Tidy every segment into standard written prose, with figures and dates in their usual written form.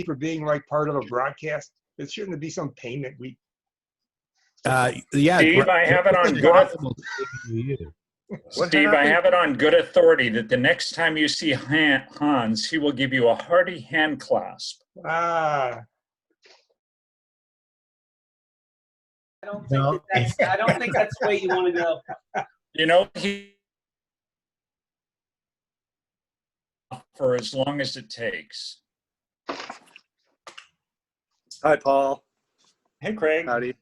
for being like part of a broadcast? It shouldn't be some payment we. Yeah. Steve, I have it on good authority that the next time you see Hans, he will give you a hearty hand clasp. Ah. I don't think that's the way you want to go. You know, he for as long as it takes. Hi, Paul. Hey, Craig. Howdy.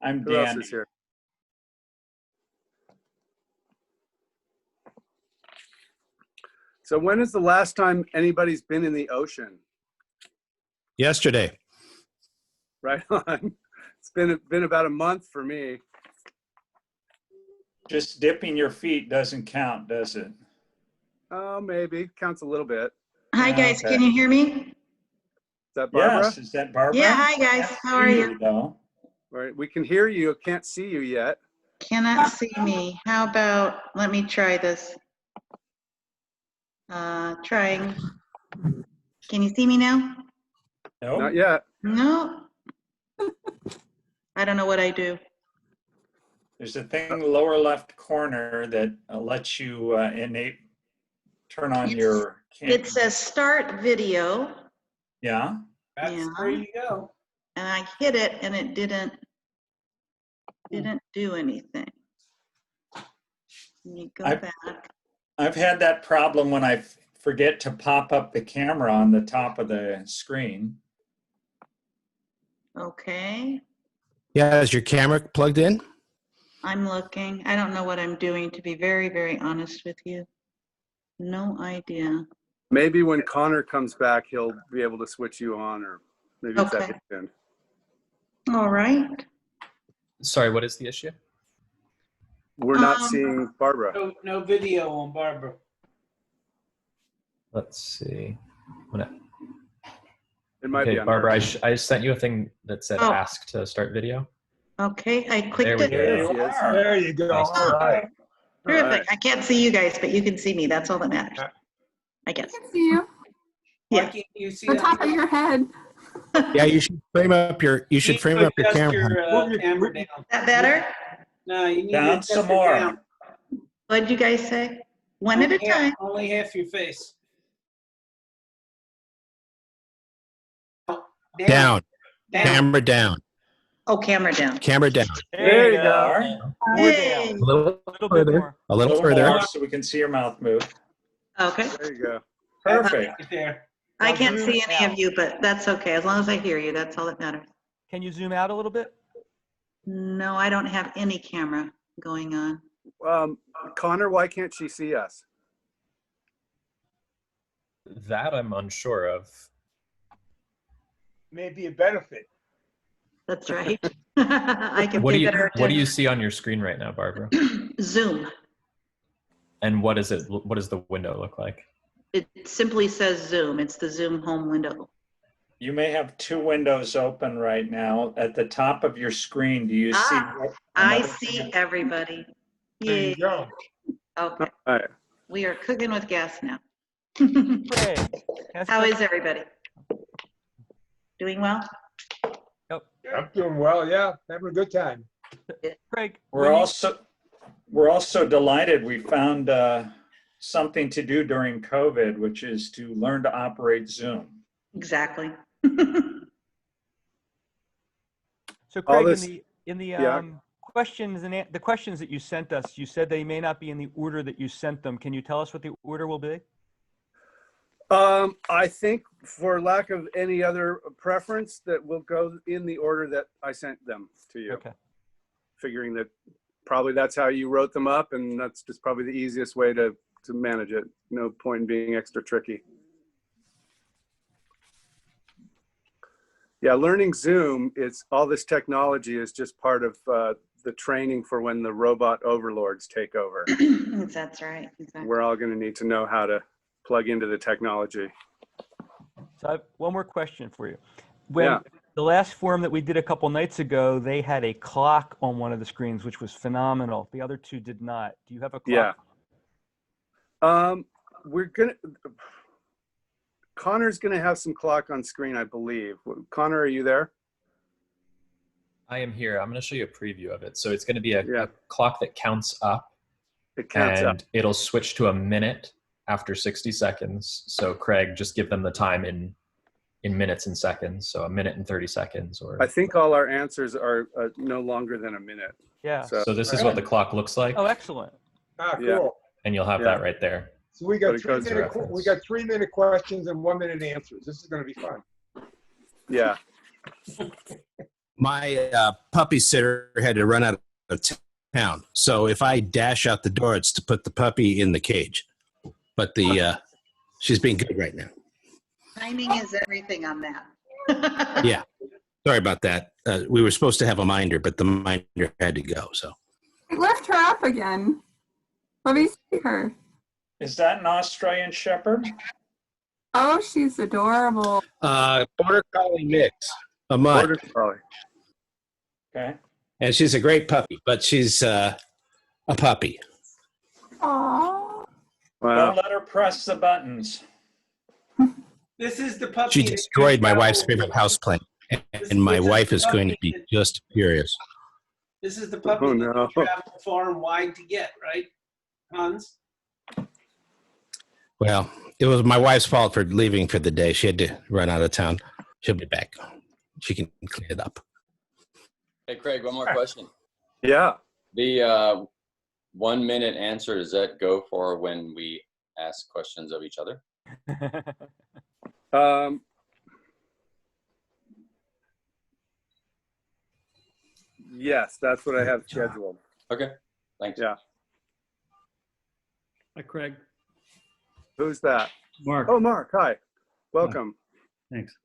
I'm Who else Dan. is here? So when is the last time anybody's been in the ocean? Yesterday. Right on. It's been about a month for me. Just dipping your feet doesn't count, does it? Oh, maybe. Counts a little bit. Hi, Yeah, guys. okay. Can you hear me? Is that Barbara? Yes. Is that Barbara? Yeah, hi, guys. How are you? Though. Right. We can hear you. Can't see you yet. Cannot see me. How about, let me try this. Trying. Can you see me now? No. Not yet. No. I don't know what I do. There's a thing in the lower left corner that lets you turn on your camera. It says start video, Yeah. That's Yeah. where you go. and I hit it, and it didn't do anything. Can you go back? I've had that problem when I forget to pop up the camera on the top of the screen. Okay. Yeah, is your camera plugged in? I'm looking. I don't know what I'm doing, to be very, very honest with you. No idea. Maybe when Connor comes back, he'll be able to switch you on, or maybe it's Okay. at the end. All right. Sorry, what is the issue? We're not seeing Barbara. No video on Barbara. Let's see. It might be Okay, on Barbara, her. I sent you a thing that said Oh. ask to start video. Okay, I There clicked we it. go. There she is. There you go. Nice. All right. Terrific. All right. I can't see you guys, but you can see me. That's all that matters. I I guess. can see you. Why Yeah. can't you see The that? top of your head. Yeah, you should frame up your Adjust camera. your camera down. That better? No, you need to Down adjust some it more. down. What'd you guys say? One at a time. Only half your face. Down. Camera down. Oh, camera down. Camera down. There you go. Are. Yay. A little further. A little further. More so we can see your mouth move. Okay. There you go. Perfect. Right there. I Now can't zoom see any out. of you, but that's okay. As long as I hear you, that's all that matters. Can you zoom out a little bit? No, I don't have any camera going on. Connor, why can't she see us? That I'm unsure of. Maybe a benefit. That's right. I can What pay do you better What do you attention. see on your screen right now, Barbara? Zoom. And what is it? What does the window look like? It simply says Zoom. It's the Zoom home window. You may have two windows open right now. At the top of your screen, do you see? I another see thing? everybody. There Yay. you go. Okay. All right. We are cooking with gas now. Craig. How is everybody? Doing well? I'm doing well. Yeah, having a good time. Craig, We're also delighted we found something to do during COVID, which is to learn to operate Zoom. Exactly. so All Craig, this- in the yeah. questions the questions that you sent us, you said they may not be in the order that you sent them. Can you tell us what the order will be? I think for lack of any other preference that will go in the order that I sent them to you. Okay. Figuring that probably that's how you wrote them up, and that's just probably the easiest way to manage it. No point in being extra tricky. Yeah, learning Zoom, it's all this technology is just part of the training for when the robot overlords take over. That's right. Exactly. We're all going to need to know how to plug into the technology. So I have one more question for you. When Yeah. the last forum that we did a couple nights ago, they had a clock on one of the screens, which was phenomenal. The other two did not. Do you have a clock? Yeah. We're gonna. Connor's going to have some clock on screen, I believe. Connor, are you there? I am here. I'm going to show you a preview of it. So it's going to be a Yeah. clock that counts up, It counts and up. it'll switch to a minute after 60 seconds. So Craig, just give them the time in minutes and seconds. So a minute and 30 seconds. Or I think all our answers are no longer than a minute. Yeah. So, so. This is what the clock looks like, Oh, excellent. Ah, Yeah. cool. and you'll have Yeah. that right there. So we But got it goes to reference. 3-minute questions and 1-minute answers. This is going to be fun. yeah. My puppy sitter had to run out of town. So if I dash out the door, it's to put the puppy in the cage. But she's being good right now. Timing is everything on that. Yeah. Sorry about that. We were supposed to have a minder, but the minder had to go. So I left her up again. Let me see her. Is that an Australian Shepherd? Oh, she's adorable. border collie mix, a mutt, Border Collie. Okay. and she's a great puppy. But she's a puppy. Aww. Wow. Don't let her press the buttons. This is the puppy. She that destroyed my you wife's travel- favorite houseplant, and my wife is going to be just furious. This is the puppy Oh, that no. you travel far and wide to get, right, Hans? Well, it was my wife's fault for leaving for the day. She had to run out of town. She'll be back. She can clean it up. Hey, Craig, one more question. Yeah. The 1 minute answer, does that go for when we ask questions of each other? Yes, that's what I have scheduled. Okay, thanks. Yeah. Hi, Craig. Who's that? Mark. Oh, Mark. Hi. Welcome. Thanks.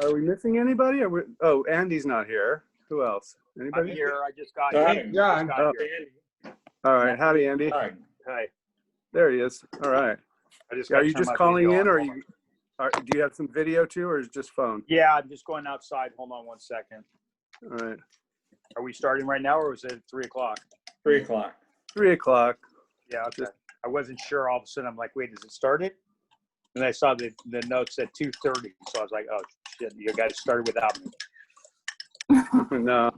Are we missing anybody? Oh, Andy's not here. Who else? Anybody? I'm here. I just got Got here. him. Yeah, Just got Oh. here. All right. Howdy, Andy. Hi. Hi. There he is. All right. I just Are gotta you turn just my calling video in, on. or Hold on. do you have some video too, or is it just phone? Yeah, I'm just going outside. Hold on 1 second. All right. Are we starting right now, or was it 3 o'clock? 3 o'clock. 3 o'clock. Yeah, okay. I wasn't sure. All of a sudden, I'm like, wait, is it started? And I saw the note said 2:30, so I was like, oh shit, you guys started without me. No.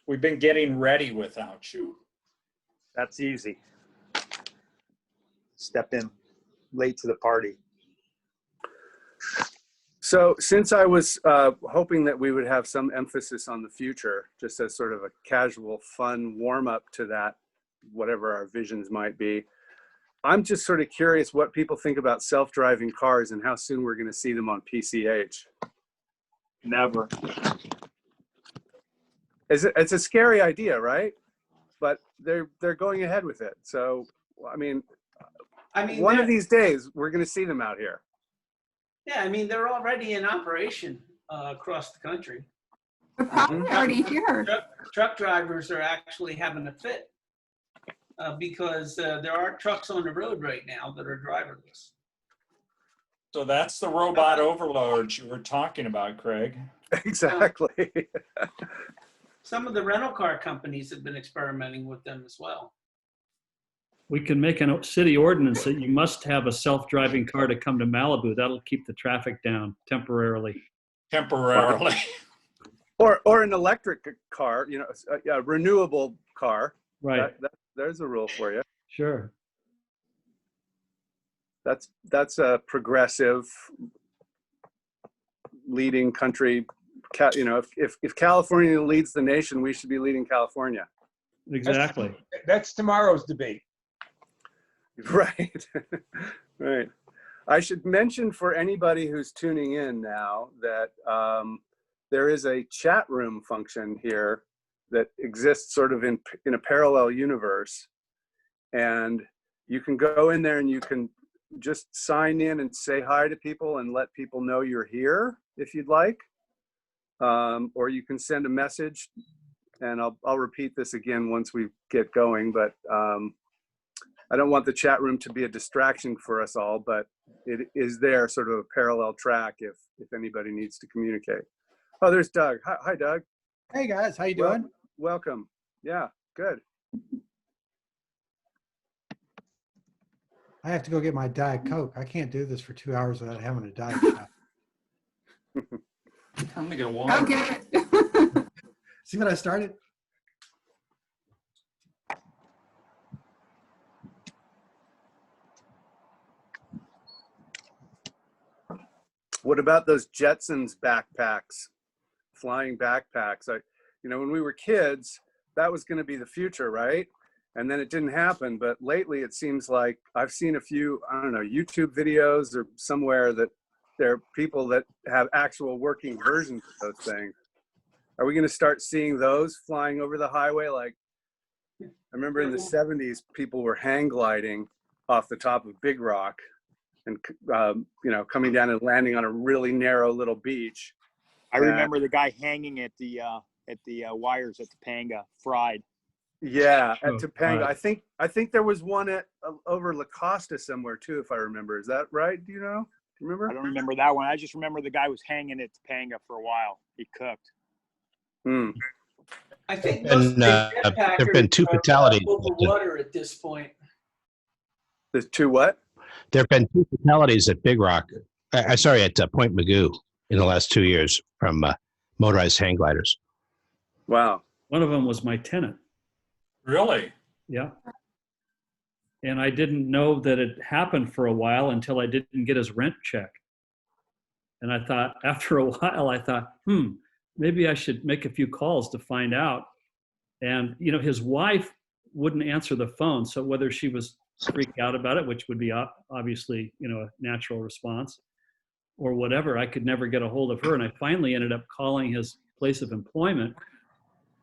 We've been getting ready without you. That's easy. Step in late to the party. So since I was hoping that we would have some emphasis on the future, just as sort of a casual, fun warm up to that, whatever our visions might be, I'm just sort of curious what people think about self-driving cars and how soon we're going to see them on PCH. Never. It's a scary idea, right? But they're going ahead with it. So, I mean one of these days we're going to see them out here. Yeah, I mean, they're already in operation across the country. They're probably already here. Truck drivers are actually having a fit because there are trucks on the road right now that are driverless. So that's the robot overload you were talking about, Craig. Exactly. Some of the rental car companies have been experimenting with them as well. We can make a city ordinance that you must have a self-driving car to come to Malibu. That'll keep the traffic down temporarily. Temporarily. Or an electric car, a renewable car. Right. There's a rule for you. Sure. That's a progressive leading country. If California leads the nation, we should be leading California. Exactly. That's tomorrow's debate. Right. Right. I should mention for anybody who's tuning in now that there is a chat room function here that exists sort of in a parallel universe. And you can go in there and you can just sign in and say hi to people and let people know you're here if you'd like. Or you can send a message, and I'll repeat this again once we get going, but I don't want the chat room to be a distraction for us all, but it is there, sort of a parallel track if anybody needs to communicate. Oh, there's Doug. Hi, Doug. Hey guys, how you doing? Welcome. Yeah, good. I have to go get my Diet Coke. I can't do this for 2 hours without having a Diet Coke. I'm gonna get Go get it. See what I started? What about those Jetsons backpacks, flying backpacks? When we were kids, that was going to be the future, right? And then it didn't happen. But lately, it seems like I've seen a few, I don't know, YouTube videos or somewhere that there are people that have actual working versions of those things. Are we going to start seeing those flying over the highway? Like, I remember in the 70s, people were hang gliding off the top of Big Rock and coming down and landing on a really narrow little beach. I remember the guy hanging at the wires at Topanga, fried. Yeah, at Topanga. Right. I think there was one at over La Costa somewhere too, if I remember. Is that right? Do you know? Do you remember? I don't remember that one. I just remember the guy was hanging at Topanga for a while. He cooked. I think And most there have been two fatalities. over water at this point. There's two what? There have been two fatalities at Big Rock. At Point Magoo in the last 2 years from motorized hang gliders. Wow. One of them was my tenant. Really? Yeah. And I didn't know that it happened for a while until I didn't get his rent check. And I thought, after a while, maybe I should make a few calls to find out. And, his wife wouldn't answer the phone. So whether she was freaked out about it, which would be obviously, a natural response, or whatever, I could never get a hold of her. And I finally ended up calling his place of employment.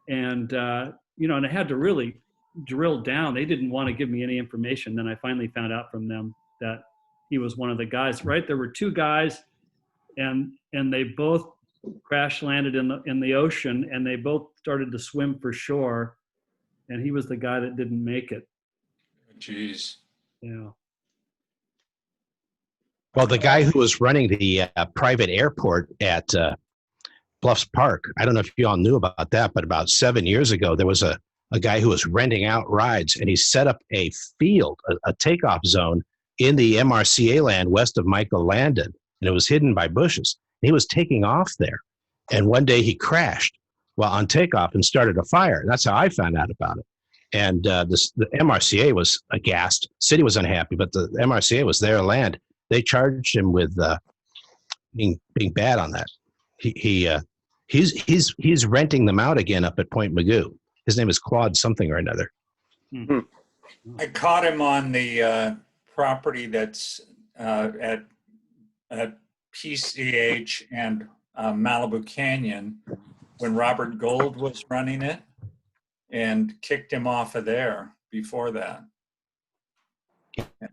And, and I had to really drill down. They didn't want to give me any information. Then I finally found out from them that he was one of the guys, right? There were two guys and they both crash landed in the ocean, and they both started to swim for shore. And he was the guy that didn't make it. Jeez. Yeah. Well, the guy who was running the private airport at Bluffs Park, I don't know if you all knew about that, but about 7 years ago, there was a guy who was renting out rides, and he set up a field, a takeoff zone in the MRCA land west of Michael Landon, and it was hidden by bushes. He was taking off there, and one day he crashed while on takeoff and started a fire. That's how I found out about it. And the MRCA was aghast. City was unhappy, but the MRCA was their land. They charged him with being bad on that. He's renting them out again up at Point Magoo. His name is Claude something or another. I caught him on the property that's at PCH and Malibu Canyon when Robert Gold was running it, and kicked him off of there before that.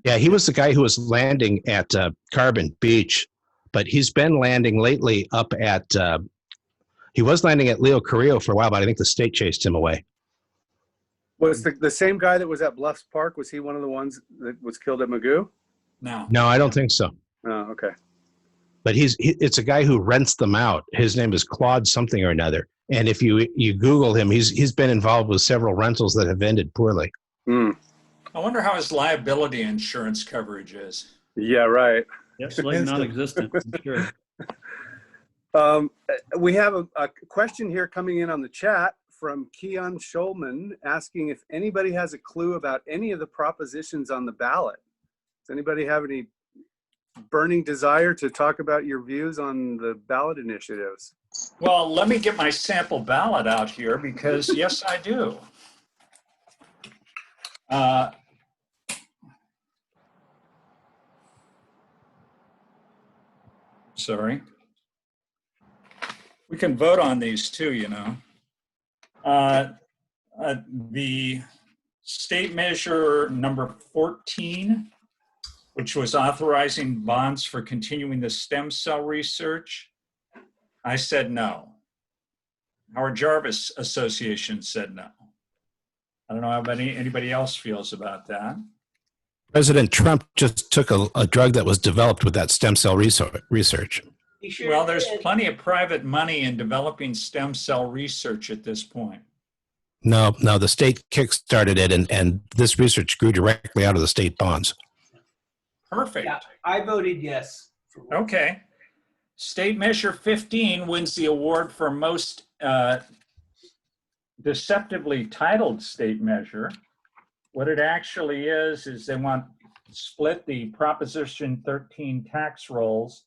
Yeah, he was the guy who was landing at Carbon Beach, but he's been landing lately up at, he was landing at Leo Carrillo for a while, but I think the state chased him away. Was the same guy that was at Bluffs Park, was he one of the ones that was killed at Magoo? No, I don't think so. Oh, okay. But it's a guy who rents them out. His name is Claude something or another. And if you Google him, he's been involved with several rentals that have ended poorly. I wonder how his liability insurance coverage is. Yeah, right. Yes, like non-existent, I'm sure. We have a question here coming in on the chat from Keon Schulman asking if anybody has a clue about any of the propositions on the ballot. Does anybody have any burning desire to talk about your views on the ballot initiatives? Well, let me get my sample ballot out here because yes, I do. Sorry. We can vote on these too, you know. The state measure number 14, which was authorizing bonds for continuing the stem cell research, I said no. Howard Jarvis Association said no. I don't know how anybody else feels about that. President Trump just took a drug that was developed with that stem cell research. Well, there's plenty of private money in developing stem cell research at this point. No, the state kickstarted it, and this research grew directly out of the state bonds. Perfect. Yeah, I voted yes. Okay. State Measure 15 wins the award for most deceptively titled state measure. What it actually is they want to split the Proposition 13 tax rolls,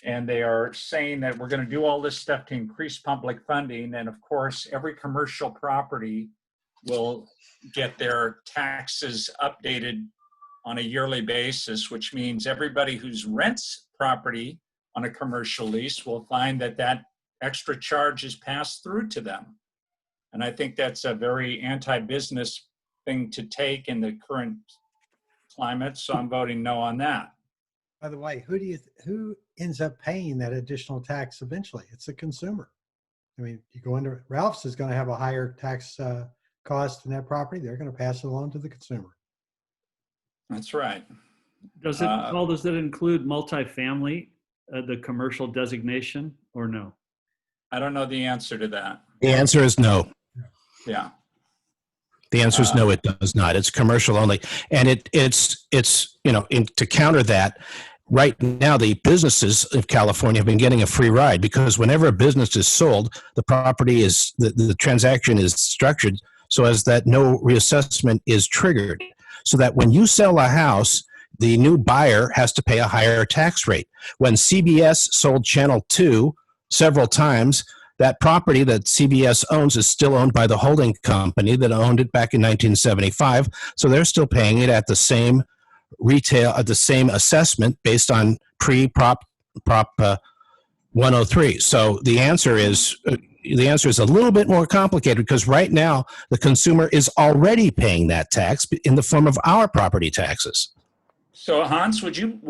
and they are saying that we're going to do all this stuff to increase public funding. And of course, every commercial property will get their taxes updated on a yearly basis, which means everybody who's rents property on a commercial lease will find that that extra charge is passed through to them. And I think that's a very anti-business thing to take in the current climate, so I'm voting no on that. By the way, who ends up paying that additional tax eventually? It's the consumer. I mean, you go into Ralph's is going to have a higher tax cost in that property. They're going to pass it along to the consumer. That's right. Does it, Paul, does it include multifamily, the commercial designation, or no? I don't know the answer to that. The answer is no. Yeah. The answer is no, it does not. It's commercial only. And it's to counter that, right now the businesses of California have been getting a free ride because whenever a business is sold, the property is, the transaction is structured so as that no reassessment is triggered. So that when you sell a house, the new buyer has to pay a higher tax rate. When CBS sold Channel 2 several times, that property that CBS owns is still owned by the holding company that owned it back in 1975. So they're still paying it at the same retail, at the same assessment based on Prop 103. So the answer is a little bit more complicated because right now the consumer is already paying that tax in the form of our property taxes. So Hans, would you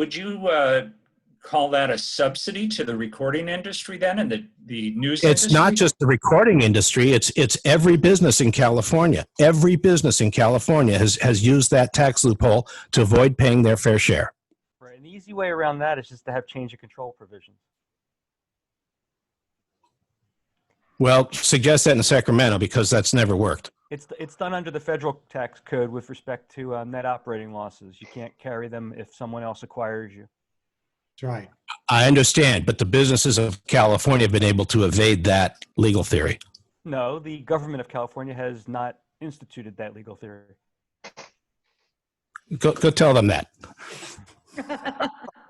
call that a subsidy to the recording industry then, and the news It's industry? not just the recording industry, it's every business in California. Every business in California has used that tax loophole to avoid paying their fair share. Right. And the easy way around that is just to have change of control provisions. Well, suggest that in Sacramento because that's never worked. It's done under the federal tax code with respect to net operating losses. You can't carry them if someone else acquires you. That's right. I understand, but the businesses of California have been able to evade that legal theory. No, the government of California has not instituted that legal theory. Go tell them that.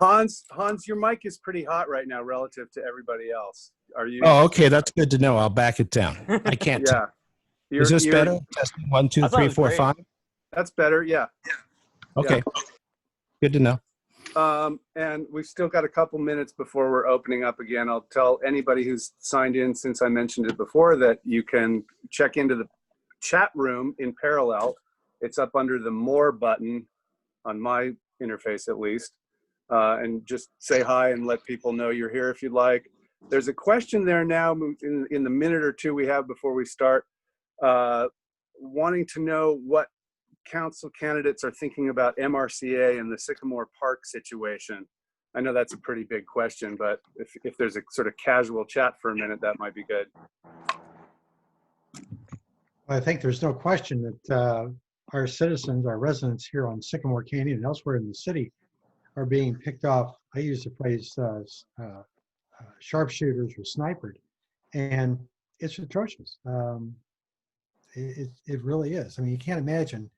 Hans, your mic is pretty hot right now relative to everybody else. Are you? Oh, okay, that's good to know. I'll back it down. I can't. Yeah. Is this better? Testing 1, 2, 3, 4, 5. That's better. Yeah. Okay. Yeah. Good to know. And we've still got a couple minutes before we're opening up again. I'll tell anybody who's signed in, since I mentioned it before, that you can check into the chat room in parallel. It's up under the More button on my interface, at least. And just say hi and let people know you're here if you'd like. There's a question there now in the minute or two we have before we start, wanting to know what council candidates are thinking about MRCA and the Sycamore Park situation. I know that's a pretty big question, but if there's a sort of casual chat for a minute, that might be good. I think there's no question that our citizens, our residents here on Sycamore Canyon and elsewhere in the city are being picked off. I use the phrase sharpshooters or snipers, and it's atrocious. It really is. I mean, you can't imagine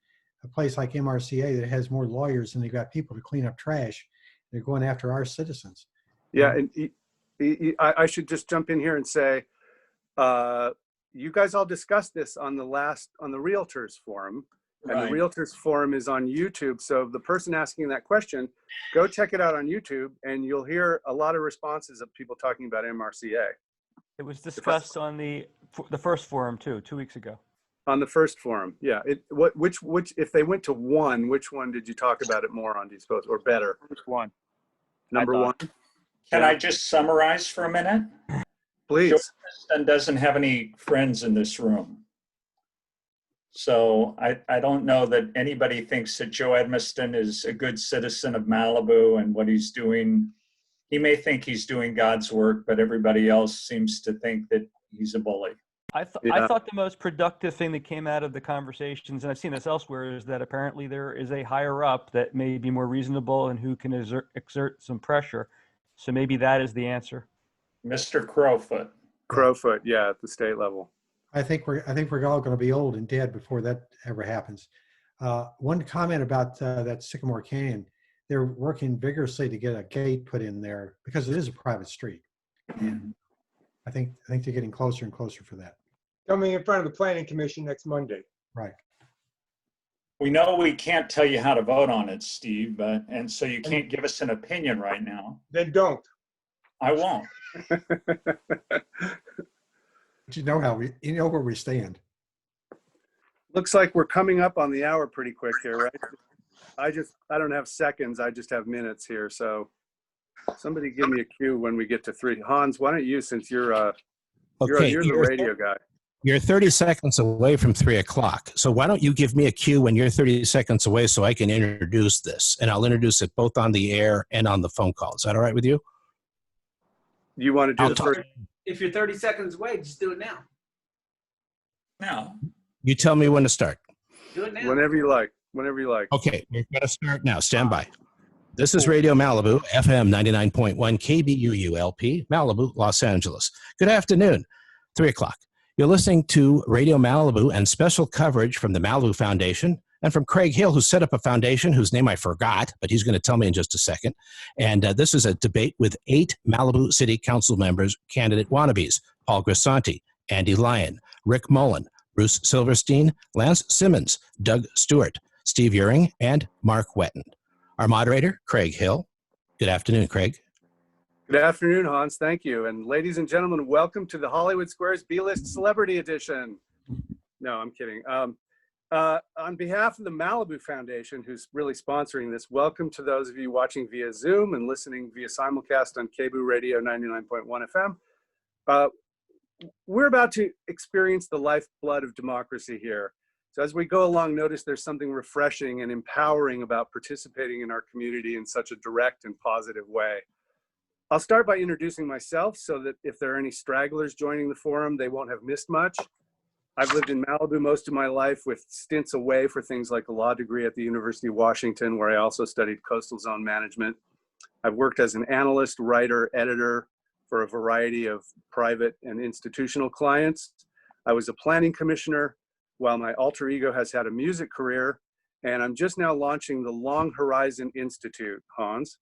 a place like MRCA that has more lawyers than they've got people to clean up trash. They're going after our citizens. Yeah, and I should just jump in here and say, you guys all discussed this on the Realtors Forum, and the Realtors Forum is on YouTube. So the person asking that question, go check it out on YouTube, and you'll hear a lot of responses of people talking about MRCA. It was discussed on the first forum too, 2 weeks ago. On the first forum, yeah. Which if they went to one, which one did you talk about it more on, do you suppose, or better? Which one? Number one. Can I just summarize for a minute? Please. Joe Edmiston doesn't have any friends in this room. So I don't know that anybody thinks that Joe Edmiston is a good citizen of Malibu and what he's doing. He may think he's doing God's work, but everybody else seems to think that he's a bully. I thought the most productive thing that came out of the conversations, and I've seen this elsewhere, is that apparently there is a higher up that may be more reasonable and who can exert some pressure. So maybe that is the answer. Mr. Crowfoot. Crowfoot, yeah, at the state level. I think we're all going to be old and dead before that ever happens. One comment about that Sycamore Canyon, they're working vigorously to get a gate put in there because it is a private street. And I think they're getting closer and closer for that. Coming in front of the planning commission next Monday. Right. We know we can't tell you how to vote on it, Steve, and so you can't give us an opinion right now. Then don't. I won't. But you know where we stand. Looks like we're coming up on the hour pretty quick here, right? I don't have seconds, I just have minutes here. So somebody give me a cue when we get to 3. Hans, why don't you, since you're the radio guy. You're 30 seconds away from 3 o'clock. So why don't you give me a cue when you're 30 seconds away so I can introduce this, and I'll introduce it both on the air and on the phone call. Is that all right with you? You want to do the first? If you're 30 seconds away, just do it now. Now. You tell me when to start. Do it now. Whenever you like. Whenever you like. Okay, we're going to start now. Stand by. This is Radio Malibu, FM 99.1 KBUU-LP, Malibu, Los Angeles. Good afternoon, 3 o'clock. You're listening to Radio Malibu and special coverage from the Malibu Foundation and from Craig Hill, who set up a foundation whose name I forgot, but he's going to tell me in just a second. And this is a debate with 8 Malibu City Council members, candidate wannabes: Paul Grisanti, Andy Lyon, Rick Mullen, Bruce Silverstein, Lance Simmons, Doug Stewart, Steve Uring, and Mark Wetton. Our moderator, Craig Hill. Good afternoon, Craig. Good afternoon, Hans. Thank you. And ladies and gentlemen, welcome to the Hollywood Squares B-List Celebrity Edition. No, I'm kidding. On behalf of the Malibu Foundation, who's really sponsoring this, welcome to those of you watching via Zoom and listening via simulcast on KBOO Radio 99.1 FM. We're about to experience the lifeblood of democracy here. So as we go along, notice there's something refreshing and empowering about participating in our community in such a direct and positive way. I'll start by introducing myself so that if there are any stragglers joining the forum, they won't have missed much. I've lived in Malibu most of my life, with stints away for things like a law degree at the University of Washington, where I also studied coastal zone management. I've worked as an analyst, writer, editor for a variety of private and institutional clients. I was a planning commissioner, while my alter ego has had a music career, and I'm just now launching the Long Horizon Institute, Hans,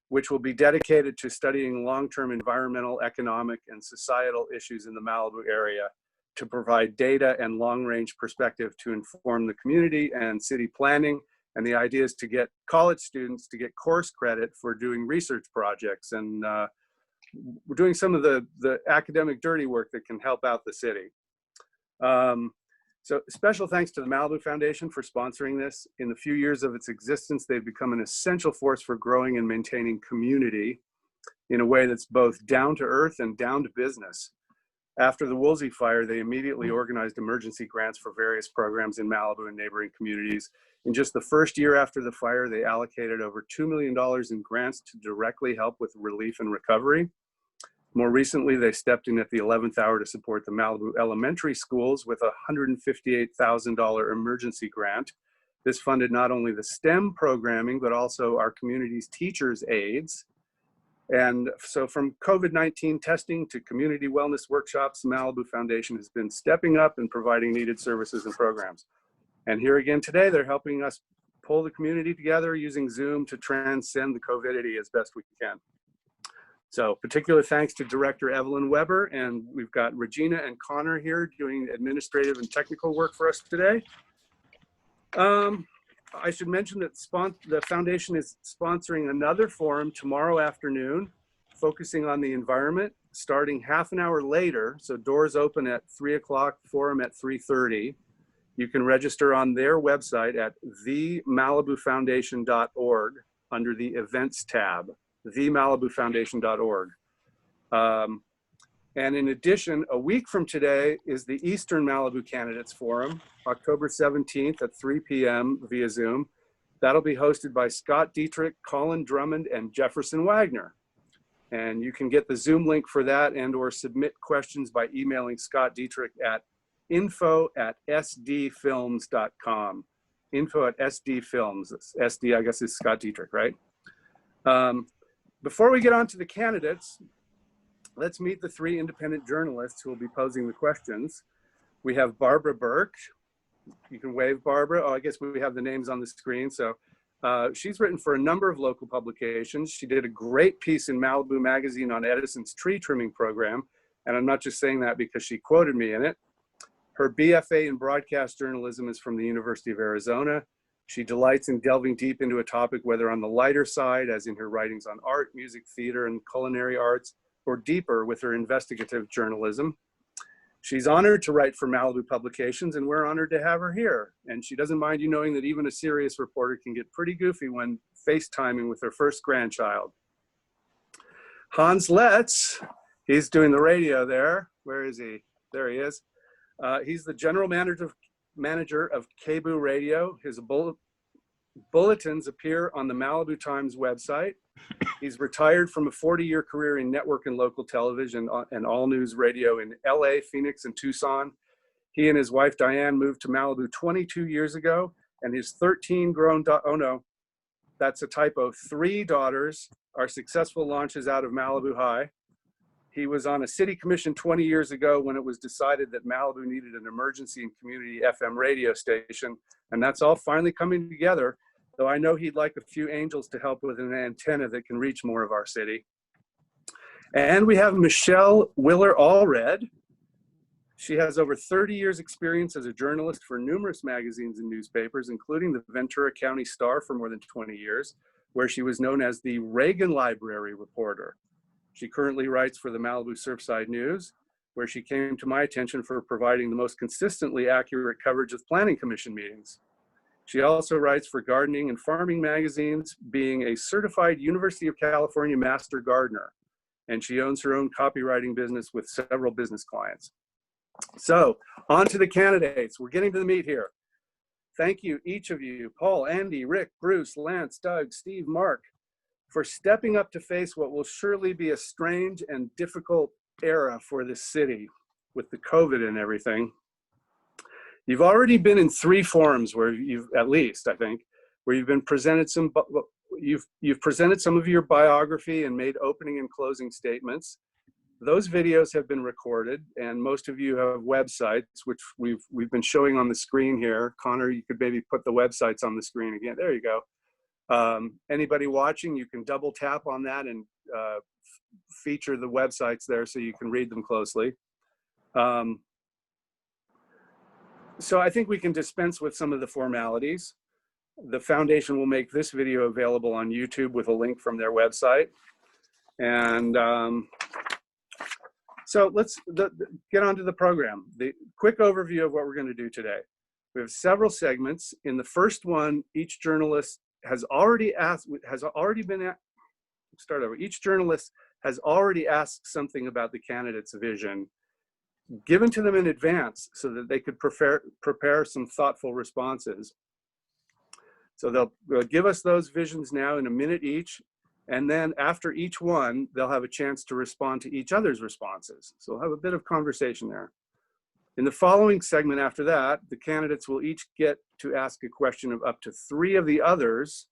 which will be dedicated to studying long-term environmental, economic, and societal issues in the Malibu area to provide data and long-range perspective to inform the community and city planning. And the idea is to get college students to get course credit for doing research projects. And we're doing some of the academic dirty work that can help out the city. So special thanks to the Malibu Foundation for sponsoring this. In the few years of its existence, they've become an essential force for growing and maintaining community in a way that's both down to earth and down to business. After the Woolsey fire, they immediately organized emergency grants for various programs in Malibu and neighboring communities. In just the first year after the fire, they allocated over $2 million in grants to directly help with relief and recovery. More recently, they stepped in at the 11th hour to support the Malibu elementary schools with a $158,000 emergency grant. This funded not only the STEM programming, but also our community's teachers' aides. And so from COVID-19 testing to community wellness workshops, the Malibu Foundation has been stepping up and providing needed services and programs. And here again today, they're helping us pull the community together using Zoom to transcend the COVIDity as best we can. So particular thanks to Director Evelyn Weber, and we've got Regina and Connor here doing administrative and technical work for us today. I should mention that the foundation is sponsoring another forum tomorrow afternoon, focusing on the environment, starting half an hour later. So doors open at 3 o'clock, forum at 3:30. You can register on their website at themalibufoundation.org under the events tab, themalibufoundation.org. And in addition, a week from today is the Eastern Malibu Candidates Forum, October 17th at 3 p.m. via Zoom. That'll be hosted by Scott Dietrich, Colin Drummond, and Jefferson Wagner. And you can get the Zoom link for that and or submit questions by emailing Scott Dietrich at info@sdfilms.com. Info@sdfilms. SD, I guess, is Scott Dietrich, right? Before we get on to the candidates, let's meet the three independent journalists who will be posing the questions. We have Barbara Burke. You can wave, Barbara. Oh, I guess we have the names on the screen. So she's written for a number of local publications. She did a great piece in Malibu Magazine on Edison's tree trimming program. And I'm not just saying that because she quoted me in it. Her BFA in broadcast journalism is from the University of Arizona. She delights in delving deep into a topic, whether on the lighter side, as in her writings on art, music, theater, and culinary arts, or deeper with her investigative journalism. She's honored to write for Malibu Publications, and we're honored to have her here. And she doesn't mind you knowing that even a serious reporter can get pretty goofy when FaceTiming with her first grandchild. Hans Letz, he's doing the radio there. Where is he? There he is. He's the general manager of KBOO Radio. His bulletins appear on the Malibu Times website. He's retired from a 40-year career in network and local television and all news radio in LA, Phoenix, and Tucson. He and his wife, Diane, moved to Malibu 22 years ago, and his 13 grown, oh no, that's a typo, 3 daughters are successful launches out of Malibu High. He was on a city commission 20 years ago when it was decided that Malibu needed an emergency and community FM radio station, and that's all finally coming together, though I know he'd like a few angels to help with an antenna that can reach more of our city. And we have Michelle Willer-Allred. She has over 30 years experience as a journalist for numerous magazines and newspapers, including the Ventura County Star for more than 20 years, where she was known as the Reagan Library reporter. She currently writes for the Malibu Surfside News, where she came to my attention for providing the most consistently accurate coverage of planning commission meetings. She also writes for gardening and farming magazines, being a certified University of California Master Gardener, and she owns her own copywriting business with several business clients. So, on to the candidates. We're getting to the meat here. Thank you, each of you, Paul, Andy, Rick, Bruce, Lance, Doug, Steve, Mark, for stepping up to face what will surely be a strange and difficult era for this city with the COVID and everything. You've already been in 3 forums where you've, at least I think, where you've been presented you've presented some of your biography and made opening and closing statements. Those videos have been recorded, and most of you have websites, which we've been showing on the screen here. Connor, you could maybe put the websites on the screen again. There you go. Anybody watching, you can double tap on that and feature the websites there so you can read them closely. So I think we can dispense with some of the formalities. The foundation will make this video available on YouTube with a link from their website. And so let's get on to the program. The quick overview of what we're going to do today. We have several segments. In the first one, each journalist has already asked something about the candidate's vision given to them in advance so that they could prepare some thoughtful responses. So they'll give us those visions now in a minute each, and then after each one, they'll have a chance to respond to each other's responses. So we'll have a bit of conversation there. In the following segment after that, the candidates will each get to ask a question of up to 3 of the others.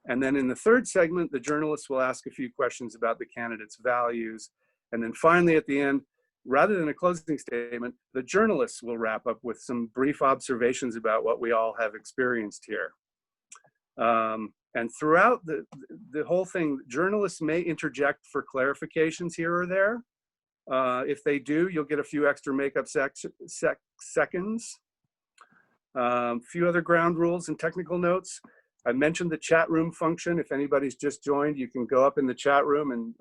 And then in the third segment, the journalists will ask a few questions about the candidate's values. And then finally at the end, rather than a closing statement, the journalists will wrap up with some brief observations about what we all have experienced here. And throughout the whole thing, journalists may interject for clarifications here or there. If they do, you'll get a few extra makeup seconds. A few other ground rules and technical notes. I mentioned the chat room function. If anybody's just joined, you can go up in the chat room and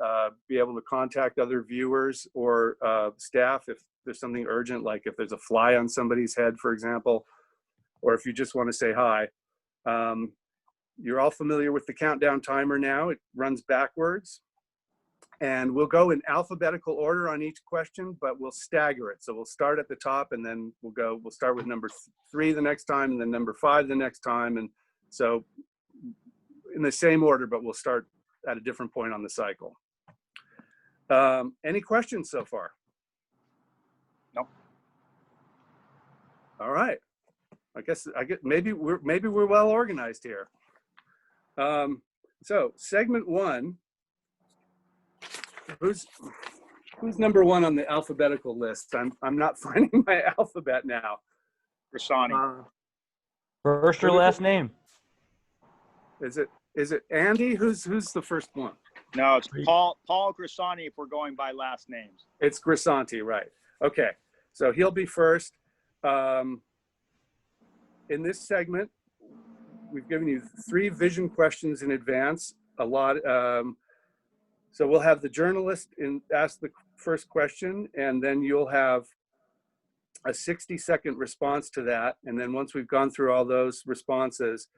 be able to contact other viewers or staff if there's something urgent, like if there's a fly on somebody's head, for example, or if you just want to say hi. You're all familiar with the countdown timer now. It runs backwards. And we'll go in alphabetical order on each question, but we'll stagger it. So we'll start at the top and then we'll start with number 3 the next time and then number 5 the next time. And so in the same order, but we'll start at a different point on the cycle. Any questions so far? Nope. All right. I guess maybe we're well organized here. So segment 1. Who's number 1 on the alphabetical list? I'm not finding my alphabet now. Grisani. First or last name? Is it Andy? Who's the first one? No, it's Paul Grisani if we're going by last names. It's Grisanti, right? Okay, so he'll be first. In this segment, we've given you 3 vision questions in advance. So we'll have the journalist ask the first question, and then you'll have a 60-second response to that. And then once we've gone through all those responses,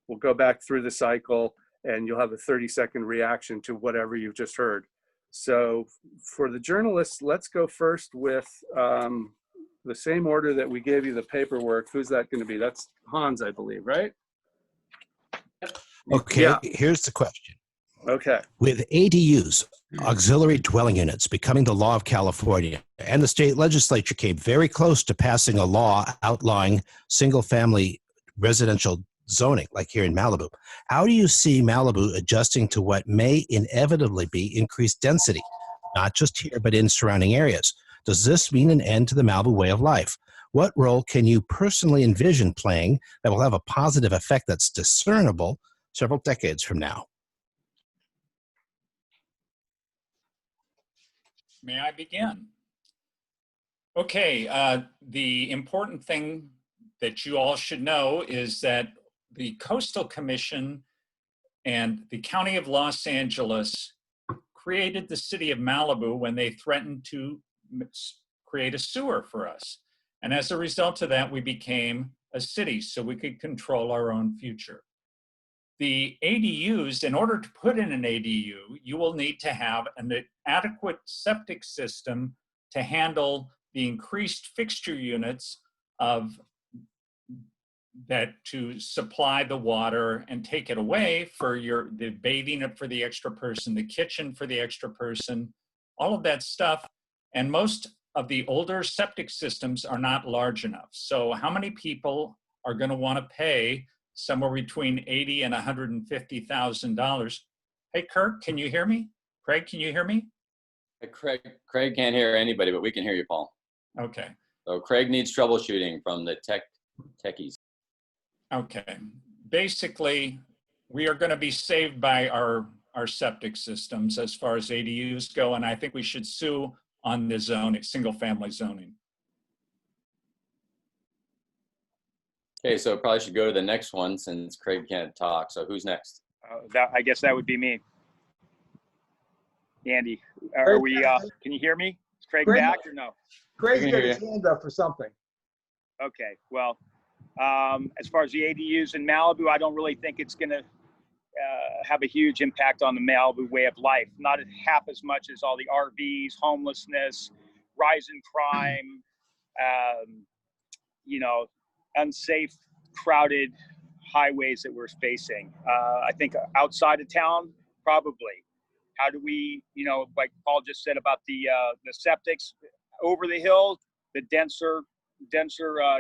we'll go back through the cycle, and you'll have a 30-second reaction to whatever you've just heard. So for the journalists, let's go first with the same order that we gave you the paperwork. Who's that going to be? That's Hans, I believe, right? Okay, Yeah. Here's the question. Okay. With ADUs, auxiliary dwelling units, becoming the law of California, and the state legislature came very close to passing a law outlawing single-family residential zoning, like here in Malibu, how do you see Malibu adjusting to what may inevitably be increased density, not just here, but in surrounding areas? Does this mean an end to the Malibu way of life? What role can you personally envision playing that will have a positive effect that's discernible several decades from now? May I begin? Okay, the important thing that you all should know is that the Coastal Commission and the County of Los Angeles created the city of Malibu when they threatened to create a sewer for us. And as a result of that, we became a city so we could control our own future. The ADUs, in order to put in an ADU, you will need to have an adequate septic system to handle the increased fixture units to supply the water and take it away for the bathing for the extra person, the kitchen for the extra person, all of that stuff. And most of the older septic systems are not large enough. So how many people are going to want to pay somewhere between $80,000 and $150,000? Hey, Kirk, can you hear me? Craig, can you hear me? Craig can't hear anybody, but we can hear you, Paul. Okay. So Craig needs troubleshooting from the techies. Okay. Basically, we are going to be saved by our septic systems as far as ADUs go, and I think we should sue on the single-family zoning. Okay, so probably should go to the next one since Craig can't talk. So who's next? I guess that would be me. Andy, are we? Can you hear me? Is Craig back or no? Craig's got his hand up for something. Okay, well, as far as the ADUs in Malibu, I don't really think it's going to have a huge impact on the Malibu way of life. Not half as much as all the RVs, homelessness, rise in crime, unsafe, crowded highways that we're facing. I think outside of town, probably. How do we, like Paul just said about the septics over the hill, the denser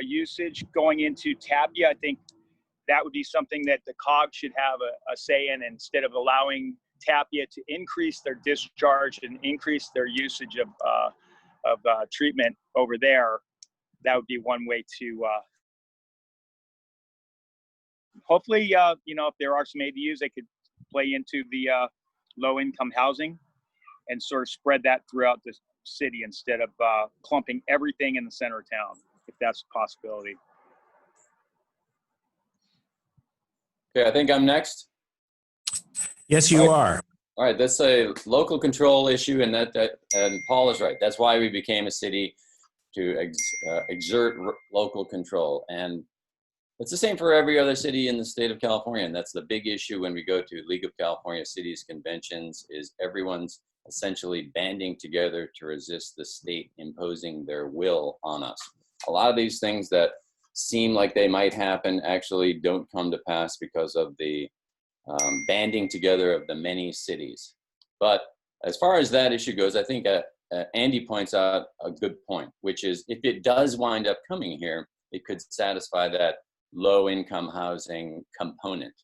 usage going into Tapia, I think that would be something that the COG should have a say in, instead of allowing Tapia to increase their discharge and increase their usage of treatment over there. That would be one way to hopefully, if there are some ADUs, they could play into the low-income housing and sort of spread that throughout the city instead of clumping everything in the center of town, if that's a possibility. Okay, I think I'm next. Yes, you are. All right, that's a local control issue, and and Paul is right. That's why we became a city, to exert local control. And it's the same for every other city in the state of California, and that's the big issue when we go to League of California Cities conventions, is everyone's essentially banding together to resist the state imposing their will on us. A lot of these things that seem like they might happen actually don't come to pass because of the banding together of the many cities. But as far as that issue goes, I think Andy points out a good point, which is if it does wind up coming here, it could satisfy that low-income housing component.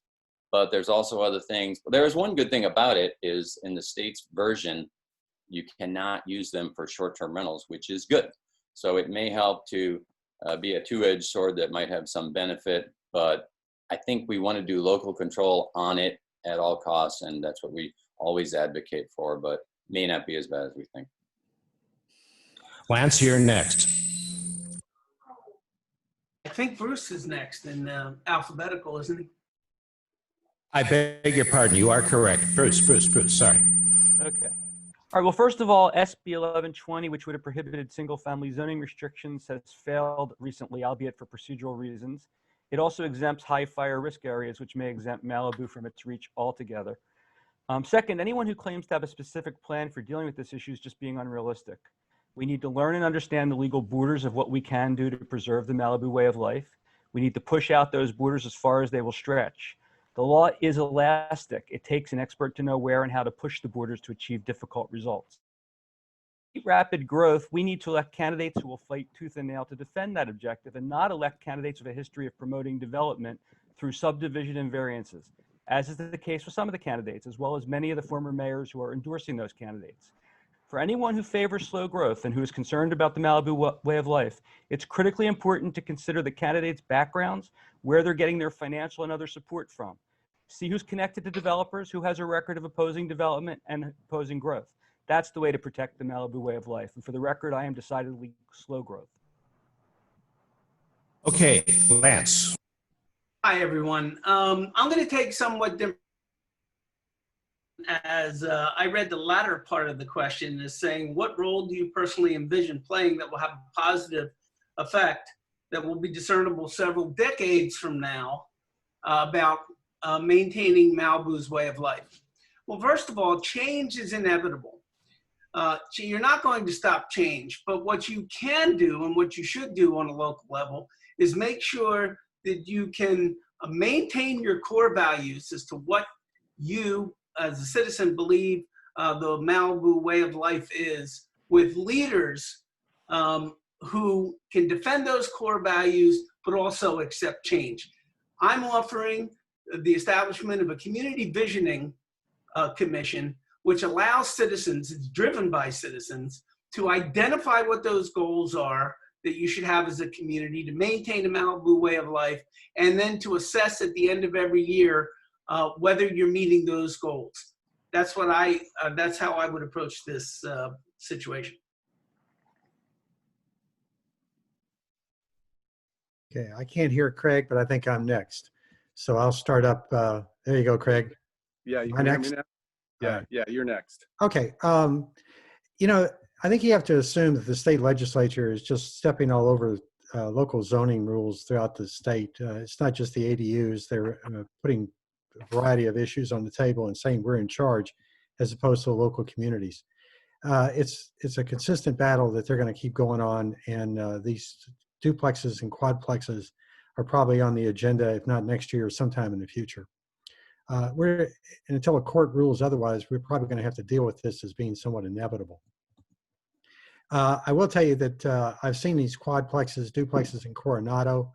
But there's also other things. There is one good thing about it is in the state's version, you cannot use them for short-term rentals, which is good. So it may help to be a two-edged sword that might have some benefit, but I think we want to do local control on it at all costs, and that's what we always advocate for, but may not be as bad as we think. Lance, you're next. I think Bruce is next in alphabetical, isn't he? I beg your pardon. You are correct. Bruce, sorry. Okay. All right, well, first of all, SB 1120, which would have prohibited single-family zoning restrictions, has failed recently, albeit for procedural reasons. It also exempts high fire risk areas, which may exempt Malibu from its reach altogether. Second, anyone who claims to have a specific plan for dealing with this issue is just being unrealistic. We need to learn and understand the legal borders of what we can do to preserve the Malibu way of life. We need to push out those borders as far as they will stretch. The law is elastic. It takes an expert to know where and how to push the borders to achieve difficult results. To rapid growth, we need to elect candidates who will fight tooth and nail to defend that objective and not elect candidates with a history of promoting development through subdivision and variances, as is the case with some of the candidates, as well as many of the former mayors who are endorsing those candidates. For anyone who favors slow growth and who is concerned about the Malibu way of life, it's critically important to consider the candidates' backgrounds, where they're getting their financial and other support from. See who's connected to developers, who has a record of opposing development and opposing growth. That's the way to protect the Malibu way of life. And for the record, I am decidedly slow growth. Okay, Lance. Hi, everyone. I'm going to take somewhat different. As I read the latter part of the question is saying, what role do you personally envision playing that will have a positive effect that will be discernible several decades from now about maintaining Malibu's way of life? Well, first of all, change is inevitable. You're not going to stop change, but what you can do and what you should do on a local level is make sure that you can maintain your core values as to what you as a citizen believe the Malibu way of life is, with leaders who can defend those core values, but also accept change. I'm offering the establishment of a community visioning commission, which allows citizens, it's driven by citizens, to identify what those goals are that you should have as a community to maintain a Malibu way of life, and then to assess at the end of every year whether you're meeting those goals. That's what that's how I would approach this situation. Okay, I can't hear Craig, but I think I'm next. So I'll start up. There you go, Craig. Yeah, you Am I can hear me next? now? Yeah, you're next. Okay. You know, I think you have to assume that the state legislature is just stepping all over local zoning rules throughout the state. It's not just the ADUs. They're putting a variety of issues on the table and saying we're in charge as opposed to local communities. It's a consistent battle that they're going to keep going on, and these duplexes and quadplexes are probably on the agenda, if not next year, sometime in the future. And until a court rules otherwise, we're probably going to have to deal with this as being somewhat inevitable. I will tell you that I've seen these quadplexes, duplexes in Coronado.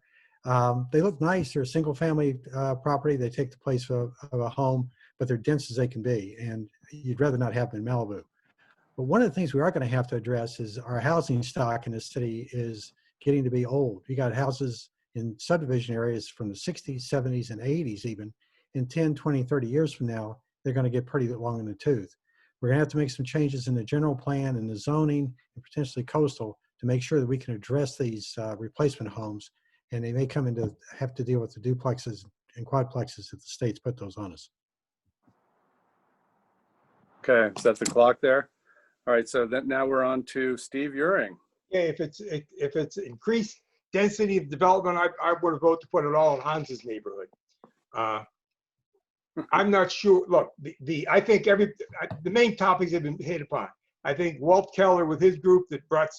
They look nice. They're a single family property. They take the place of a home, but they're dense as they can be. And you'd rather not have them in Malibu. But one of the things we are going to have to address is our housing stock in the city is getting to be old. You got houses in subdivision areas from the 60s, 70s, and 80s even. In 10, 20, 30 years from now, they're going to get pretty long in the tooth. We're going to have to make some changes in the general plan and the zoning and potentially coastal to make sure that we can address these replacement homes. And they may come into have to deal with the duplexes and quadplexes if the states put those on us. Okay, set the clock there. All right, so now we're on to Steve Uring. Yeah, if it's increased density of development, I would vote to put it all in Hans's neighborhood. I'm not sure. Look, I think the main topics have been hit upon. I think Walt Keller with his group that brought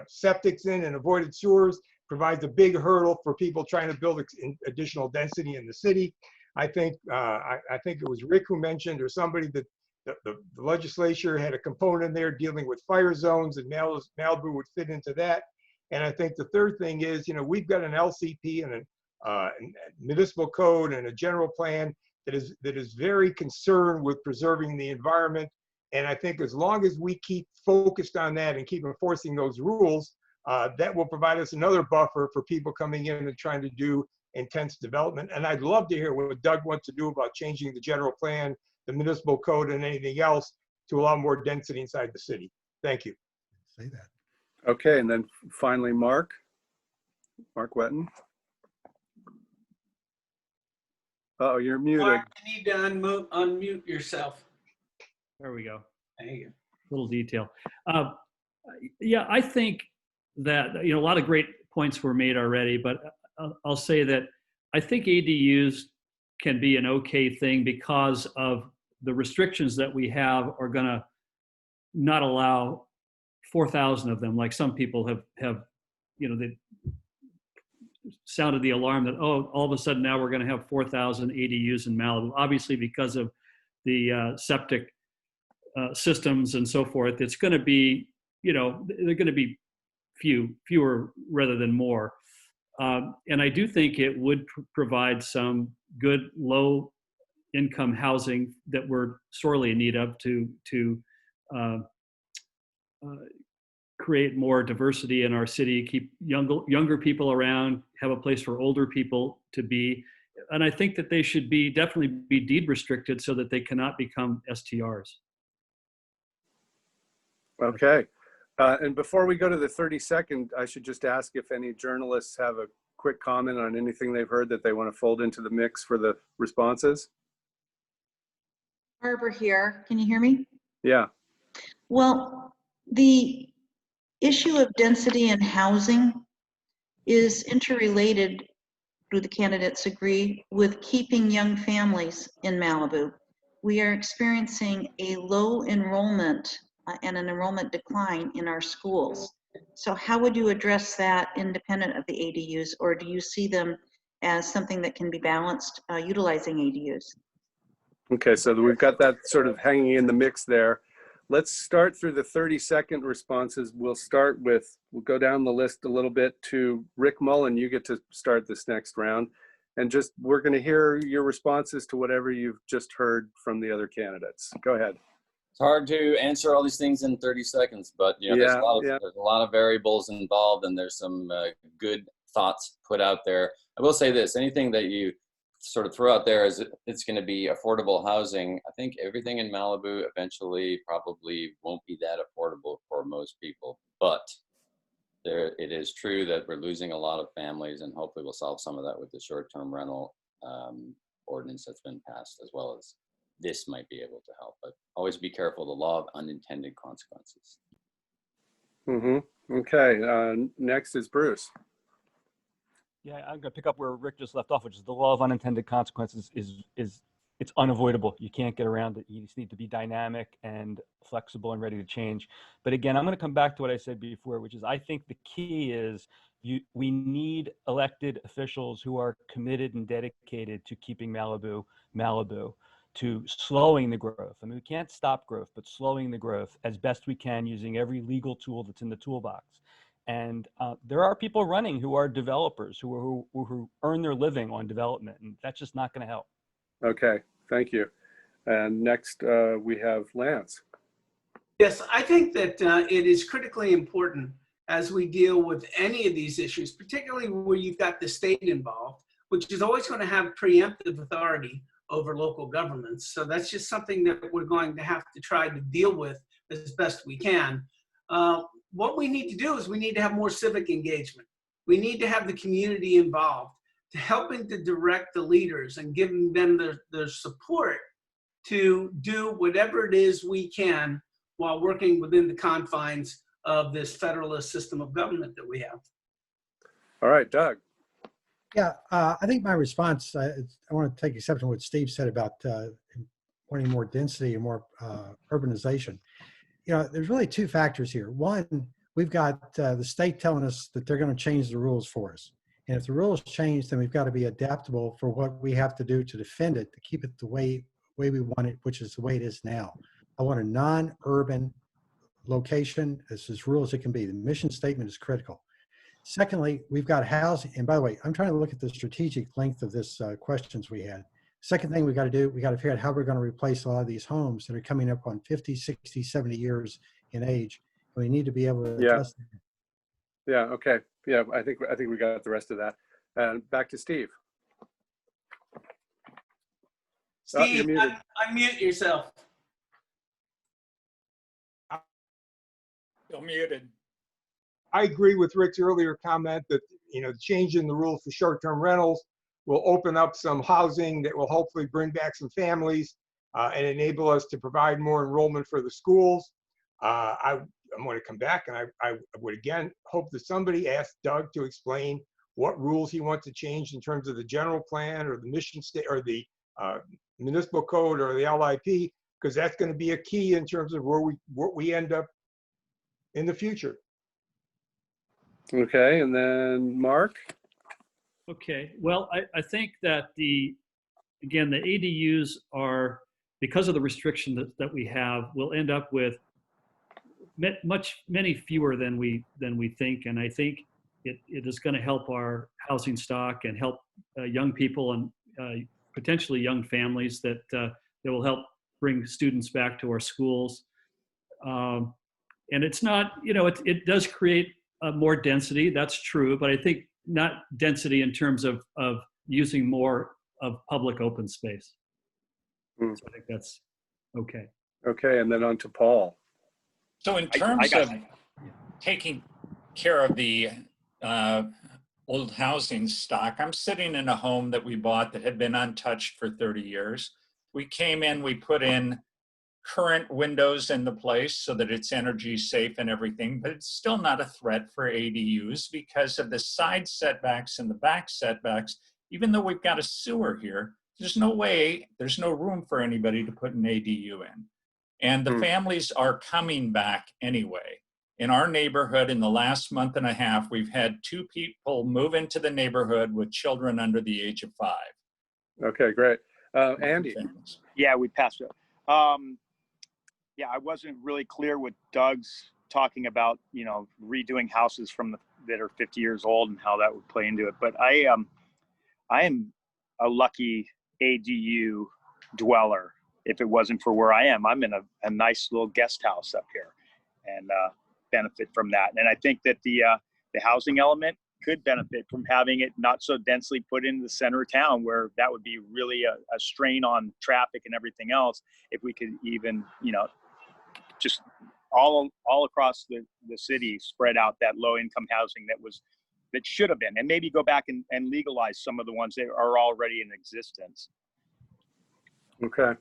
septics in and avoided sewers provides a big hurdle for people trying to build additional density in the city. I think it was Rick who mentioned, or somebody, that the legislature had a component in there dealing with fire zones, and Malibu would fit into that. And I think the third thing is, we've got an LCP and a municipal code and a general plan that is very concerned with preserving the environment. And I think as long as we keep focused on that and keep enforcing those rules, that will provide us another buffer for people coming in and trying to do intense development. And I'd love to hear what Doug wants to do about changing the general plan, the municipal code, and anything else to allow more density inside the city. Thank you. Say that. Okay, and then finally, Mark Wetton. Oh, you're muted. Mark, you need to unmute yourself. There we go. There you go. Little detail. Yeah, I think that, a lot of great points were made already, but I'll say that I think ADUs can be an okay thing because of the restrictions that we have are going to not allow 4,000 of them, like some people have they sounded the alarm that, all of a sudden now we're going to have 4,000 ADUs in Malibu, obviously because of the septic systems and so forth. It's going to be, they're going to be fewer rather than more. And I do think it would provide some good low income housing that we're sorely in need of to create more diversity in our city, keep younger people around, have a place for older people to be. And I think that they should definitely be deed restricted so that they cannot become STRs. Okay. And before we go to the 30-second, I should just ask if any journalists have a quick comment on anything they've heard that they want to fold into the mix for the responses. Barbara here. Can you hear me? Yeah. Well, the issue of density and housing is interrelated, do the candidates agree, with keeping young families in Malibu. We are experiencing a low enrollment and an enrollment decline in our schools. So how would you address that independent of the ADUs, or do you see them as something that can be balanced utilizing ADUs? Okay, so we've got that sort of hanging in the mix there. Let's start through the 30-second responses. We'll go down the list a little bit to Rick Mullen. You get to start this next round. And we're going to hear your responses to whatever you've just heard from the other candidates. Go ahead. It's hard to answer all these things in 30 seconds, but there's a lot of variables involved, and there's some good thoughts put out there. I will say this: anything that you sort of throw out there is it's going to be affordable housing. I think everything in Malibu eventually probably won't be that affordable for most people, but it is true that we're losing a lot of families, and hopefully we'll solve some of that with the short-term rental ordinance that's been passed, as well as this might be able to help. But always be careful, the law of unintended consequences. Mm-hmm. Okay, next is Bruce. Yeah, I'm going to pick up where Rick just left off, which is the law of unintended consequences it's unavoidable. You can't get around it. You just need to be dynamic and flexible and ready to change. But again, I'm going to come back to what I said before, which is I think the key is we need elected officials who are committed and dedicated to keeping Malibu, to slowing the growth. I mean, we can't stop growth, but slowing the growth as best we can using every legal tool that's in the toolbox. And there are people running who are developers who earn their living on development, and that's just not going to help. Okay, thank you. And next we have Lance. Yes, I think that it is critically important as we deal with any of these issues, particularly where you've got the state involved, which is always going to have preemptive authority over local governments. So that's just something that we're going to have to try to deal with as best we can. What we need to do is we need to have more civic engagement. We need to have the community involved, to helping to direct the leaders and giving them their support to do whatever it is we can while working within the confines of this federalist system of government that we have. All right, Doug. Yeah, I think my response, I want to take exception to what Steve said about wanting more density and more urbanization. There's really two factors here. One, we've got the state telling us that they're going to change the rules for us. And if the rules change, then we've got to be adaptable for what we have to do to defend it, to keep it the way we want it, which is the way it is now. I want a non-urban location, as rural as it can be. The mission statement is critical. Secondly, we've got housing. And by the way, I'm trying to look at the strategic length of this questions we had. Second thing we got to do, we got to figure out how we're going to replace a lot of these homes that are coming up on 50, 60, 70 years in age. We need to be able to adjust. Yeah. Okay. Yeah. I think we got the rest of that. And back to Steve. Steve, you're muted. unmute yourself. Still muted. I agree with Rick's earlier comment that, changing the rules for short-term rentals will open up some housing that will hopefully bring back some families and enable us to provide more enrollment for the schools. I'm going to come back, and I would again hope that somebody asks Doug to explain what rules he wants to change in terms of the general plan or the mission state or the municipal code or the LIP, because that's going to be a key in terms of what we end up in the future. Okay, and then Mark. Okay, well, I think that the ADUs are, because of the restriction that we have, we'll end up with many fewer than we think, and I think it is going to help our housing stock and help young people and potentially young families that will help bring students back to our schools. And it's not, it does create more density, that's true, but I think not density in terms of using more of public open space. So I think that's okay. Okay, and then on to Paul. So in terms of taking care of the old housing stock, I'm sitting in a home that we bought that had been untouched for 30 years. We came in, we put in current windows in the place so that it's energy safe and everything, but it's still not a threat for ADUs because of the side setbacks and the back setbacks. Even though we've got a sewer here, there's no room for anybody to put an ADU in. And the families are coming back anyway. In our neighborhood, in the last month and a half, we've had 2 people move into the neighborhood with children under the age of 5. Okay, great. Andy. Yeah, we passed it. Yeah, I wasn't really clear with Doug's talking about, redoing houses that are 50 years old and how that would play into it. But I am a lucky ADU dweller. If it wasn't for where I am, I'm in a nice little guest house up here and benefit from that. And I think that the housing element could benefit from having it not so densely put into the center of town, where that would be really a strain on traffic and everything else. If we could even, just all across the city, spread out that low income housing that should have been, and maybe go back and legalize some of the ones that are already in existence. Okay.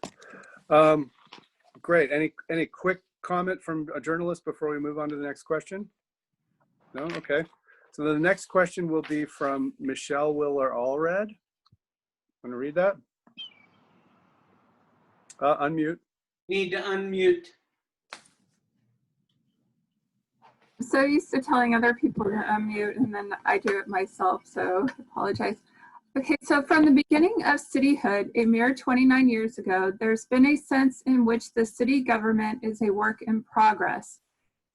Great. Any quick comment from a journalist before we move on to the next question? No? Okay. So the next question will be from Michelle Willer-Allred. Want to read that? Unmute. Need to unmute. I'm so used to telling other people to unmute and then I do it myself, so I apologize. Okay, so from the beginning of cityhood, a mere 29 years ago, there's been a sense in which the city government is a work in progress.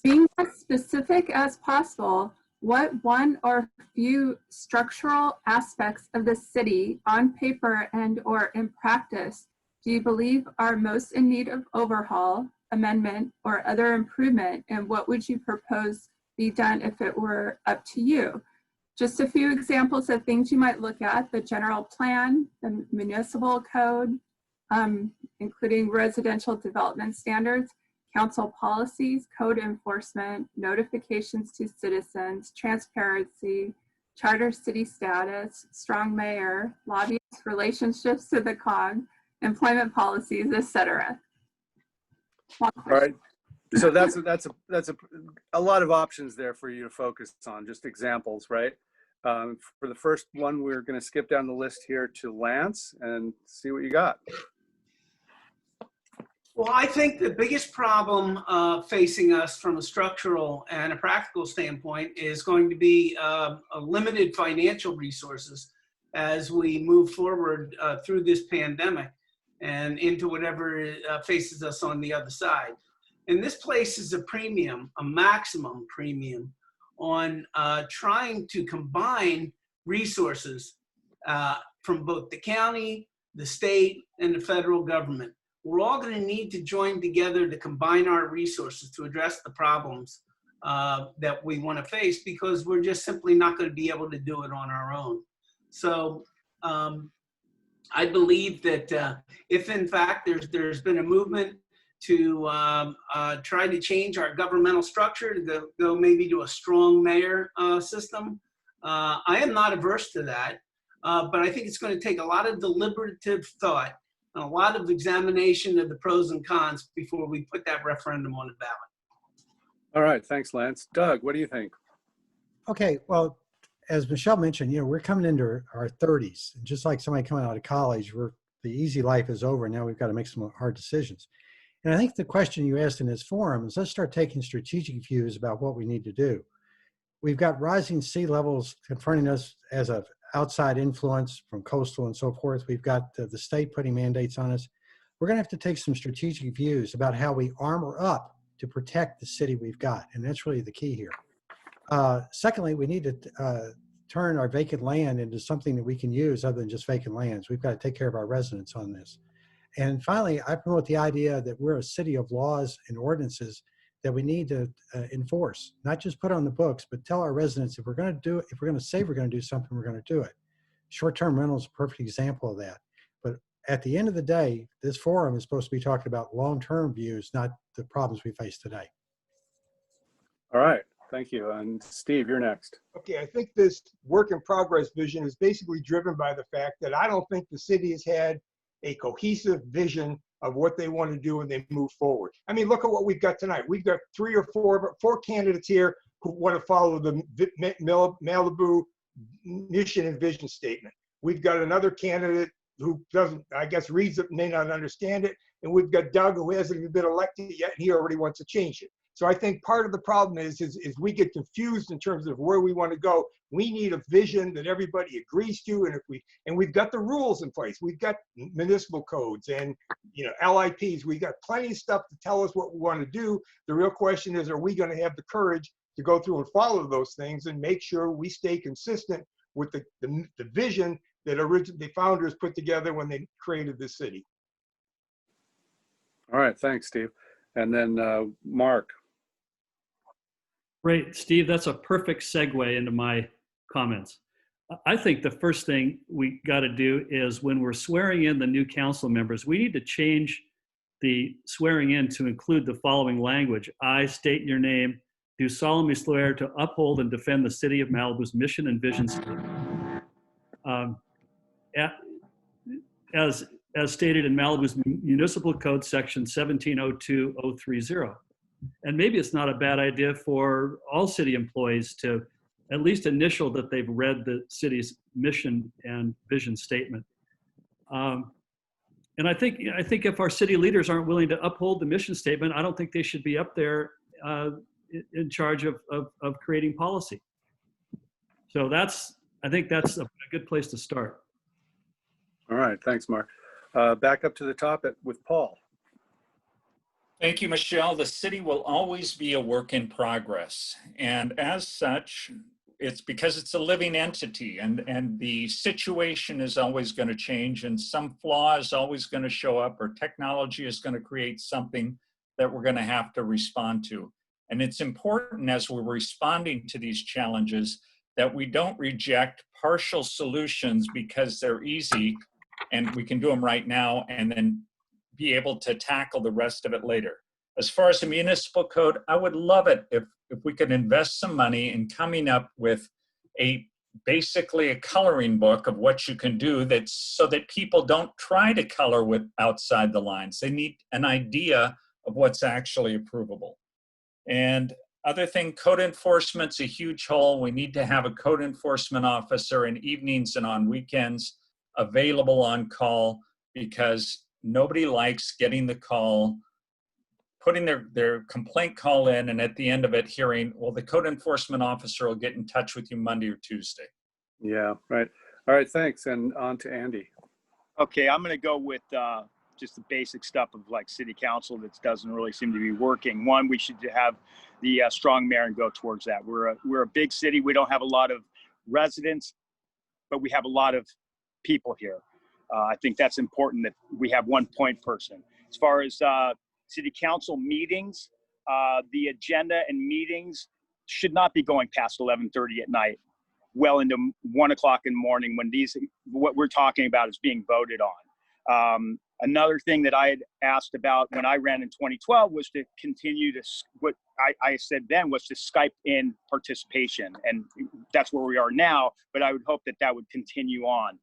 Being as specific as possible, what one or few structural aspects of the city on paper and or in practice do you believe are most in need of overhaul, amendment, or other improvement, and what would you propose be done if it were up to you? Just a few examples of things you might look at: the general plan, the municipal code, including residential development standards, council policies, code enforcement, notifications to citizens, transparency, charter city status, strong mayor, lobbyists, relationships to the COG, employment policies, etc. All right. So that's a lot of options there for you to focus on, just examples, right? For the first one, we're going to skip down the list here to Lance and see what you got. Well, I think the biggest problem facing us from a structural and a practical standpoint is going to be a limited financial resources as we move forward through this pandemic. and into whatever faces us on the other side. And this places a premium, a maximum premium, on trying to combine resources from both the county, the state, and the federal government. We're all going to need to join together to combine our resources to address the problems that we want to face, because we're just simply not going to be able to do it on our own. So I believe that if in fact there's been a movement to try to change our governmental structure, to go maybe to a strong mayor system, I am not averse to that, but I think it's going to take a lot of deliberative thought and a lot of examination of the pros and cons before we put that referendum on the ballot. All right, thanks, Lance. Doug, what do you think? Okay, well, as Michelle mentioned, we're coming into our 30s. Just like somebody coming out of college, the easy life is over. Now we've got to make some hard decisions. And I think the question you asked in this forum is, let's start taking strategic views about what we need to do. We've got rising sea levels confronting us as an outside influence from coastal and so forth. We've got the state putting mandates on us. We're going to have to take some strategic views about how we armor up to protect the city we've got. And that's really the key here. Secondly, we need to turn our vacant land into something that we can use other than just vacant lands. We've got to take care of our residents on this. And finally, I promote the idea that we're a city of laws and ordinances that we need to enforce, not just put on the books, but tell our residents if we're going to do it, if we're going to say we're going to do something, we're going to do it. Short-term rental is a perfect example of that. But at the end of the day, this forum is supposed to be talking about long-term views, not the problems we face today. All right, thank you. And Steve, you're next. Okay, I think this work in progress vision is basically driven by the fact that I don't think the city has had a cohesive vision of what they want to do when they move forward. I mean, look at what we've got tonight. We've got four candidates here who want to follow the Malibu mission and vision statement. We've got another candidate who doesn't, I guess, reads it, may not understand it. And we've got Doug, who hasn't even been elected yet, and he already wants to change it. So I think part of the problem is we get confused in terms of where we want to go. We need a vision that everybody agrees to, and we've got the rules in place. We've got municipal codes and LIPs. We've got plenty of stuff to tell us what we want to do. The real question is, are we going to have the courage to go through and follow those things and make sure we stay consistent with the vision that the founders put together when they created this city? All right, thanks, Steve. And then Mark. Great, Steve, that's a perfect segue into my comments. I think the first thing we got to do is when we're swearing in the new council members, we need to change the swearing in to include the following language. I state your name, do solemnly swear to uphold and defend the city of Malibu's mission and vision statement. As stated in Malibu's Municipal Code section 1702-030. And maybe it's not a bad idea for all city employees to at least initial that they've read the city's mission and vision statement. And I think if our city leaders aren't willing to uphold the mission statement, I don't think they should be up there in charge of creating policy. So I think that's a good place to start. All right, thanks, Mark. Back up to the top with Paul. Thank you, Michelle. The city will always be a work in progress. And as such, it's because it's a living entity, and the situation is always going to change, and some flaw is always going to show up, or technology is going to create something that we're going to have to respond to. And it's important as we're responding to these challenges that we don't reject partial solutions because they're easy and we can do them right now and then be able to tackle the rest of it later. As far as the municipal code, I would love it if we could invest some money in coming up with basically a coloring book of what you can do, so that people don't try to color with outside the lines. They need an idea of what's actually approvable. And other thing, code enforcement's a huge hole. We need to have a code enforcement officer in evenings and on weekends available on call, because nobody likes getting the call, putting their complaint call in, and at the end of it hearing, well, the code enforcement officer will get in touch with you Monday or Tuesday. Yeah, right. All right, thanks. And on to Andy. Okay, I'm going to go with just the basic stuff of like city council that doesn't really seem to be working. One, we should have the strong mayor and go towards that. We're a big city. We don't have a lot of residents, but we have a lot of people here. I think that's important that we have one point person. As far as city council meetings, the agenda and meetings should not be going past 11:30 at night, well into 1 o'clock in the morning when what we're talking about is being voted on. Another thing that I had asked about when I ran in 2012 was to continue to, what I said then was to Skype in participation. And that's where we are now, but I would hope that that would continue on.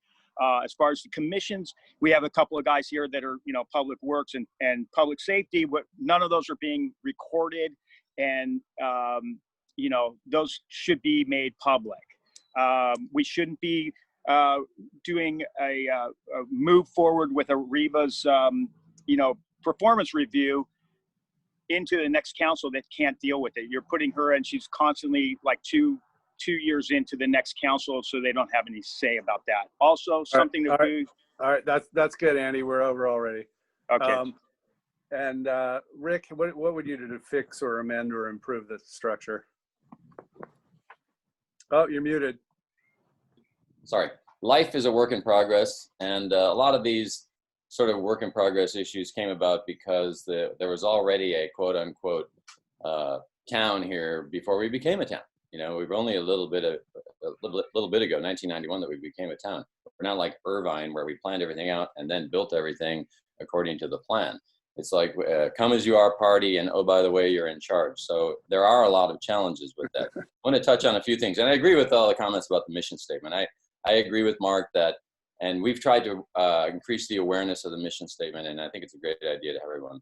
As far as the commissions, we have a couple of guys here that are, public works and public safety. None of those are being recorded, and, those should be made public. We shouldn't be doing a move forward with Ariba's, performance review into the next council that can't deal with it. You're putting her, and she's constantly like two years into the next council, so they don't have any say about that. Also, something to do. All right, that's good, Andy. We're over already. Okay. And Rick, what would you do to fix or amend or improve the structure? Oh, you're muted. Sorry. Life is a work in progress, and a lot of these sort of work in progress issues came about because there was already a quote unquote town here before we became a town. We were only a little bit ago, 1991, that we became a town. We're not like Irvine, where we planned everything out and then built everything according to the plan. It's like come as you are party, and oh, by the way, you're in charge. So there are a lot of challenges with that. I want to touch on a few things, and I agree with all the comments about the mission statement. I agree with Mark that, and we've tried to increase the awareness of the mission statement, and I think it's a great idea to have everyone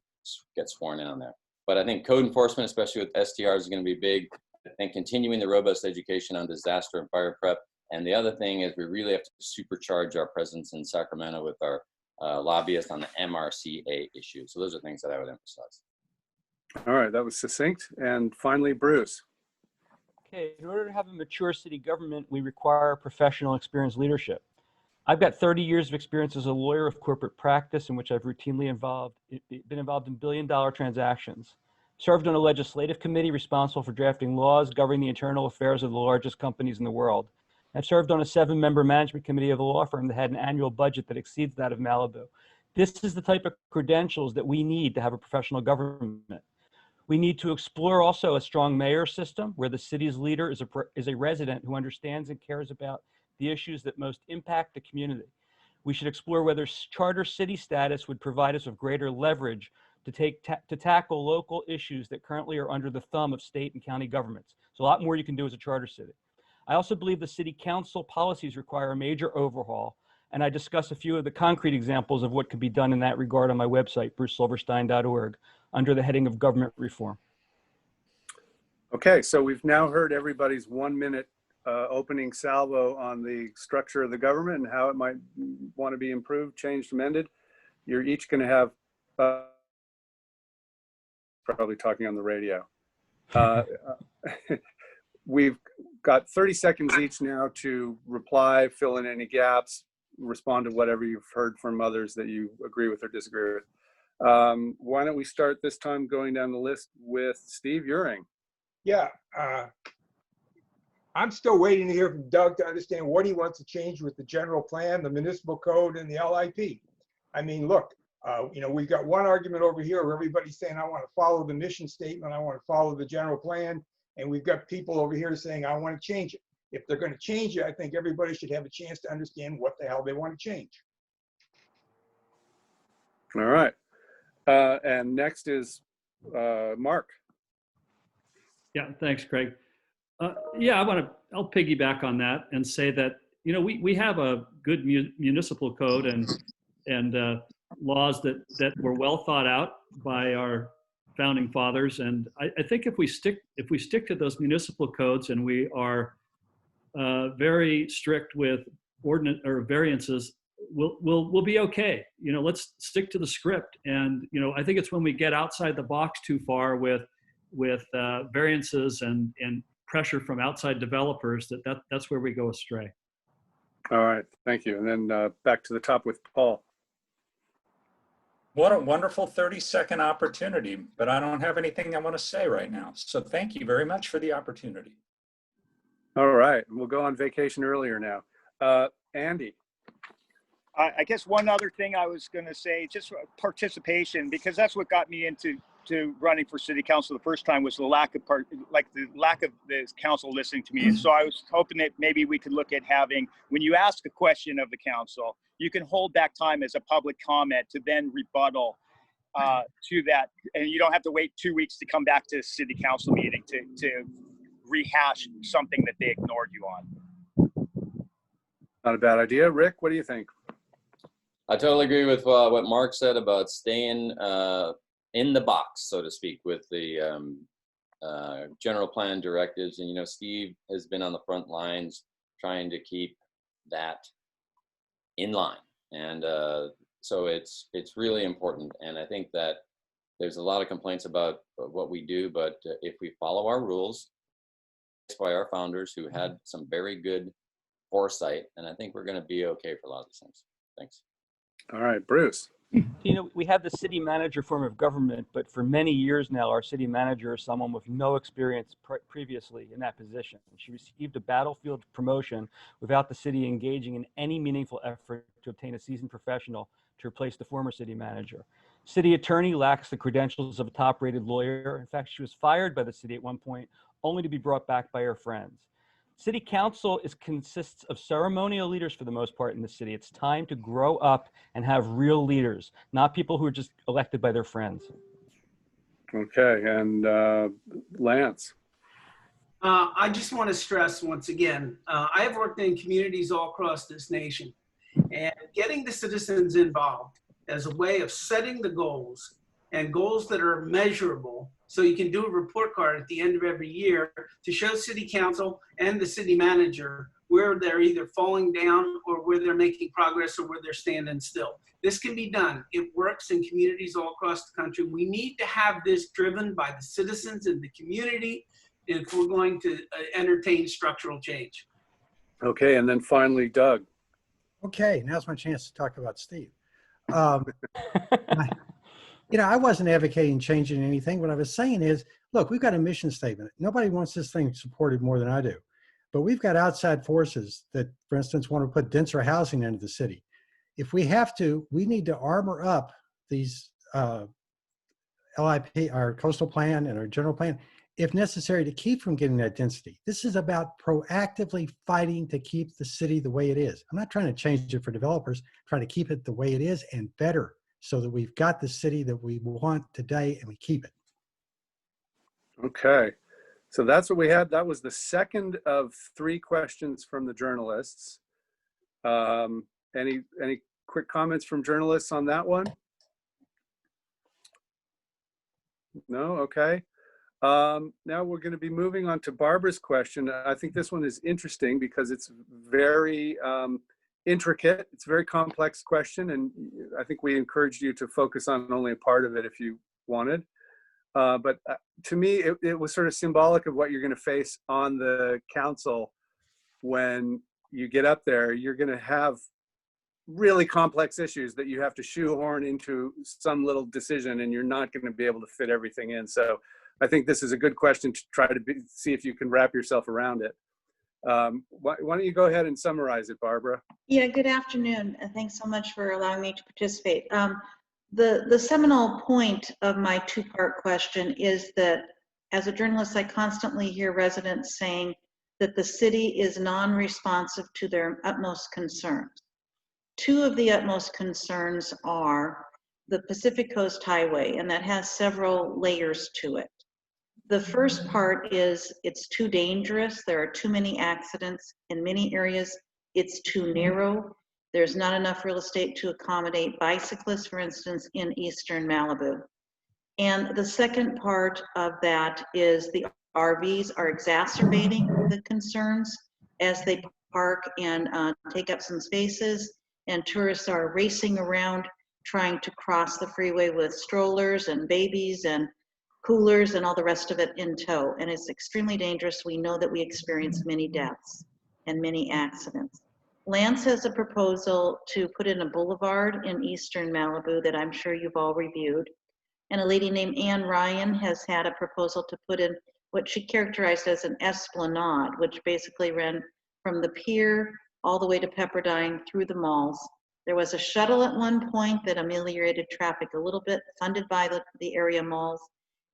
get sworn in on that. But I think code enforcement, especially with STRs, is going to be big. I think continuing the robust education on disaster and fire prep. And the other thing is we really have to supercharge our presence in Sacramento with our lobbyists on the MRCA issue. So those are things that I would emphasize. All right, that was succinct. And finally, Bruce. Okay, in order to have a mature city government, we require professional, experienced leadership. I've got 30 years of experience as a lawyer of corporate practice, in which I've routinely been involved in billion-dollar transactions. Served on a legislative committee responsible for drafting laws governing the internal affairs of the largest companies in the world. I've served on a 7-member management committee of a law firm that had an annual budget that exceeds that of Malibu. This is the type of credentials that we need to have a professional government. We need to explore also a strong mayor system where the city's leader is a resident who understands and cares about the issues that most impact the community. We should explore whether charter city status would provide us with greater leverage to tackle local issues that currently are under the thumb of state and county governments. So a lot more you can do as a charter city. I also believe the city council policies require a major overhaul, and I discuss a few of the concrete examples of what could be done in that regard on my website, brucesilverstein.org, under the heading of government reform. Okay, so we've now heard everybody's 1-minute opening salvo on the structure of the government and how it might want to be improved, changed, amended. You're each going to have probably talking on the radio. We've got 30 seconds each now to reply, fill in any gaps, respond to whatever you've heard from others that you agree with or disagree with. Why don't we start this time going down the list with Steve Euring? Yeah, I'm still waiting to hear from Doug to understand what he wants to change with the general plan, the municipal code, and the LIP. I mean, look, we've got one argument over here where everybody's saying, I want to follow the mission statement, I want to follow the general plan. And we've got people over here saying, I want to change it. If they're going to change it, I think everybody should have a chance to understand what the hell they want to change. All right. And next is Mark. Yeah, thanks, Craig. I'll piggyback on that and say that, we have a good municipal code and laws that were well thought out by our founding fathers. And I think if we stick to those municipal codes and we are very strict with ordinance or variances, we'll be okay. Let's stick to the script. And I think it's when we get outside the box too far with variances and pressure from outside developers that's where we go astray. All right, thank you. And then back to the top with Paul. What a wonderful 30-second opportunity, but I don't have anything I want to say right now. So thank you very much for the opportunity. All right, we'll go on vacation earlier now. Andy. I guess one other thing I was going to say, just participation, because that's what got me into running for city council the first time, was the lack of the council listening to me. And so I was hoping that maybe we could look at having, when you ask a question of the council, you can hold back time as a public comment to then rebuttal to that, and you don't have to wait 2 weeks to come back to a city council meeting to rehash something that they ignored you on. Not a bad idea. Rick, what do you think? I totally agree with what Mark said about staying in the box, so to speak, with the general plan directives. And, you know, Steve has been on the front lines trying to keep that in line. And so it's really important. And I think that there's a lot of complaints about what we do, but if we follow our rules by our founders who had some very good foresight, and I think we're going to be okay for a lot of these things. Thanks. All right, Bruce. You know, we have the city manager form of government, but for many years now, our city manager is someone with no experience previously in that position. She received a battlefield promotion without the city engaging in any meaningful effort to obtain a seasoned professional to replace the former city manager. City attorney lacks the credentials of a top-rated lawyer. In fact, she was fired by the city at one point, only to be brought back by her friends. City council consists of ceremonial leaders for the most part in the city. It's time to grow up and have real leaders, not people who are just elected by their friends. Okay, and Lance. I just want to stress once again, I have worked in communities all across this nation, and getting the citizens involved as a way of setting the goals, and goals that are measurable, so you can do a report card at the end of every year to show city council and the city manager where they're either falling down or where they're making progress or where they're standing still. This can be done. It works in communities all across the country. We need to have this driven by the citizens in the community if we're going to entertain structural change. Okay, and then finally, Doug. Okay, now's my chance to talk about Steve. You know, I wasn't advocating changing anything. What I was saying is, look, we've got a mission statement. Nobody wants this thing supported more than I do. But we've got outside forces that, for instance, want to put denser housing into the city. If we have to, we need to armor up these LIP, our coastal plan and our general plan, if necessary, to keep from getting that density. This is about proactively fighting to keep the city the way it is. I'm not trying to change it for developers, I'm trying to keep it the way it is and better, so that we've got the city that we want today and we keep it. Okay, so that's what we had. That was the second of 3 questions from the journalists. Any quick comments from journalists on that one? No, okay. Now we're going to be moving on to Barbara's question. I think this one is interesting because it's very intricate. It's a very complex question, and I think we encouraged you to focus on only a part of it if you wanted. But to me, it was sort of symbolic of what you're going to face on the council when you get up there. You're going to have really complex issues that you have to shoehorn into some little decision, and you're not going to be able to fit everything in. So I think this is a good question to try to see if you can wrap yourself around it. Why don't you go ahead and summarize it, Barbara? Yeah, good afternoon, and thanks so much for allowing me to participate. The seminal point of my 2-part question is that as a journalist, I constantly hear residents saying that the city is non-responsive to their utmost concerns. 2 of the utmost concerns are the Pacific Coast Highway, and that has several layers to it. The first part is it's too dangerous. There are too many accidents in many areas. It's too narrow. There's not enough real estate to accommodate bicyclists, for instance, in eastern Malibu. And the second part of that is the RVs are exacerbating the concerns as they park and take up some spaces, and tourists are racing around trying to cross the freeway with strollers and babies and coolers and all the rest of it in tow. And it's extremely dangerous. We know that we experience many deaths and many accidents. Lance has a proposal to put in a boulevard in eastern Malibu that I'm sure you've all reviewed. And a lady named Ann Ryan has had a proposal to put in what she characterized as an esplanade, which basically ran from the pier all the way to Pepperdine through the malls. There was a shuttle at one point that ameliorated traffic a little bit, funded by the area malls,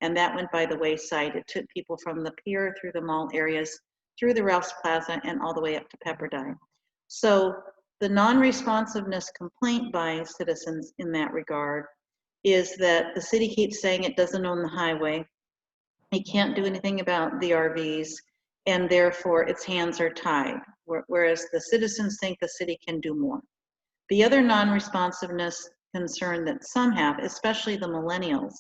and that went by the wayside. It took people from the pier through the mall areas, through the Ralph's Plaza, and all the way up to Pepperdine. So the non-responsiveness complaint by citizens in that regard is that the city keeps saying it doesn't own the highway, it can't do anything about the RVs, and therefore its hands are tied, whereas the citizens think the city can do more. The other non-responsiveness concern that some have, especially the millennials,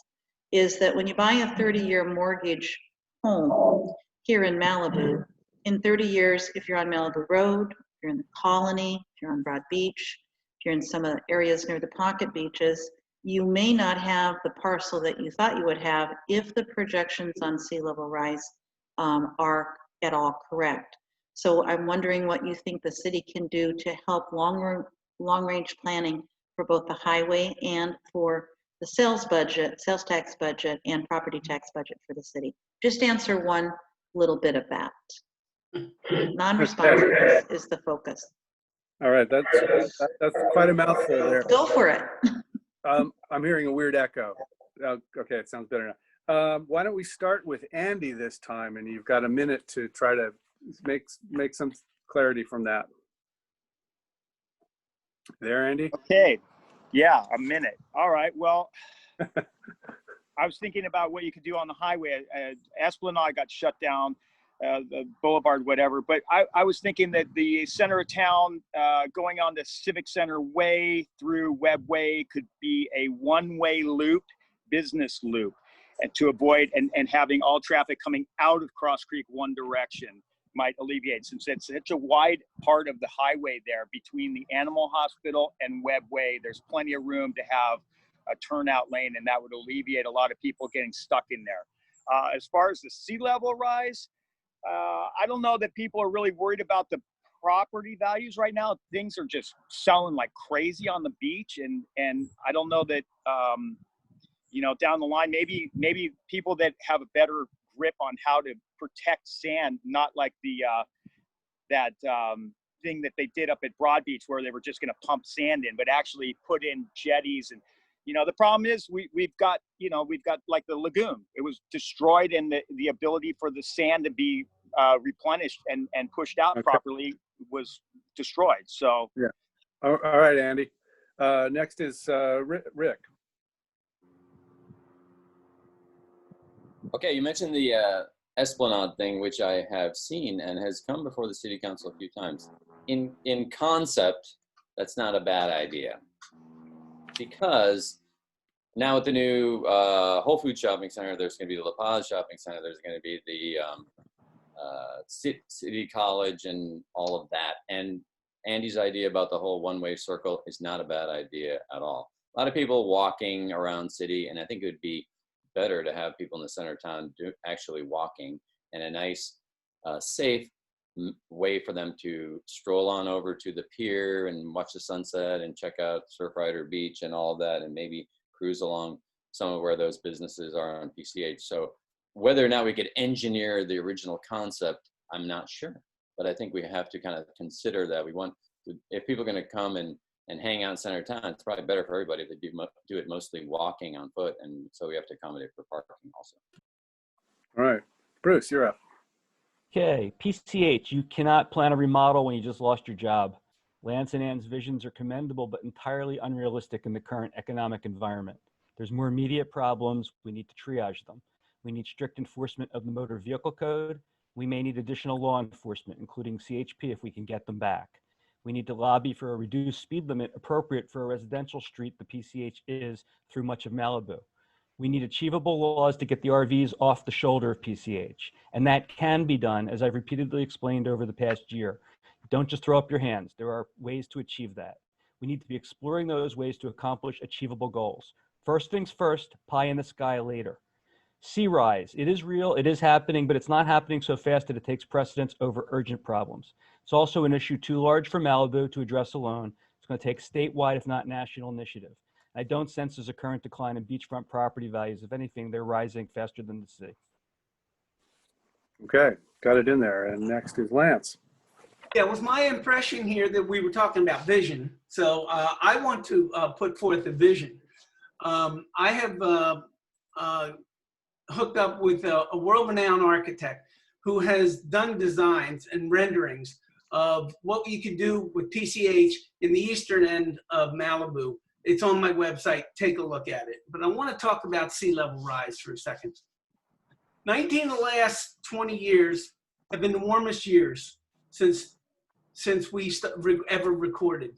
is that when you buy a 30-year mortgage home here in Malibu, in 30 years, if you're on Malibu Road, if you're in the Colony, if you're on Broad Beach, if you're in some of the areas near the pocket beaches, you may not have the parcel that you thought you would have if the projections on sea level rise are at all correct. So I'm wondering what you think the city can do to help long-range planning for both the highway and for the sales tax budget, and property tax budget for the city. Just answer one little bit of that. Non-responsiveness is the focus. All right, that's quite a mouthful there. Go for it. I'm hearing a weird echo. Okay, it sounds better now. Why don't we start with Andy this time, and you've got a minute to try to make some clarity from that. There, Andy? Okay. Yeah, a minute. All right. Well, I was thinking about what you could do on the highway. Esplanade got shut down, the boulevard, whatever. But I was thinking that the center of town, going on the Civic Center Way through Webb Way, could be a one-way loop, business loop, and to avoid and having all traffic coming out of Cross Creek one direction might alleviate, since it's such a wide part of the highway there between the animal hospital and Webb Way. There's plenty of room to have a turnout lane, and that would alleviate a lot of people getting stuck in there. As far as the sea level rise, I don't know that people are really worried about the property values right now. Things are just selling like crazy on the beach, and I don't know that you know, down the line, maybe people that have a better grip on how to protect sand, not like the that thing that they did up at Broad Beach where they were just going to pump sand in, but actually put in jetties. And you know, the problem is we've got like the lagoon. It was destroyed, and the ability for the sand to be replenished and pushed out properly was destroyed. So yeah. All right, Andy. Next is Rick. Okay, you mentioned the Esplanade thing, which I have seen and has come before the city council a few times. In concept, that's not a bad idea, because now with the new Whole Foods shopping center, there's going to be the La Paz shopping center, there's going to be the City College and all of that. And Andy's idea about the whole one-way circle is not a bad idea at all. A lot of people walking around city, and I think it would be better to have people in the center of town actually walking, and a nice, safe way for them to stroll on over to the pier and watch the sunset and check out Surfrider Beach and all of that, and maybe cruise along some of where those businesses are on PCH. So whether or not we could engineer the original concept, I'm not sure. But I think we have to kind of consider that if people are going to come and hang out in center of town, it's probably better for everybody if they do it mostly walking on foot. And so we have to accommodate for parking also. All right. Bruce, you're up. Okay, PCH, you cannot plan a remodel when you just lost your job. Lance and Ann's visions are commendable, but entirely unrealistic in the current economic environment. There's more immediate problems. We need to triage them. We need strict enforcement of the motor vehicle code. We may need additional law enforcement, including CHP, if we can get them back. We need to lobby for a reduced speed limit appropriate for a residential street the PCH is through much of Malibu. We need achievable laws to get the RVs off the shoulder of PCH. And that can be done, as I've repeatedly explained over the past year. Don't just throw up your hands. There are ways to achieve that. We need to be exploring those ways to accomplish achievable goals. First things first, pie in the sky later. Sea rise, it is real, it is happening, but it's not happening so fast that it takes precedence over urgent problems. It's also an issue too large for Malibu to address alone. It's going to take statewide, if not national, initiative. I don't sense there's a current decline in beachfront property values. If anything, they're rising faster than the sea. Okay, got it in there. And next is Lance. Yeah, it was my impression here that we were talking about vision. So I want to put forth a vision. I have hooked up with a world-renowned architect who has done designs and renderings of what you could do with PCH in the eastern end of Malibu. It's on my website. Take a look at it. But I want to talk about sea level rise for a second. 19 of the last 20 years have been the warmest years since we ever recorded.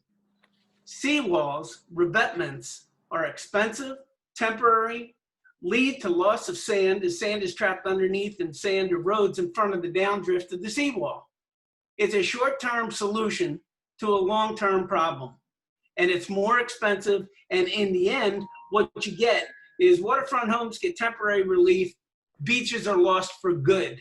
Seawalls, revetments are expensive, temporary, lead to loss of sand as sand is trapped underneath and sand erodes in front of the downdrift of the seawall. It's a short-term solution to a long-term problem. And it's more expensive. And in the end, what you get is waterfront homes get temporary relief. Beaches are lost for good.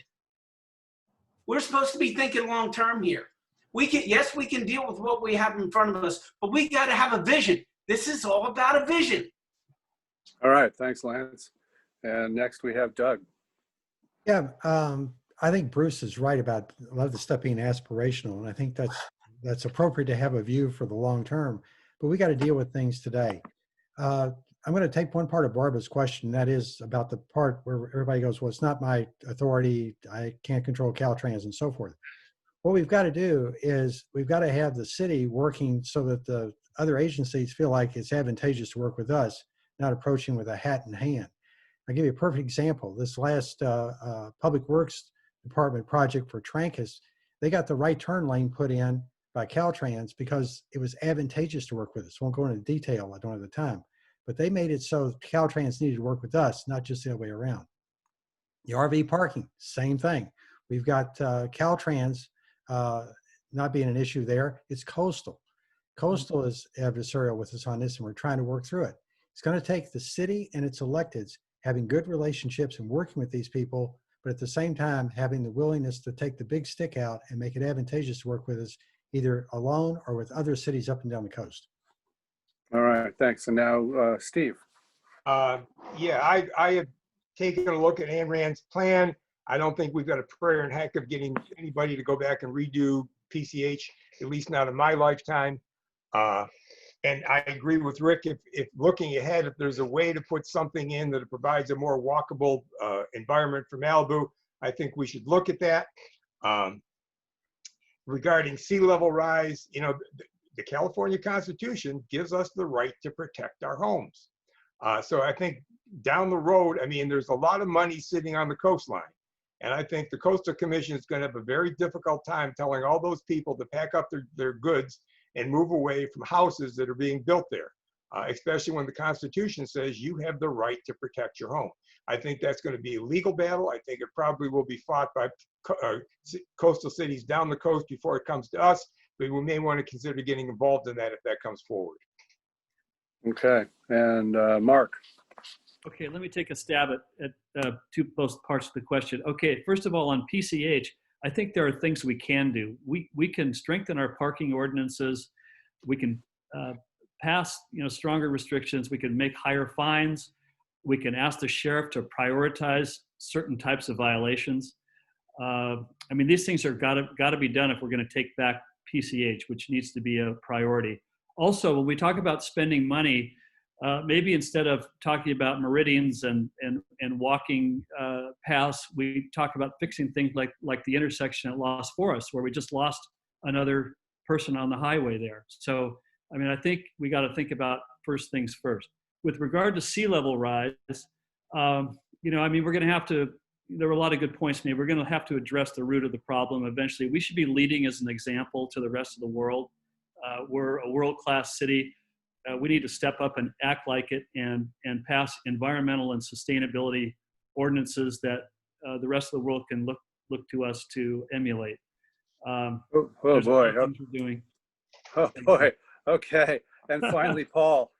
We're supposed to be thinking long-term here. We can deal with what we have in front of us, but we got to have a vision. This is all about a vision. All right, thanks, Lance. And next we have Doug. Yeah, I think Bruce is right about a lot of the stuff being aspirational, and I think that's appropriate to have a view for the long term. But we got to deal with things today. I'm going to take one part of Barbara's question, that is about the part where everybody goes, well, it's not my authority, I can't control Caltrans and so forth. What we've got to do is we've got to have the city working so that the other agencies feel like it's advantageous to work with us, not approaching with a hat in hand. I'll give you a perfect example. This last Public Works Department project for Trancas, they got the right turn lane put in by Caltrans because it was advantageous to work with us. Won't go into detail, I don't have the time. But they made it so Caltrans needed to work with us, not just the other way around. The RV parking, same thing. We've got Caltrans not being an issue there. It's coastal. Coastal is adversarial with us on this, and we're trying to work through it. It's going to take the city and its electeds having good relationships and working with these people, but at the same time, having the willingness to take the big stick out and make it advantageous to work with us, either alone or with other cities up and down the coast. All right, thanks. And now, Steve. Yeah, I have taken a look at Ayn Rand's plan. I don't think we've got a prayer in heck of getting anybody to go back and redo PCH, at least not in my lifetime. And I agree with Rick, if looking ahead, if there's a way to put something in that provides a more walkable environment for Malibu, I think we should look at that. Regarding sea level rise, you know, the California Constitution gives us the right to protect our homes. So I think down the road, I mean, there's a lot of money sitting on the coastline. And I think the Coastal Commission is going to have a very difficult time telling all those people to pack up their goods and move away from houses that are being built there, especially when the Constitution says you have the right to protect your home. I think that's going to be a legal battle. I think it probably will be fought by coastal cities down the coast before it comes to us, but we may want to consider getting involved in that if that comes forward. Okay, and Mark. Okay, let me take a stab at both parts of the question. Okay, first of all, on PCH, I think there are things we can do. We can strengthen our parking ordinances. We can pass stronger restrictions. We can make higher fines. We can ask the sheriff to prioritize certain types of violations. I mean, these things are got to be done if we're going to take back PCH, which needs to be a priority. Also, when we talk about spending money, maybe instead of talking about meridians and walking paths, we talk about fixing things like the intersection at Los Forest, where we just lost another person on the highway there. So, I mean, I think we got to think about first things first. With regard to sea level rise, I mean, we're going to have to, there were a lot of good points made. We're going to have to address the root of the problem eventually. We should be leading as an example to the rest of the world. We're a world-class city. We need to step up and act like it and pass environmental and sustainability ordinances that the rest of the world can look to us to emulate. Oh boy. Oh boy. Okay. And finally, Paul.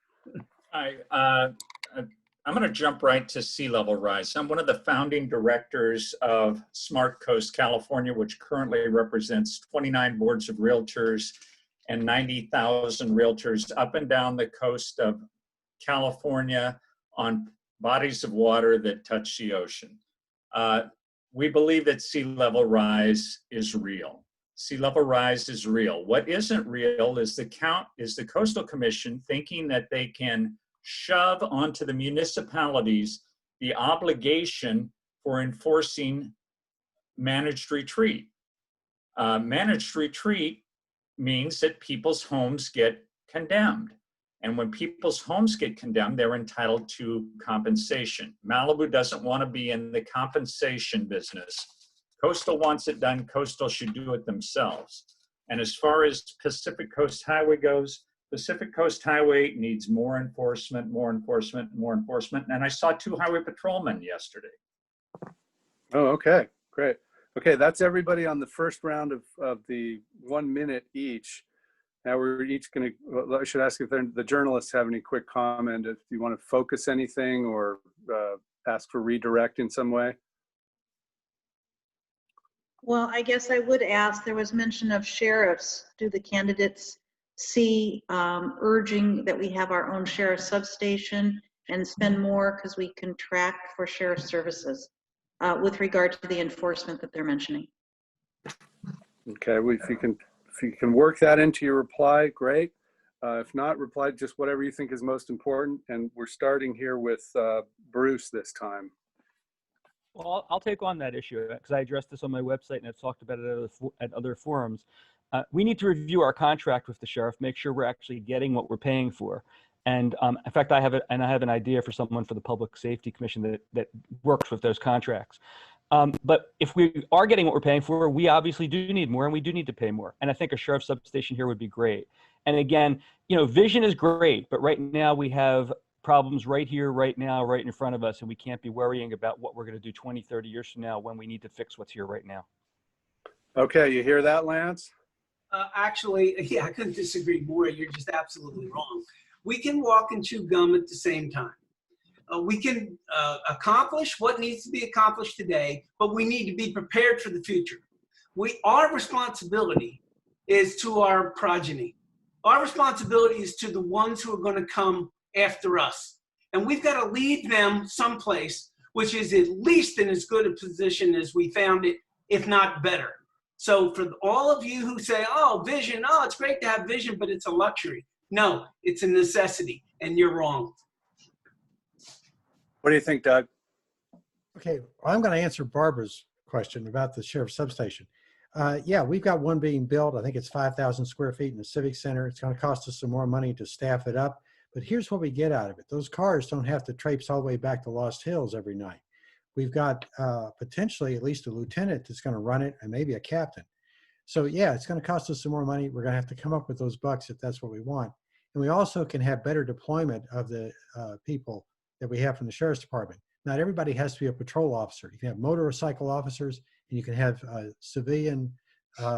Hi. I'm going to jump right to sea level rise. I'm one of the founding directors of Smart Coast California, which currently represents 29 boards of realtors and 90,000 realtors up and down the coast of California on bodies of water that touch the ocean. We believe that sea level rise is real. Sea level rise is real. What isn't real is the Coastal Commission thinking that they can shove onto the municipalities the obligation for enforcing managed retreat. Managed retreat means that people's homes get condemned. And when people's homes get condemned, they're entitled to compensation. Malibu doesn't want to be in the compensation business. Coastal wants it done. Coastal should do it themselves. And as far as Pacific Coast Highway goes, Pacific Coast Highway needs more enforcement, more enforcement, more enforcement. And I saw 2 highway patrolmen yesterday. Oh, okay, great. Okay, that's everybody on the first round of the 1 minute each. Now we're each going to, I should ask if the journalists have any quick comment, if you want to focus anything or ask for redirect in some way. Well, I guess I would ask, there was mention of sheriffs. Do the candidates see urging that we have our own sheriff substation and spend more because we contract for sheriff services with regard to the enforcement that they're mentioning? Okay, well, if you can work that into your reply, great. If not, reply just whatever you think is most important. And we're starting here with Bruce this time. Well, I'll take on that issue because I addressed this on my website and I've talked about it at other forums. We need to review our contract with the sheriff, make sure we're actually getting what we're paying for. And in fact, I have an idea for someone for the Public Safety Commission that works with those contracts. But if we are getting what we're paying for, we obviously do need more and we do need to pay more. And I think a sheriff substation here would be great. And again, vision is great, but right now we have problems right here, right now, right in front of us, and we can't be worrying about what we're going to do 20, 30 years from now when we need to fix what's here right now. Okay, you hear that, Lance? Actually, yeah, I couldn't disagree more. You're just absolutely wrong. We can walk and chew gum at the same time. We can accomplish what needs to be accomplished today, but we need to be prepared for the future. Our responsibility is to our progeny. Our responsibility is to the ones who are going to come after us. And we've got to lead them someplace which is at least in as good a position as we found it, if not better. So for all of you who say, oh, vision, oh, it's great to have vision, but it's a luxury. No, it's a necessity, and you're wrong. What do you think, Doug? Okay, well, I'm going to answer Barbara's question about the sheriff substation. Yeah, we've got one being built. I think it's 5,000 square feet in the Civic Center. It's going to cost us some more money to staff it up. But here's what we get out of it. Those cars don't have to traipse all the way back to Lost Hills every night. We've got potentially at least a lieutenant that's going to run it and maybe a captain. So yeah, it's going to cost us some more money. We're going to have to come up with those bucks if that's what we want. And we also can have better deployment of the people that we have from the Sheriff's Department. Not everybody has to be a patrol officer. You can have motorcycle officers and you can have civilian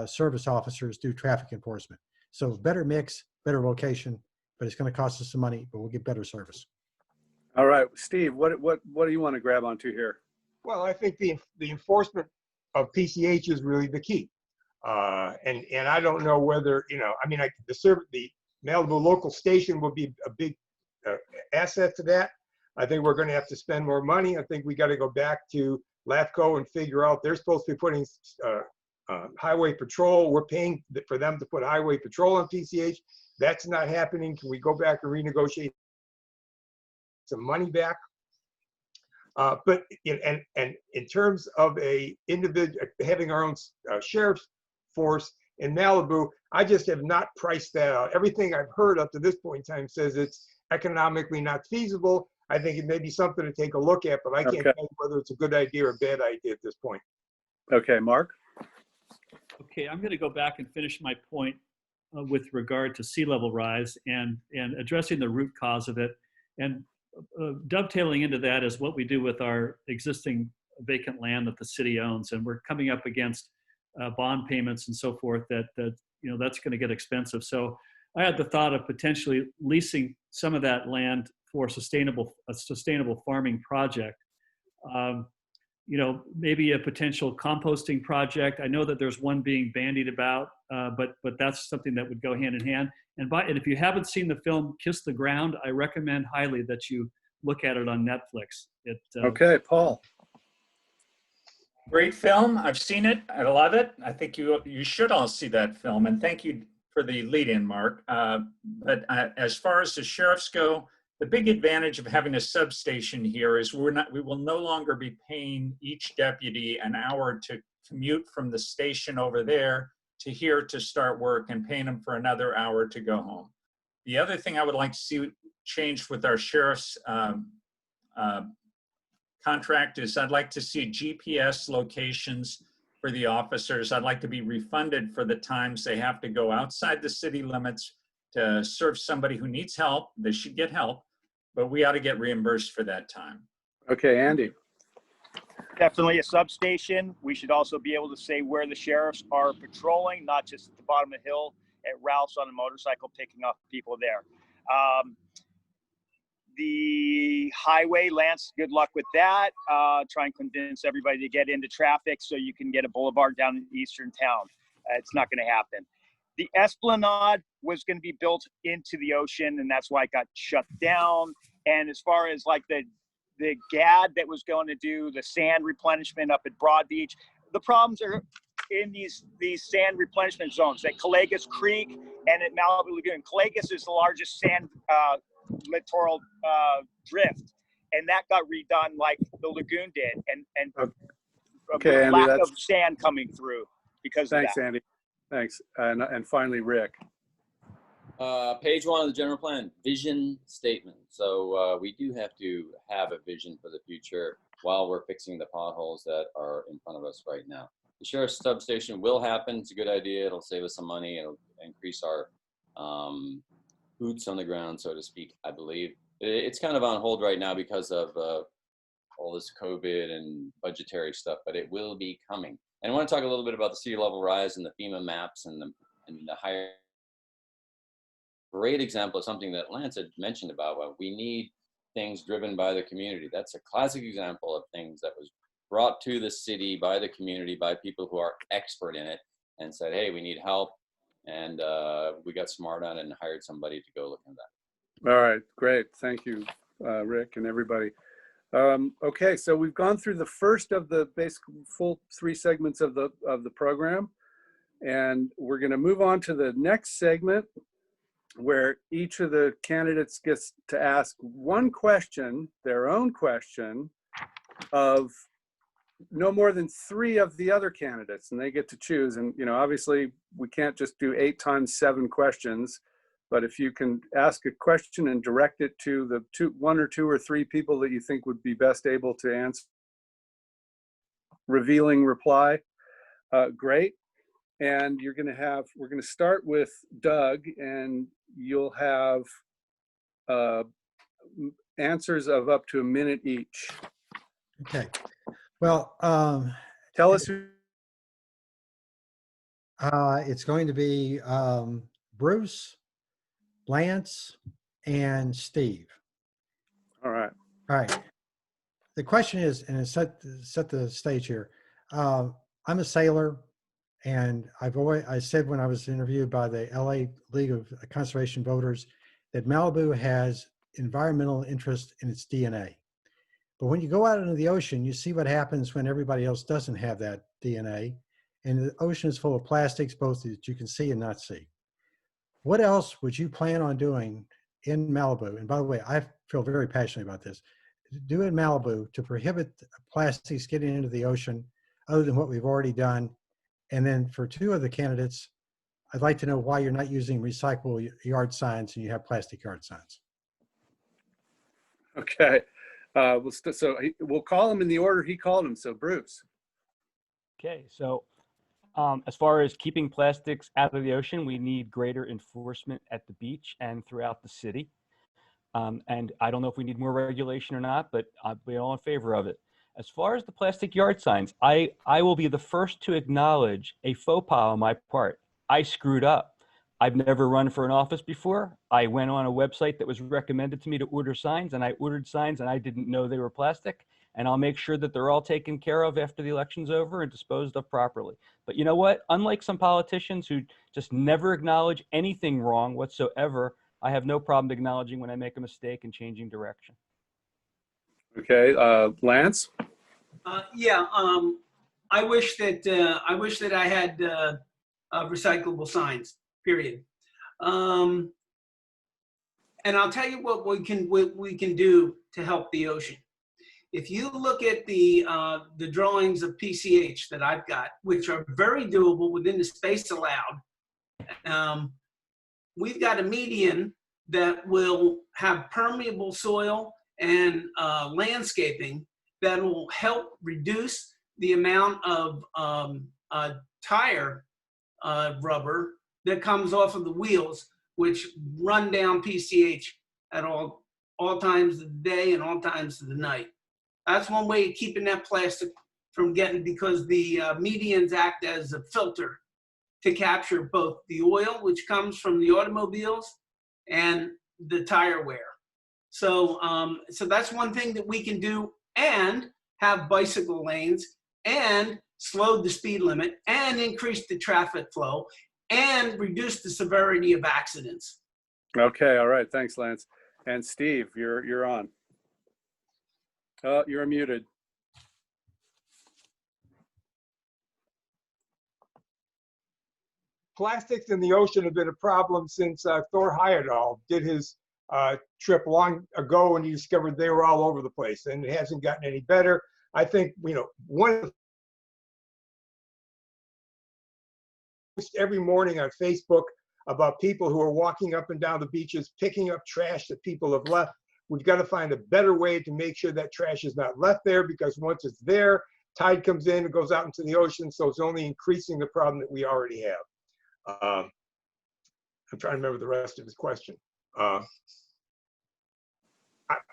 service officers do traffic enforcement. So better mix, better location, but it's going to cost us some money, but we'll get better service. All right, Steve, what do you want to grab onto here? Well, I think the enforcement of PCH is really the key. And I don't know whether, I mean, the Malibu local station will be a big asset to that. I think we're going to have to spend more money. I think we got to go back to LAFCO and figure out they're supposed to be putting highway patrol. We're paying for them to put highway patrol on PCH. That's not happening. Can we go back and renegotiate some money back? But in terms of a individual having our own sheriff's force in Malibu, I just have not priced that out. Everything I've heard up to this point in time says it's economically not feasible. I think it may be something to take a look at, but I can't tell you whether it's a good idea or a bad idea at this point. Okay, Mark? Okay, I'm going to go back and finish my point with regard to sea level rise and addressing the root cause of it. And dovetailing into that is what we do with our existing vacant land that the city owns. And we're coming up against bond payments and so forth that's going to get expensive. So I had the thought of potentially leasing some of that land for a sustainable farming project. You know, maybe a potential composting project. I know that there's one being bandied about, but that's something that would go hand in hand. And if you haven't seen the film Kiss the Ground, I recommend highly that you look at it on Netflix. Okay, Paul. Great film. I've seen it. I love it. I think you should all see that film. And thank you for the lead-in, Mark. But as far as the sheriffs go, the big advantage of having a substation here is we will no longer be paying each deputy an hour to commute from the station over there to here to start work and paying them for another hour to go home. The other thing I would like to see changed with our sheriff's contract is I'd like to see GPS locations for the officers. I'd like to be refunded for the times they have to go outside the city limits to serve somebody who needs help. They should get help, but we ought to get reimbursed for that time. Okay, Andy. Definitely a substation. We should also be able to say where the sheriffs are patrolling, not just at the bottom of the hill at Ralph's on a motorcycle picking up people there. The highway, Lance, good luck with that. Try and convince everybody to get into traffic so you can get a boulevard down in eastern town. It's not going to happen. The Esplanade was going to be built into the ocean, and that's why it got shut down. And as far as like the GAD that was going to do the sand replenishment up at Broad Beach, the problems are in these sand replenishment zones at Calegas Creek and at Malibu Lagoon. Calegas is the largest sand littoral drift, and that got redone like the lagoon did, and okay, Andy, lack of sand coming through because thanks, of that. Andy. Thanks. And finally, Rick. Page 1 of the general plan, vision statement. So we do have to have a vision for the future while we're fixing the potholes that are in front of us right now. The sheriff's substation will happen. It's a good idea. It'll save us some money. It'll increase our boots on the ground, so to speak, I believe. It's kind of on hold right now because of all this COVID and budgetary stuff, but it will be coming. And I want to talk a little bit about the sea level rise and the FEMA maps and the higher. Great example of something that Lance had mentioned about what we need things driven by the community. That's a classic example of things that was brought to the city by the community, by people who are expert in it, and said, hey, we need help. And we got smart on it and hired somebody to go look at that. All right, great. Thank you, Rick and everybody. Okay, so we've gone through the first of the basic full 3 segments of the program, and we're going to move on to the next segment, where each of the candidates gets to ask one question, their own question, of no more than 3 of the other candidates, and they get to choose. And, you know, obviously we can't just do 8 times 7 questions, but if you can ask a question and direct it to the 1 or 2 or 3 people that you think would be best able to answer, revealing reply, great. And we're going to start with Doug, and you'll have answers of up to a minute each. Okay. Well, tell us who. It's going to be Bruce, Lance, and Steve. All right. All right. The question is, and set the stage here. I'm a sailor, and I said when I was interviewed by the LA League of Conservation Voters that Malibu has environmental interest in its DNA. But when you go out into the ocean, you see what happens when everybody else doesn't have that DNA. And the ocean is full of plastics, both that you can see and not see. What else would you plan on doing in Malibu? And by the way, I feel very passionate about this. Do in Malibu to prohibit plastics getting into the ocean other than what we've already done. And then for 2 of the candidates, I'd like to know why you're not using recyclable yard signs and you have plastic yard signs. Okay. We'll call him in the order he called him. So Bruce. Okay, so as far as keeping plastics out of the ocean, we need greater enforcement at the beach and throughout the city. And I don't know if we need more regulation or not, but I'll be all in favor of it. As far as the plastic yard signs, I will be the first to acknowledge a faux pas on my part. I screwed up. I've never run for an office before. I went on a website that was recommended to me to order signs, and I ordered signs, and I didn't know they were plastic. And I'll make sure that they're all taken care of after the election's over and disposed of properly. But you know what? Unlike some politicians who just never acknowledge anything wrong whatsoever, I have no problem acknowledging when I make a mistake and changing direction. Okay, Lance? Yeah, I wish that I had recyclable signs, period. And I'll tell you what we can do to help the ocean. If you look at the drawings of PCH that I've got, which are very doable within the space allowed, we've got a median that will have permeable soil and landscaping that will help reduce the amount of tire rubber that comes off of the wheels, which run down PCH at all times of the day and all times of the night. That's one way of keeping that plastic from getting, because the medians act as a filter to capture both the oil, which comes from the automobiles, and the tire wear. So, so that's one thing that we can do, and have bicycle lanes, and slow the speed limit, and increase the traffic flow, and reduce the severity of accidents. Okay, all right, thanks, Lance. And Steve, you're on. Oh, you're muted. Plastics in the ocean have been a problem since Thor Heyerdahl did his trip long ago, and he discovered they were all over the place, and it hasn't gotten any better. I think, you know, one of the every morning on Facebook about people who are walking up and down the beaches, picking up trash that people have left. We've got to find a better way to make sure that trash is not left there, because once it's there, tide comes in, it goes out into the ocean, so it's only increasing the problem that we already have. I'm trying to remember the rest of his question. The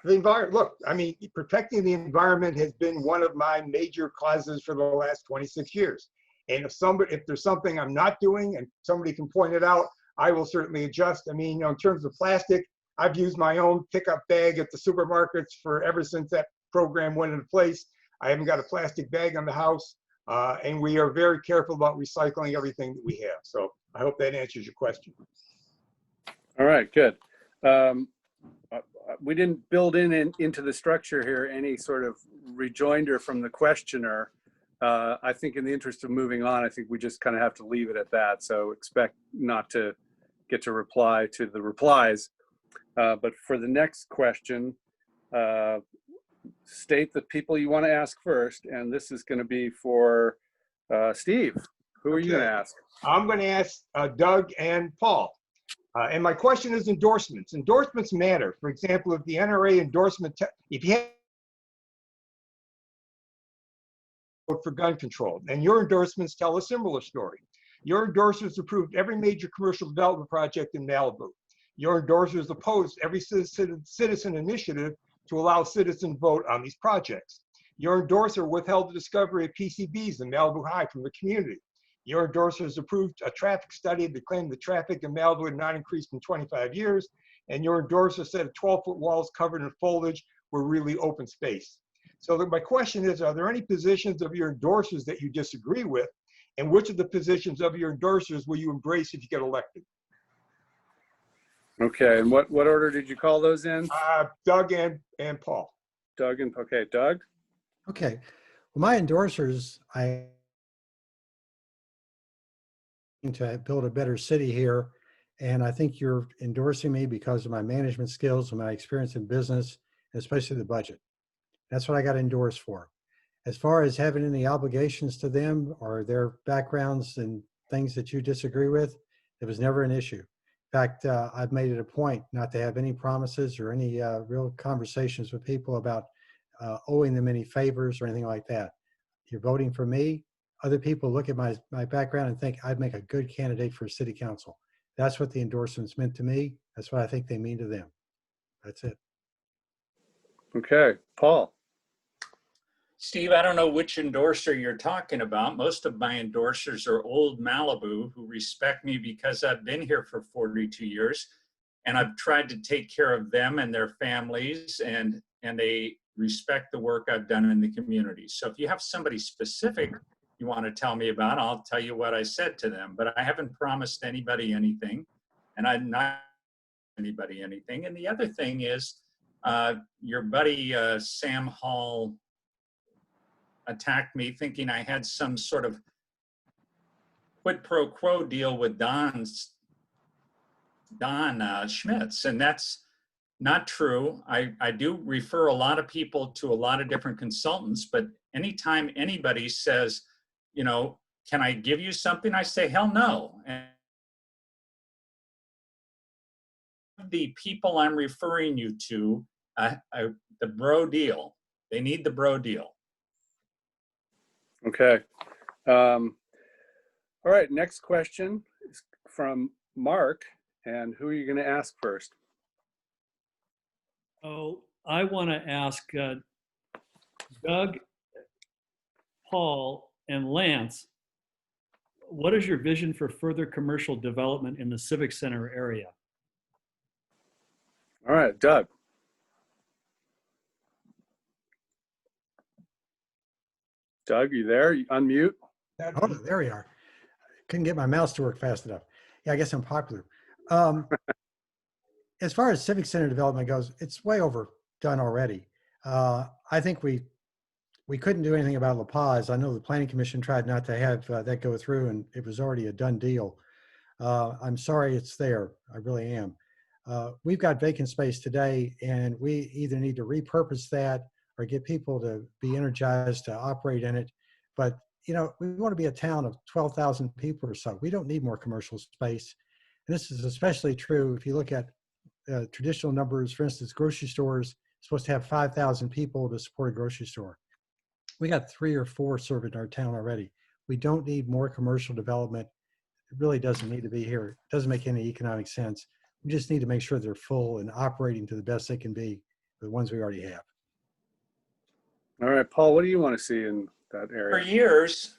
environment, look, I mean, protecting the environment has been one of my major causes for the last 26 years. And if there's something I'm not doing and somebody can point it out, I will certainly adjust. I mean, you know, in terms of plastic, I've used my own pickup bag at the supermarkets ever since that program went into place. I haven't got a plastic bag on the house, and we are very careful about recycling everything that we have. So I hope that answers your question. All right, good. We didn't build into the structure here any sort of rejoinder from the questioner. I think in the interest of moving on, I think we just kind of have to leave it at that. So expect not to get to reply to the replies. But for the next question, state the people you want to ask first. And this is going to be for Steve. Who are you going to ask? I'm going to ask Doug and Paul. And my question is endorsements. Endorsements matter. For example, if the NRA endorsement, if you have for gun control, and your endorsements tell a similar story. Your endorsers approved every major commercial development project in Malibu. Your endorsers opposed every citizen initiative to allow citizen vote on these projects. Your endorser withheld the discovery of PCBs in Malibu High from the community. Your endorsers approved a traffic study that claimed the traffic in Malibu had not increased in 25 years. And your endorser said 12-foot walls covered in foliage were really open space. So my question is, are there any positions of your endorsers that you disagree with? And which of the positions of your endorsers will you embrace if you get elected? Okay, and what order did you call those in? Doug and Paul. Doug and, okay, Doug? Okay, well, my endorsers, I to build a better city here, and I think you're endorsing me because of my management skills and my experience in business, especially the budget. That's what I got endorsed for. As far as having any obligations to them or their backgrounds and things that you disagree with, it was never an issue. In fact, I've made it a point not to have any promises or any real conversations with people about owing them any favors or anything like that. You're voting for me. Other people look at my background and think I'd make a good candidate for city council. That's what the endorsements meant to me. That's what I think they mean to them. That's it. Okay, Paul. Steve, I don't know which endorser you're talking about. Most of my endorsers are old Malibu who respect me because I've been here for 42 years and I've tried to take care of them and their families, and they respect the work I've done in the community. So if you have somebody specific you want to tell me about, I'll tell you what I said to them, but I haven't promised anybody anything, and I'm not anybody anything. And the other thing is your buddy Sam Hall attacked me thinking I had some sort of quid pro quo deal with Don Schmitz, and that's not true. I do refer a lot of people to a lot of different consultants, but anytime anybody says, you know, can I give you something? I say, hell no. And the people I'm referring you to, the bro deal, they need the bro deal. Okay. All right, next question is from Mark. And who are you going to ask first? Oh, I want to ask Doug, Paul, and Lance, what is your vision for further commercial development in the Civic Center area? All right, Doug. Doug, you there? You unmute? Oh, there we are. Couldn't get my mouse to work fast enough. Yeah, I guess I'm popular. As far as Civic Center development goes, it's way overdone already. I think we couldn't do anything about La Paz. I know the Planning Commission tried not to have that go through, and it was already a done deal. I'm sorry it's there. I really am. We've got vacant space today, and we either need to repurpose that or get people to be energized to operate in it. But, you know, we want to be a town of 12,000 people or so. We don't need more commercial space. And this is especially true if you look at traditional numbers. For instance, grocery stores are supposed to have 5,000 people to support a grocery store. We got 3 or 4 serving our town already. We don't need more commercial development. It really doesn't need to be here. It doesn't make any economic sense. We just need to make sure they're full and operating to the best they can be, the ones we already have. All right, Paul, what do you want to see in that area?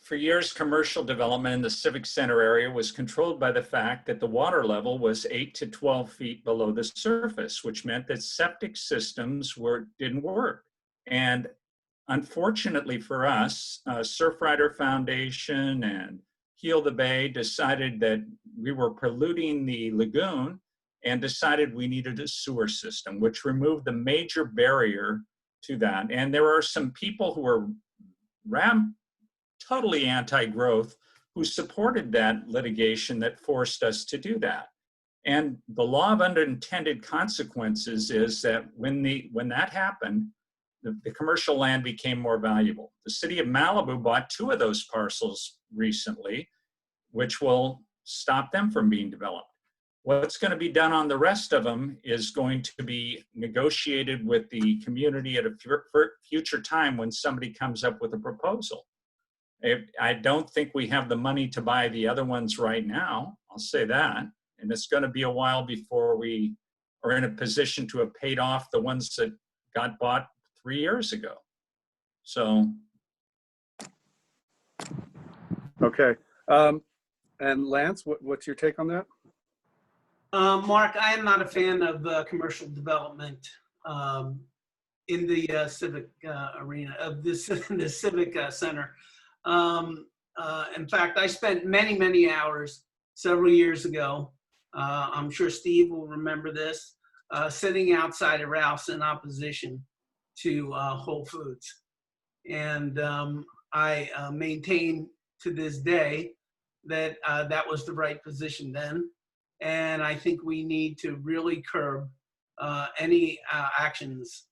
For years, commercial development in the Civic Center area was controlled by the fact that the water level was 8 to 12 feet below the surface, which meant that septic systems didn't work. And unfortunately for us, Surfrider Foundation and Heal the Bay decided that we were polluting the lagoon and decided we needed a sewer system, which removed the major barrier to that. And there are some people who are totally anti-growth who supported that litigation that forced us to do that. And the law of unintended consequences is that when that happened, the commercial land became more valuable. The city of Malibu bought 2 of those parcels recently, which will stop them from being developed. What's going to be done on the rest of them is going to be negotiated with the community at a future time when somebody comes up with a proposal. I don't think we have the money to buy the other ones right now. I'll say that. And it's going to be a while before we are in a position to have paid off the ones that got bought 3 years ago. So. Okay. And Lance, what's your take on that? Mark, I am not a fan of commercial development in the civic arena of this in the civic center. In fact, I spent many hours several years ago. I'm sure Steve will remember this, sitting outside of Ralph's in opposition to Whole Foods, and I maintain to this day that that was the right position then. And I think we need to really curb any actions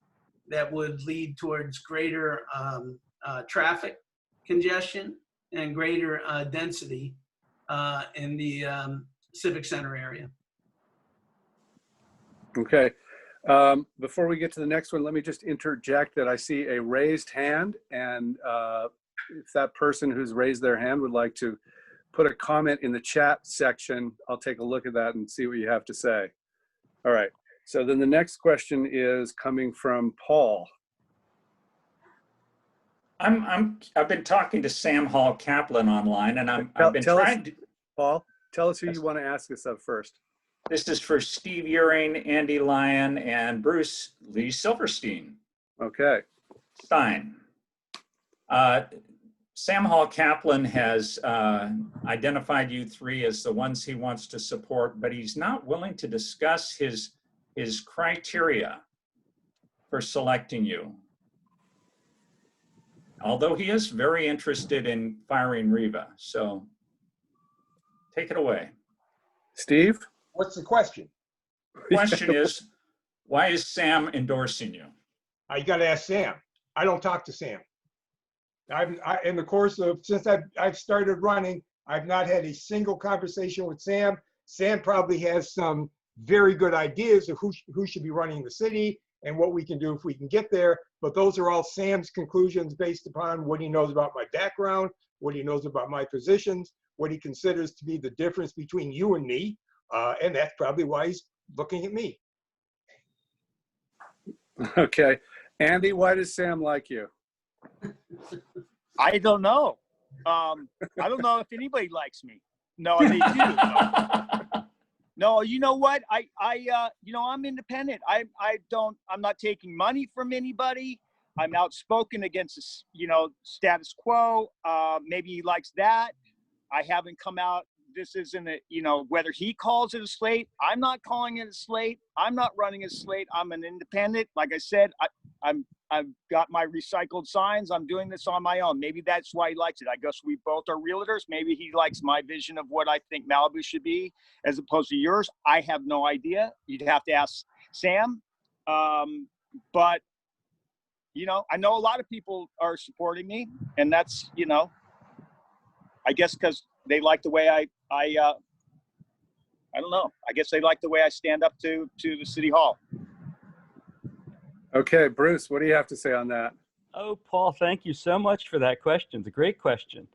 that would lead towards greater traffic congestion and greater density in the Civic Center area. Okay. Before we get to the next one, let me just interject that I see a raised hand. And if that person who's raised their hand would like to put a comment in the chat section, I'll take a look at that and see what you have to say. All right. So then the next question is coming from Paul. I've been talking to Sam Hall Kaplan online, and I've been Tell us, trying to. Paul, tell us who you want to ask this of first. This is for Steve Uring, Andy Lyon, and Bruce Lee Silverstein. Okay. Stein. Sam Hall Kaplan has identified you three as the ones he wants to support, but he's not willing to discuss his criteria for selecting you. Although he is very interested in firing Riva. So take it away. Steve? What's the question? The question is, why is Sam endorsing you? You got to ask Sam. I don't talk to Sam. In the course of, since I've started running, I've not had a single conversation with Sam. Sam probably has some very good ideas of who should be running the city and what we can do if we can get there. But those are all Sam's conclusions based upon what he knows about my background, what he knows about my positions, what he considers to be the difference between you and me. And that's probably why he's looking at me. Okay. Andy, why does Sam like you? I don't know. I don't know if anybody likes me. No, they do. No, you know what? I'm independent. I'm not taking money from anybody. I'm outspoken against, status quo. Maybe he likes that. I haven't come out. This isn't whether he calls it a slate. I'm not calling it a slate. I'm not running a slate. I'm an independent. Like I said, I've got my recycled signs. I'm doing this on my own. Maybe that's why he likes it. I guess we both are realtors. Maybe he likes my vision of what I think Malibu should be as opposed to yours. I have no idea. You'd have to ask Sam. But, I know a lot of people are supporting me, and that's, I guess because they like the way I don't know. I guess they like the way I stand up to the city hall. Okay, Bruce, what do you have to say on that? Oh, Paul, thank you so much for that question. It's a great question.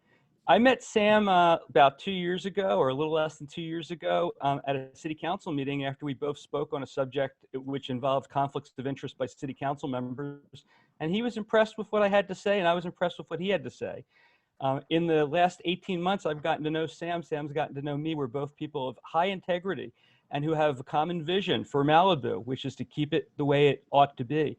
I met Sam about 2 years ago, or a little less than 2 years ago, at a city council meeting after we both spoke on a subject which involved conflicts of interest by city council members. And he was impressed with what I had to say, and I was impressed with what he had to say. In the last 18 months, I've gotten to know Sam. Sam's gotten to know me. We're both people of high integrity and who have a common vision for Malibu, which is to keep it the way it ought to be.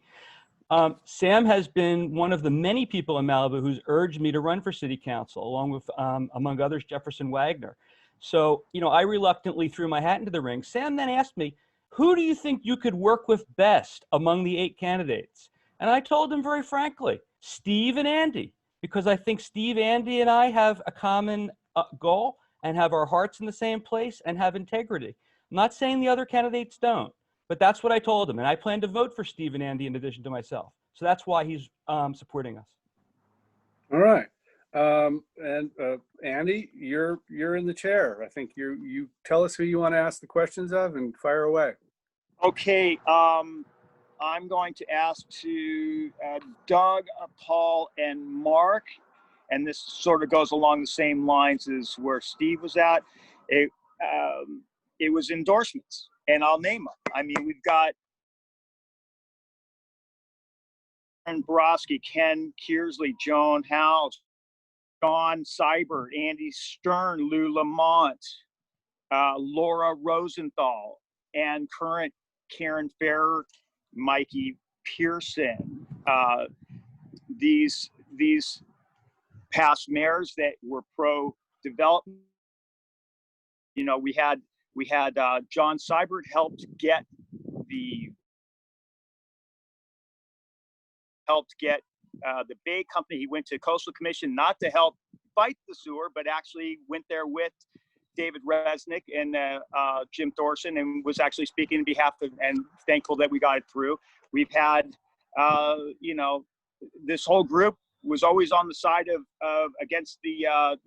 Sam has been one of the many people in Malibu who's urged me to run for city council, along with, among others, Jefferson Wagner. So, I reluctantly threw my hat into the ring. Sam then asked me, who do you think you could work with best among the 8 candidates? And I told him very frankly, Steve and Andy, because I think Steve, Andy, and I have a common goal and have our hearts in the same place and have integrity. I'm not saying the other candidates don't, but that's what I told him. And I plan to vote for Steve and Andy in addition to myself. So that's why he's supporting us. All right. And Andy, you're in the chair. I think you tell us who you want to ask the questions of and fire away. Okay. I'm going to ask to Doug, Paul, and Mark, and this sort of goes along the same lines as where Steve was at. It was endorsements, and I'll name them. I mean, we've got Ken Borowski, Ken Kearsley, Joan House, John Seibert, Andy Stern, Lou Lamont, Laura Rosenthal, and current Karen Farrer, Mikey Pearson. These past mayors that were pro-development. We had John Seibert helped get the Bay Company. He went to Coastal Commission not to help fight the sewer, but actually went there with David Resnick and Jim Thorson, and was actually speaking on behalf of, and thankful that we got it through. We've had, this whole group was always on the side of against the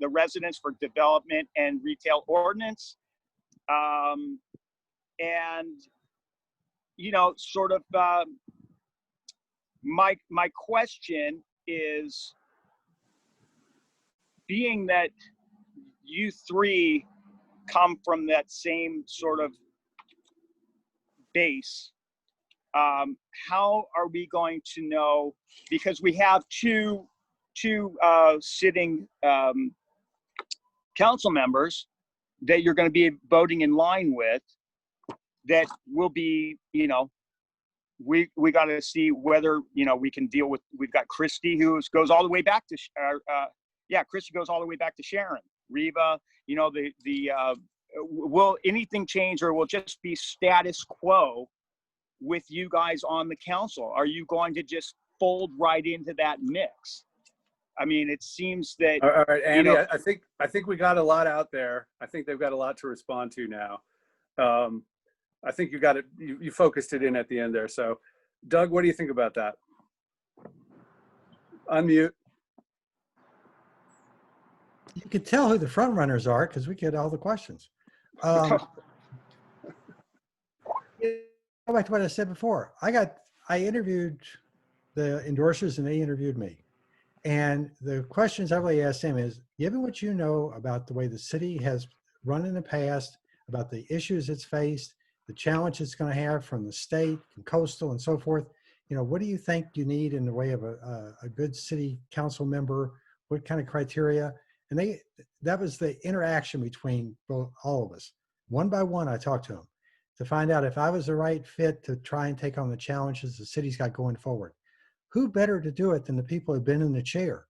residents for development and retail ordinance. My question is, being that you three come from that same sort of base, how are we going to know, because we have two two sitting council members that you're going to be voting in line with that will be, you know, we got to see whether, you know, we can deal with, we've got Christy who goes all the way back to, Christy goes all the way back to Sharon. Reva, you know, will anything change, or will just be status quo with you guys on the council? Are you going to just fold right into that mix? I mean, it seems that. All right, Andy, you know, I think we got a lot out there. I think they've got a lot to respond to now. I think you got it. You focused it in at the end there. So, Doug, what do you think about that? Unmute. You can tell who the front runners are because we get all the questions. Go back to what I said before. I interviewed the endorsers and they interviewed me. And the questions I really asked them is, given what you know about the way the city has run in the past, about the issues it's faced, the challenge it's going to have from the state and coastal and so forth, you know, what do you think you need in the way of a good city council member? What kind of criteria? And that was the interaction between all of us. One by one, I talked to them to find out if I was the right fit to try and take on the challenges the city's got going forward. Who better to do it than the people who've been in the chair?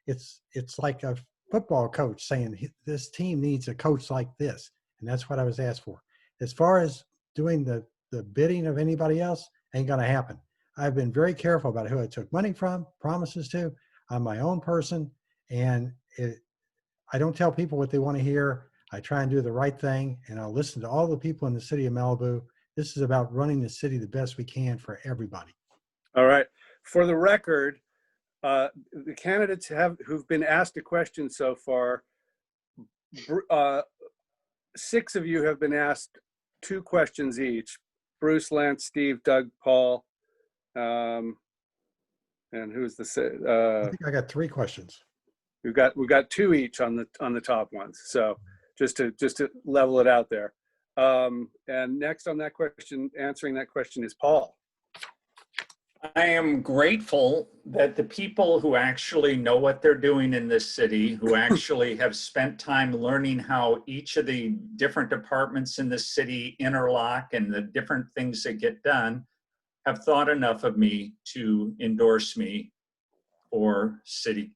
It's like a football coach saying this team needs a coach like this. And that's what I was asked for. As far as doing the bidding of anybody else, ain't gonna happen. I've been very careful about who I took money from, promises to. I'm my own person, and I don't tell people what they want to hear. I try and do the right thing, and I'll listen to all the people in the city of Malibu. This is about running the city the best we can for everybody. All right. For the record, the candidates who've been asked a question so far, 6 of you have been asked 2 questions each. Bruce, Lance, Steve, Doug, Paul, and who's the? I think I got 3 questions. We've got 2 each on the top ones. So just to level it out there. And next on that question, answering that question, is Paul. I am grateful that the people who actually know what they're doing in this city, who actually have spent time learning how each of the different departments in the city interlock and the different things that get done, have thought enough of me to endorse me for city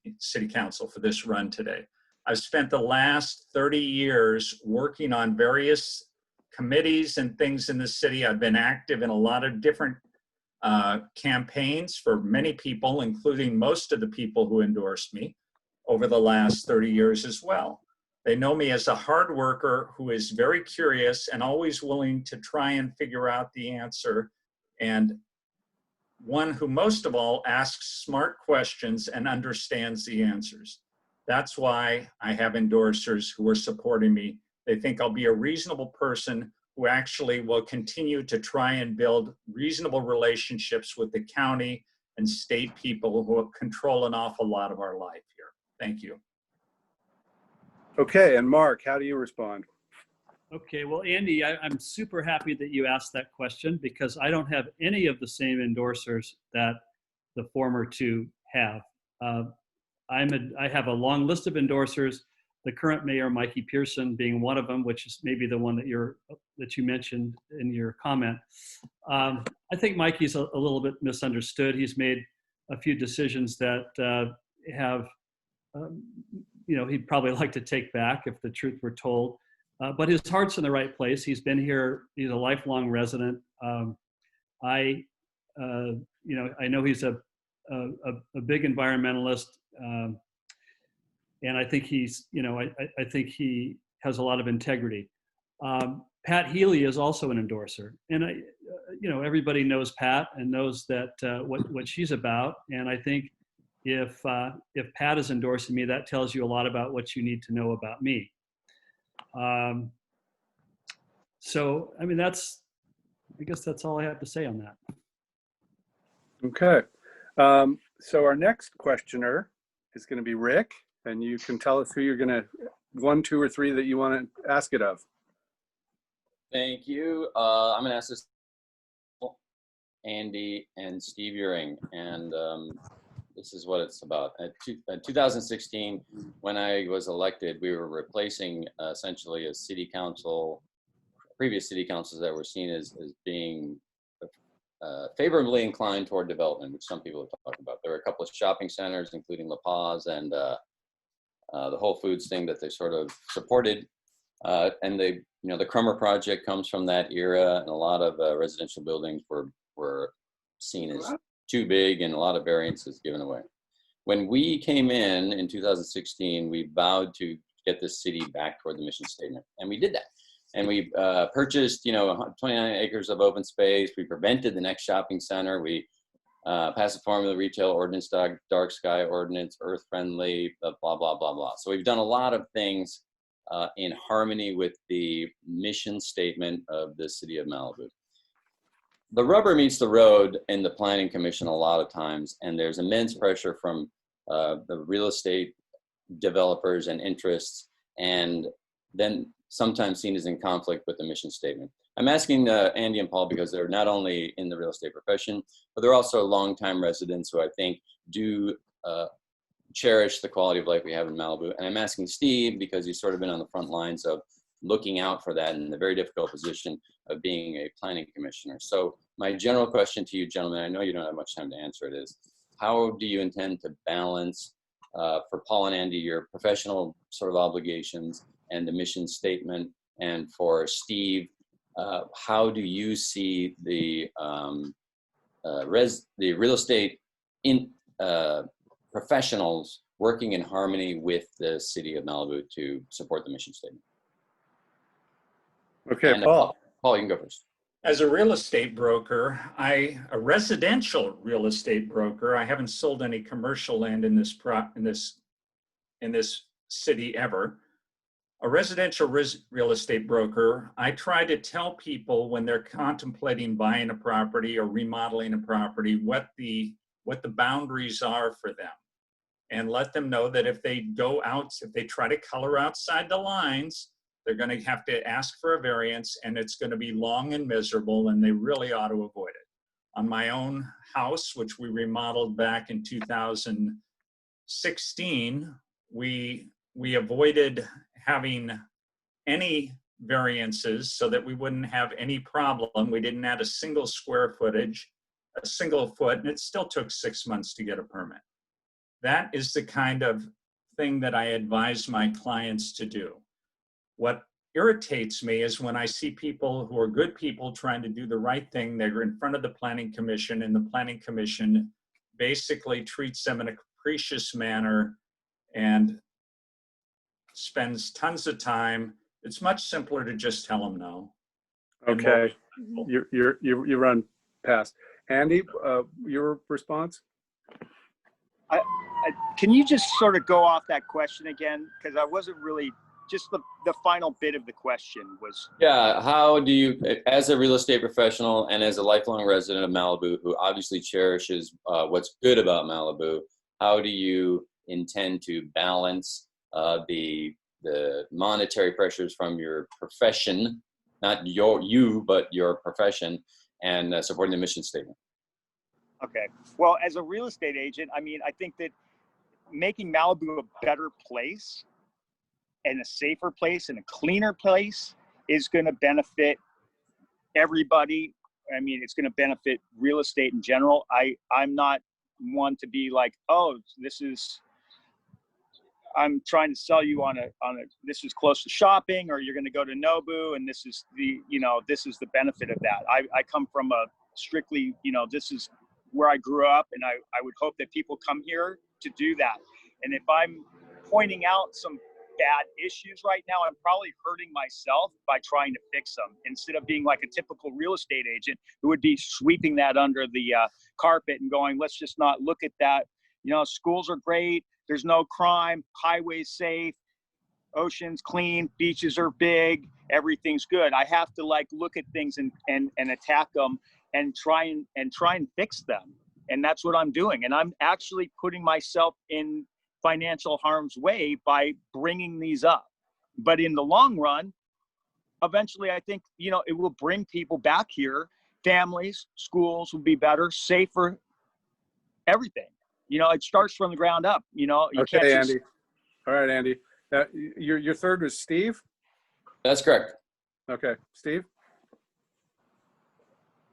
council for this run today. I've spent the last 30 years working on various committees and things in the city. I've been active in a lot of different campaigns for many people, including most of the people who endorsed me over the last 30 years as well. They know me as a hard worker who is very curious and always willing to try and figure out the answer, and one who most of all asks smart questions and understands the answers. That's why I have endorsers who are supporting me. They think I'll be a reasonable person who actually will continue to try and build reasonable relationships with the county and state people who control an awful lot of our life here. Thank you. Okay, and Mark, how do you respond? Okay, well, Andy, I'm super happy that you asked that question because I don't have any of the same endorsers that the former 2 have. I have a long list of endorsers, the current mayor, Mikey Pearson, being one of them, which is maybe the one that you mentioned in your comment. I think Mikey's a little bit misunderstood. He's made a few decisions that have, he'd probably like to take back if the truth were told. But his heart's in the right place. He's been here. He's a lifelong resident. I know he's a big environmentalist. And I think he's, I think he has a lot of integrity. Pat Healy is also an endorser, and everybody knows Pat and knows that what she's about. And I think if Pat is endorsing me, that tells you a lot about what you need to know about me. So I mean, I guess that's all I have to say on that. Okay, so our next questioner is going to be Rick. And you can tell us who you're going to, 1, 2, or 3 that you want to ask it of. Thank you. I'm going to ask this Andy and Steve Uring. And this is what it's about. In 2016, when I was elected, we were replacing essentially a city council, previous city councils that were seen as being favorably inclined toward development, which some people have talked about. There were a couple of shopping centers, including La Paz and the Whole Foods thing that they sort of supported. And they, the Crummer project comes from that era, and a lot of residential buildings were seen as too big and a lot of variances given away. When we came in 2016, we vowed to get the city back toward the mission statement, and we did that. And we purchased, 29 acres of open space. We prevented the next shopping center. We passed the formula retail ordinance, dark sky ordinance, earth friendly, blah, blah, blah, blah. So we've done a lot of things in harmony with the mission statement of the city of Malibu. The rubber meets the road in the Planning Commission a lot of times, and there's immense pressure from the real estate developers and interests, and then sometimes seen as in conflict with the mission statement. I'm asking Andy and Paul because they're not only in the real estate profession, but they're also longtime residents who I think do cherish the quality of life we have in Malibu. And I'm asking Steve because he's sort of been on the front lines of looking out for that in the very difficult position of being a planning commissioner. So my general question to you gentlemen, I know you don't have much time to answer it, is how do you intend to balance for Paul and Andy, your professional sort of obligations and the mission statement, and for Steve, how do you see the real estate professionals working in harmony with the city of Malibu to support the mission statement? Okay, And, Paul. Paul, you can go first. As a real estate broker, a residential real estate broker, I haven't sold any commercial land in this city ever. A residential real estate broker, I try to tell people when they're contemplating buying a property or remodeling a property, what the boundaries are for them, and let them know that if they try to color outside the lines, they're going to have to ask for a variance, and it's going to be long and miserable, and they really ought to avoid it. On my own house, which we remodeled back in 2016, we avoided having any variances so that we wouldn't have any problem. We didn't add a single square footage, a single foot, and it still took 6 months to get a permit. That is the kind of thing that I advise my clients to do. What irritates me is when I see people who are good people trying to do the right thing, they're in front of the Planning Commission, and the Planning Commission basically treats them in a capricious manner and spends tons of time. It's much simpler to just tell them no. Okay, you run past. Andy, your response? Can you just sort of go off that question again? Because I wasn't really, just the final bit of the question was. Yeah, how do you, as a real estate professional and as a lifelong resident of Malibu who obviously cherishes what's good about Malibu, how do you intend to balance the monetary pressures from your profession, not you, but your profession, and supporting the mission statement? Okay. Well, as a real estate agent, I mean, I think that making Malibu a better place and a safer place and a cleaner place is going to benefit everybody. I mean, it's going to benefit real estate in general. I'm not one to be like, oh, I'm trying to sell you on a, this is close to shopping, or you're going to go to Nobu, and this is this is the benefit of that. I come from a strictly, this is where I grew up, and I would hope that people come here to do that. And if I'm pointing out some bad issues right now, I'm probably hurting myself by trying to fix them, instead of being like a typical real estate agent who would be sweeping that under the carpet and going, let's just not look at that. Schools are great. There's no crime, highways safe, oceans clean, beaches are big, everything's good. I have to look at things and attack them and try and fix them. And that's what I'm doing. And I'm actually putting myself in financial harm's way by bringing these up. But in the long run, eventually I think, it will bring people back here. Families, schools will be better, safer, everything. it starts from the ground up. You can't Okay, just, Andy. All right, Andy. Your third was Steve? That's correct. Okay, Steve?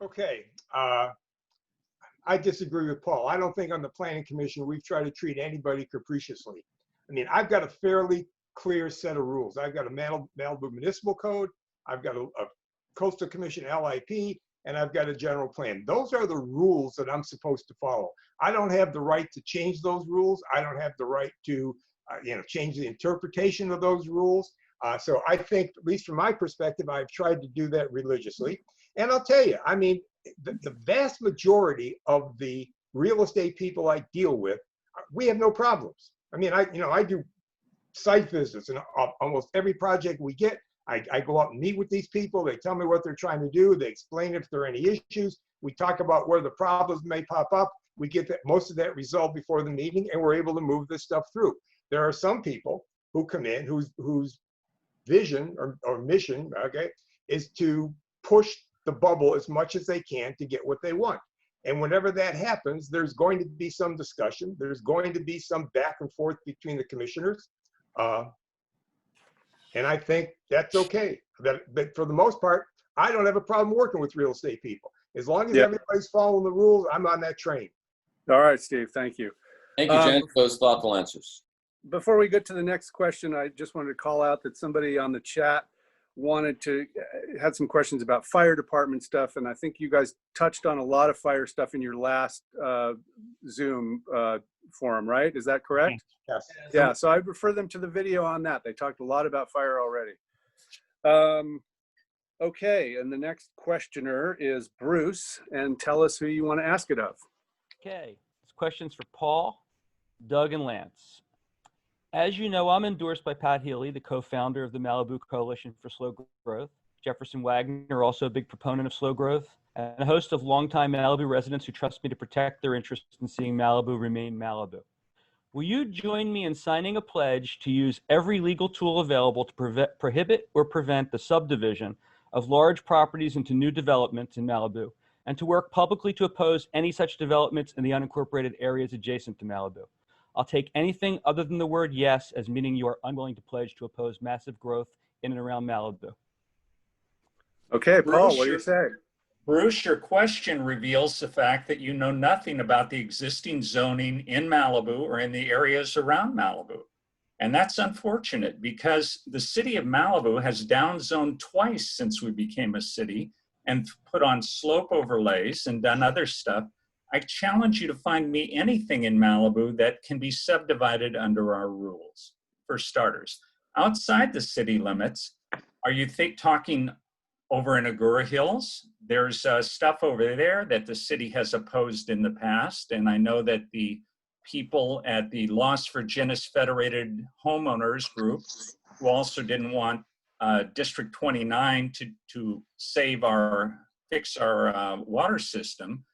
Okay. I disagree with Paul. I don't think on the planning commission, we've tried to treat anybody capriciously. I mean, I've got a fairly clear set of rules. I've got a Malibu Municipal Code, I've got a Coastal Commission LIP, and I've got a general plan. Those are the rules that I'm supposed to follow. I don't have the right to change those rules. I don't have the right to, change the interpretation of those rules. So I think, at least from my perspective, I've tried to do that religiously. And I'll tell you, I mean, the vast majority of the real estate people I deal with, we have no problems. I mean, I do site visits, and almost every project we get, I go out and meet with these people. They tell me what they're trying to do. They explain if there are any issues. We talk about where the problems may pop up. We get most of that resolved before the meeting, and we're able to move this stuff through. There are some people who come in whose vision or mission, okay, is to push the bubble as much as they can to get what they want. And whenever that happens, there's going to be some discussion. There's going to be some back and forth between the commissioners. And I think that's okay. But for the most part, I don't have a problem working with real estate people. As long as everybody's following the rules, I'm on that train. All right, Steve, thank you. Thank you, Jen, for those thoughtful answers. Before we get to the next question, I just wanted to call out that somebody on the chat had some questions about fire department stuff, and I think you guys touched on a lot of fire stuff in your last Zoom forum, right? Is that correct? Yes. Yeah, so I'd refer them to the video on that. They talked a lot about fire already. Okay, and the next questioner is Bruce, and tell us who you want to ask it of. Okay, this question's for Paul, Doug, and Lance. As you know, I'm endorsed by Pat Healy, the co-founder of the Malibu Coalition for Slow Growth. Jefferson Wagner, also a big proponent of slow growth, and a host of longtime Malibu residents who trust me to protect their interests in seeing Malibu remain Malibu. Will you join me in signing a pledge to use every legal tool available to prohibit or prevent the subdivision of large properties into new developments in Malibu, and to work publicly to oppose any such developments in the unincorporated areas adjacent to Malibu? I'll take anything other than the word yes as meaning you are unwilling to pledge to oppose massive growth in and around Malibu. Okay, Paul, what do you say? Bruce, your question reveals the fact that you know nothing about the existing zoning in Malibu or in the areas around Malibu. And that's unfortunate because the city of Malibu has downzoned twice since we became a city and put on slope overlays and done other stuff. I challenge you to find me anything in Malibu that can be subdivided under our rules, for starters. Outside the city limits, are you talking over in Agoura Hills? There's stuff over there that the city has opposed in the past, and I know that the people at the Las Virgenes Federated Homeowners Group, who also didn't want District 29 to fix our water system,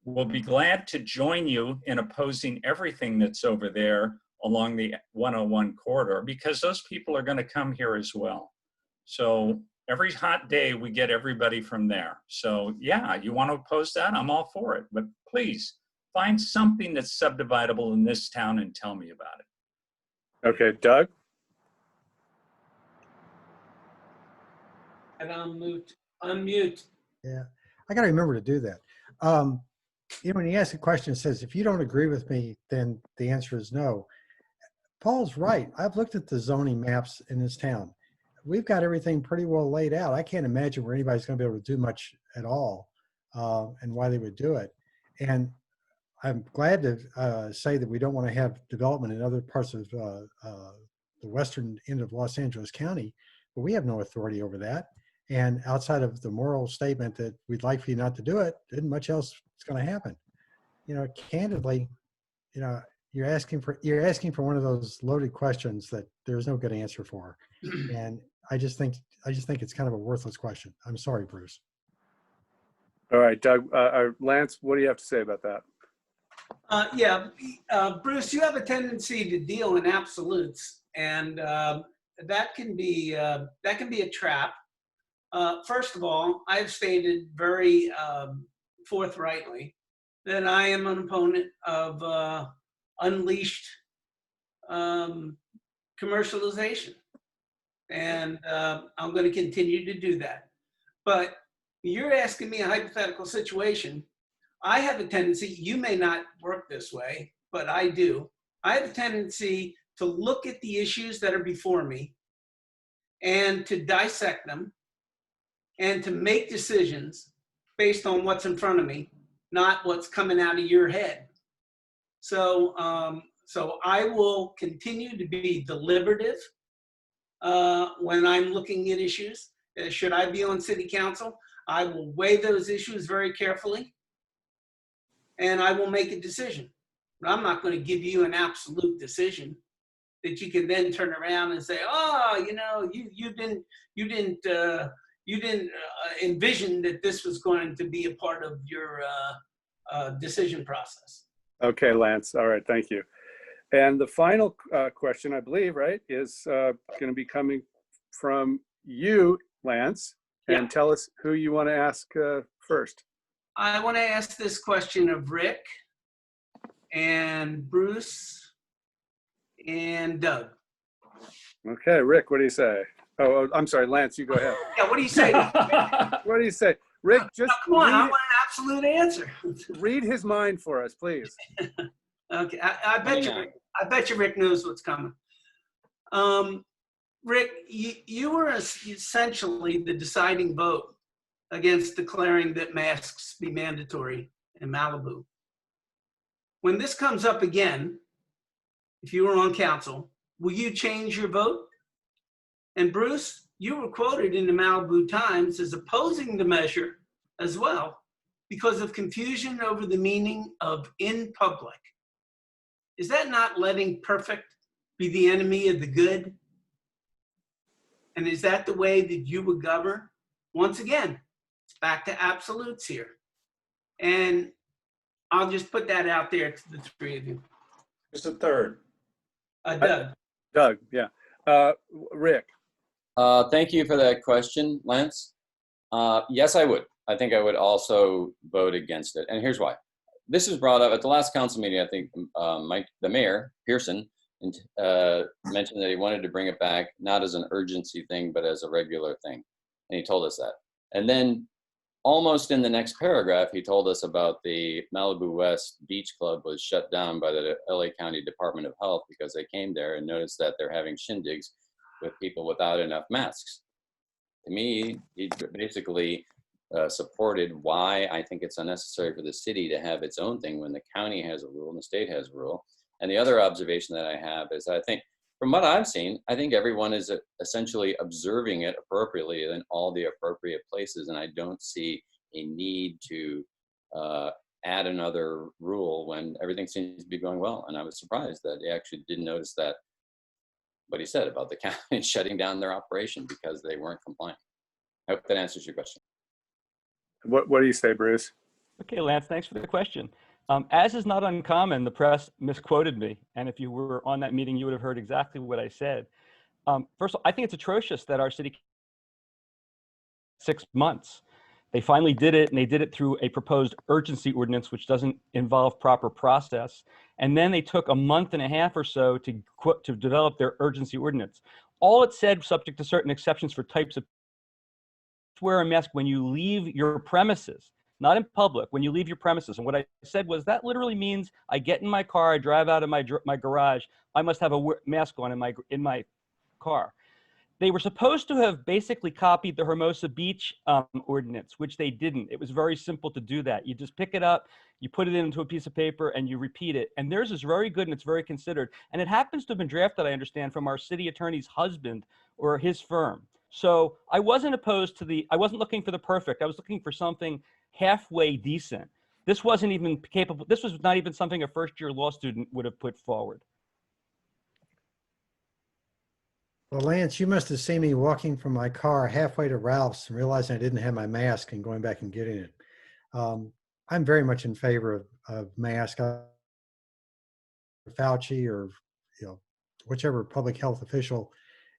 will be glad to join you in opposing everything that's over there along the 101 corridor, because those people are going to come here as well. So every hot day we get everybody from there. So yeah, you want to oppose that? I'm all for it. But please find something that's subdividable in this town and tell me about it. Okay, Doug? And unmute. Yeah, I got to remember to do that. When you ask a question, it says, if you don't agree with me, then the answer is no. Paul's right. I've looked at the zoning maps in this town. We've got everything pretty well laid out. I can't imagine where anybody's going to be able to do much at all, and why they would do it. And I'm glad to say that we don't want to have development in other parts of the western end of Los Angeles County, but we have no authority over that. And outside of the moral statement that we'd like for you not to do it, isn't much else is going to happen. Candidly, you're asking for one of those loaded questions that there's no good answer for. And I just think it's kind of a worthless question. I'm sorry, Bruce. All right, Doug, Lance, what do you have to say about that? Bruce, you have a tendency to deal in absolutes, and that can be a trap. First of all, I've stated very forthrightly that I am an opponent of unleashed commercialization. And I'm going to continue to do that. But you're asking me a hypothetical situation. I have a tendency, you may not work this way, but I do. I have a tendency to look at the issues that are before me and to dissect them and to make decisions based on what's in front of me, not what's coming out of your head. So, so I will continue to be deliberative when I'm looking at issues. Should I be on city council, I will weigh those issues very carefully and I will make a decision. But I'm not going to give you an absolute decision that you can then turn around and say, oh, you know, you didn't envision that this was going to be a part of your decision process. Okay, Lance. All right, thank you. And the final question, I believe, right, is going to be coming from you, Lance. And tell us who you want to ask first. I want to ask this question of Rick and Bruce and Doug. Okay, Rick, what do you say? Oh, I'm sorry, Lance, you go ahead. Yeah, what do you say? What do you say? Rick, just come on, I want an absolute answer. Read his mind for us, please. Okay, I bet you Rick knows what's coming. Rick, you were essentially the deciding vote against declaring that masks be mandatory in Malibu. When this comes up again, if you were on council, will you change your vote? And Bruce, you were quoted in the Malibu Times as opposing the measure as well because of confusion over the meaning of in public. Is that not letting perfect be the enemy of the good? And is that the way that you would govern? Once again, it's back to absolutes here. And I'll just put that out there to the three of you. Who's the third? Doug. Doug, yeah. Rick. Thank you for that question, Lance. Yes, I would. I think I would also vote against it. And here's why. This was brought up at the last council meeting. I think the mayor, Pearson, mentioned that he wanted to bring it back, not as an urgency thing, but as a regular thing. And he told us that. And then almost in the next paragraph, he told us about the Malibu West Beach Club was shut down by the LA County Department of Health because they came there and noticed that they're having shindigs with people without enough masks. To me, he basically supported why I think it's unnecessary for the city to have its own thing when the county has a rule and the state has a rule. And the other observation that I have is I think, from what I've seen, I think everyone is essentially observing it appropriately in all the appropriate places. And I don't see a need to add another rule when everything seems to be going well. And I was surprised that he actually didn't notice that, what he said about the county shutting down their operation because they weren't compliant. I hope that answers your question. What do you say, Bruce? Okay, Lance, thanks for the question. As is not uncommon, the press misquoted me. And if you were on that meeting, you would have heard exactly what I said. First of all, I think it's atrocious that our city 6 months. They finally did it, and they did it through a proposed urgency ordinance, which doesn't involve proper process. And then they took a month and a half or so to develop their urgency ordinance. All it said, subject to certain exceptions for types of, wear a mask when you leave your premises, not in public, when you leave your premises. And what I said was that literally means I get in my car, I drive out of my garage, I must have a mask on in my car. They were supposed to have basically copied the Hermosa Beach ordinance, which they didn't. It was very simple to do that. You just pick it up, you put it into a piece of paper, and you repeat it. And theirs is very good and it's very considered. And it happens to have been drafted, I understand, from our city attorney's husband or his firm. So I wasn't opposed to I wasn't looking for the perfect. I was looking for something halfway decent. This wasn't even capable. This was not even something a first-year law student would have put forward. Well, Lance, you must have seen me walking from my car halfway to Ralph's and realizing I didn't have my mask and going back and getting it. I'm very much in favor of masks. Fauci or whichever public health official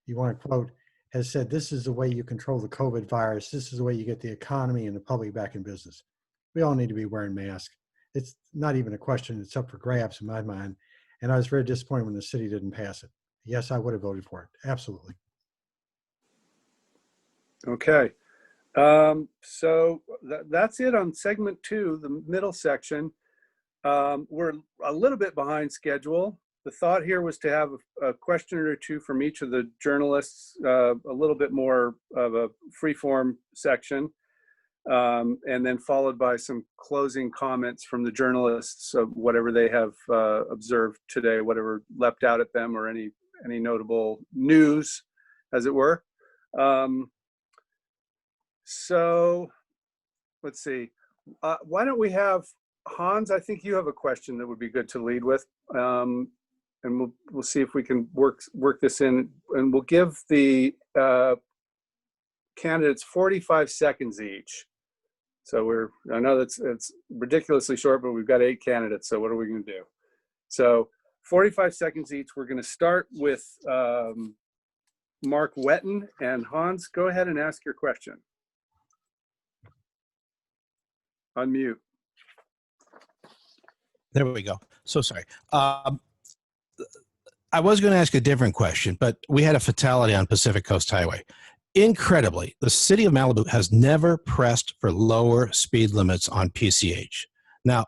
you want to quote has said this is the way you control the COVID virus. This is the way you get the economy and the public back in business. We all need to be wearing masks. It's not even a question. It's up for grabs in my mind. And I was very disappointed when the city didn't pass it. Yes, I would have voted for it. Absolutely. Okay. So that's it on segment 2, the middle section. We're a little bit behind schedule. The thought here was to have a question or two from each of the journalists, a little bit more of a free-form section, and then followed by some closing comments from the journalists of whatever they have observed today, whatever leapt out at them, or any notable news, as it were. So let's see. Why don't we have Hans? I think you have a question that would be good to lead with, and we'll see if we can work this in, and we'll give the candidates 45 seconds each. So I know it's ridiculously short, but we've got 8 candidates. So what are we going to do? So 45 seconds each. We're going to start with Mark Wetton, and Hans, go ahead and ask your question. Unmute. There we go. So sorry. I was going to ask a different question, but we had a fatality on Pacific Coast Highway. Incredibly, the city of Malibu has never pressed for lower speed limits on PCH. Now,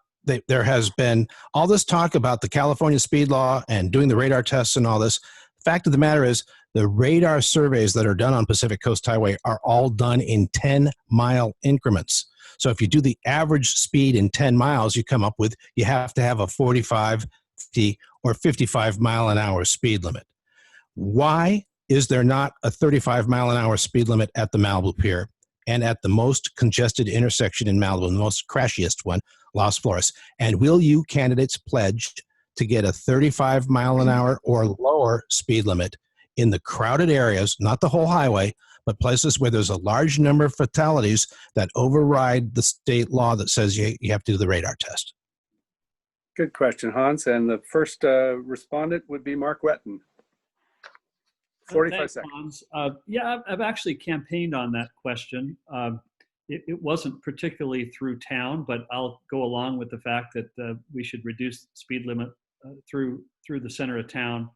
there has been all this talk about the California speed law and doing the radar tests and all this. Fact of the matter is, the radar surveys that are done on Pacific Coast Highway are all done in 10-mile increments. So if you do the average speed in 10 miles, you come up with, you have to have a 45, 50, or 55 mile an hour speed limit. Why is there not a 35 mile an hour speed limit at the Malibu Pier and at the most congested intersection in Malibu, the most crashiest one, Las Flores? And will you candidates pledge to get a 35 mile an hour or lower speed limit in the crowded areas, not the whole highway, but places where there's a large number of fatalities that override the state law that says you have to do the radar test? Good question, Hans. And the first respondent would be Mark Wetton. 45 Thanks, seconds. Hans. Yeah, I've actually campaigned on that question. It wasn't particularly through town, but I'll go along with the fact that we should reduce the speed limit through the center of town.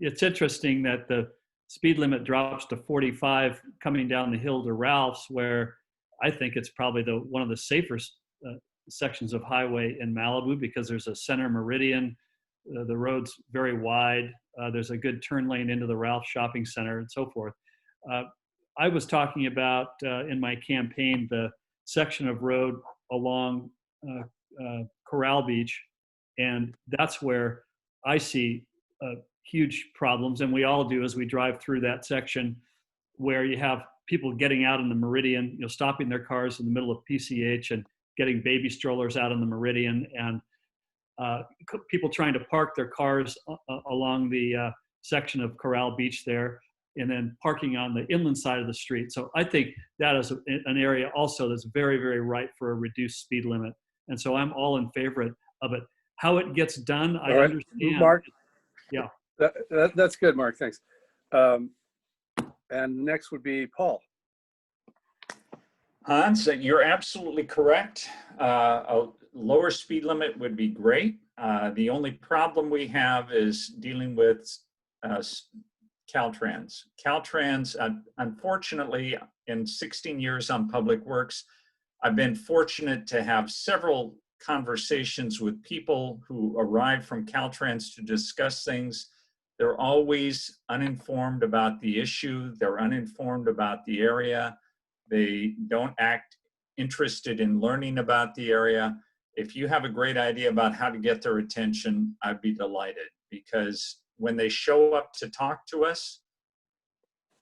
It's interesting that the speed limit drops to 45 coming down the hill to Ralph's, where I think it's probably one of the safest sections of highway in Malibu, because there's a center meridian. The road's very wide. There's a good turn lane into the Ralph Shopping Center and so forth. I was talking about in my campaign the section of road along Coral Beach, and that's where I see huge problems, and we all do as we drive through that section, where you have people getting out in the meridian, stopping their cars in the middle of PCH and getting baby strollers out in the meridian, and people trying to park their cars along the section of Coral Beach there, and then parking on the inland side of the street. So I think that is an area also that's very, very ripe for a reduced speed limit. And so I'm all in favor of it. How it gets done, I understand. Mark? Yeah. That's good, Mark. Thanks. And next would be Paul. Hans, you're absolutely correct. A lower speed limit would be great. The only problem we have is dealing with Caltrans. Caltrans, unfortunately, in 16 years on Public Works, I've been fortunate to have several conversations with people who arrive from Caltrans to discuss things. They're always uninformed about the issue. They're uninformed about the area. They don't act interested in learning about the area. If you have a great idea about how to get their attention, I'd be delighted, because when they show up to talk to us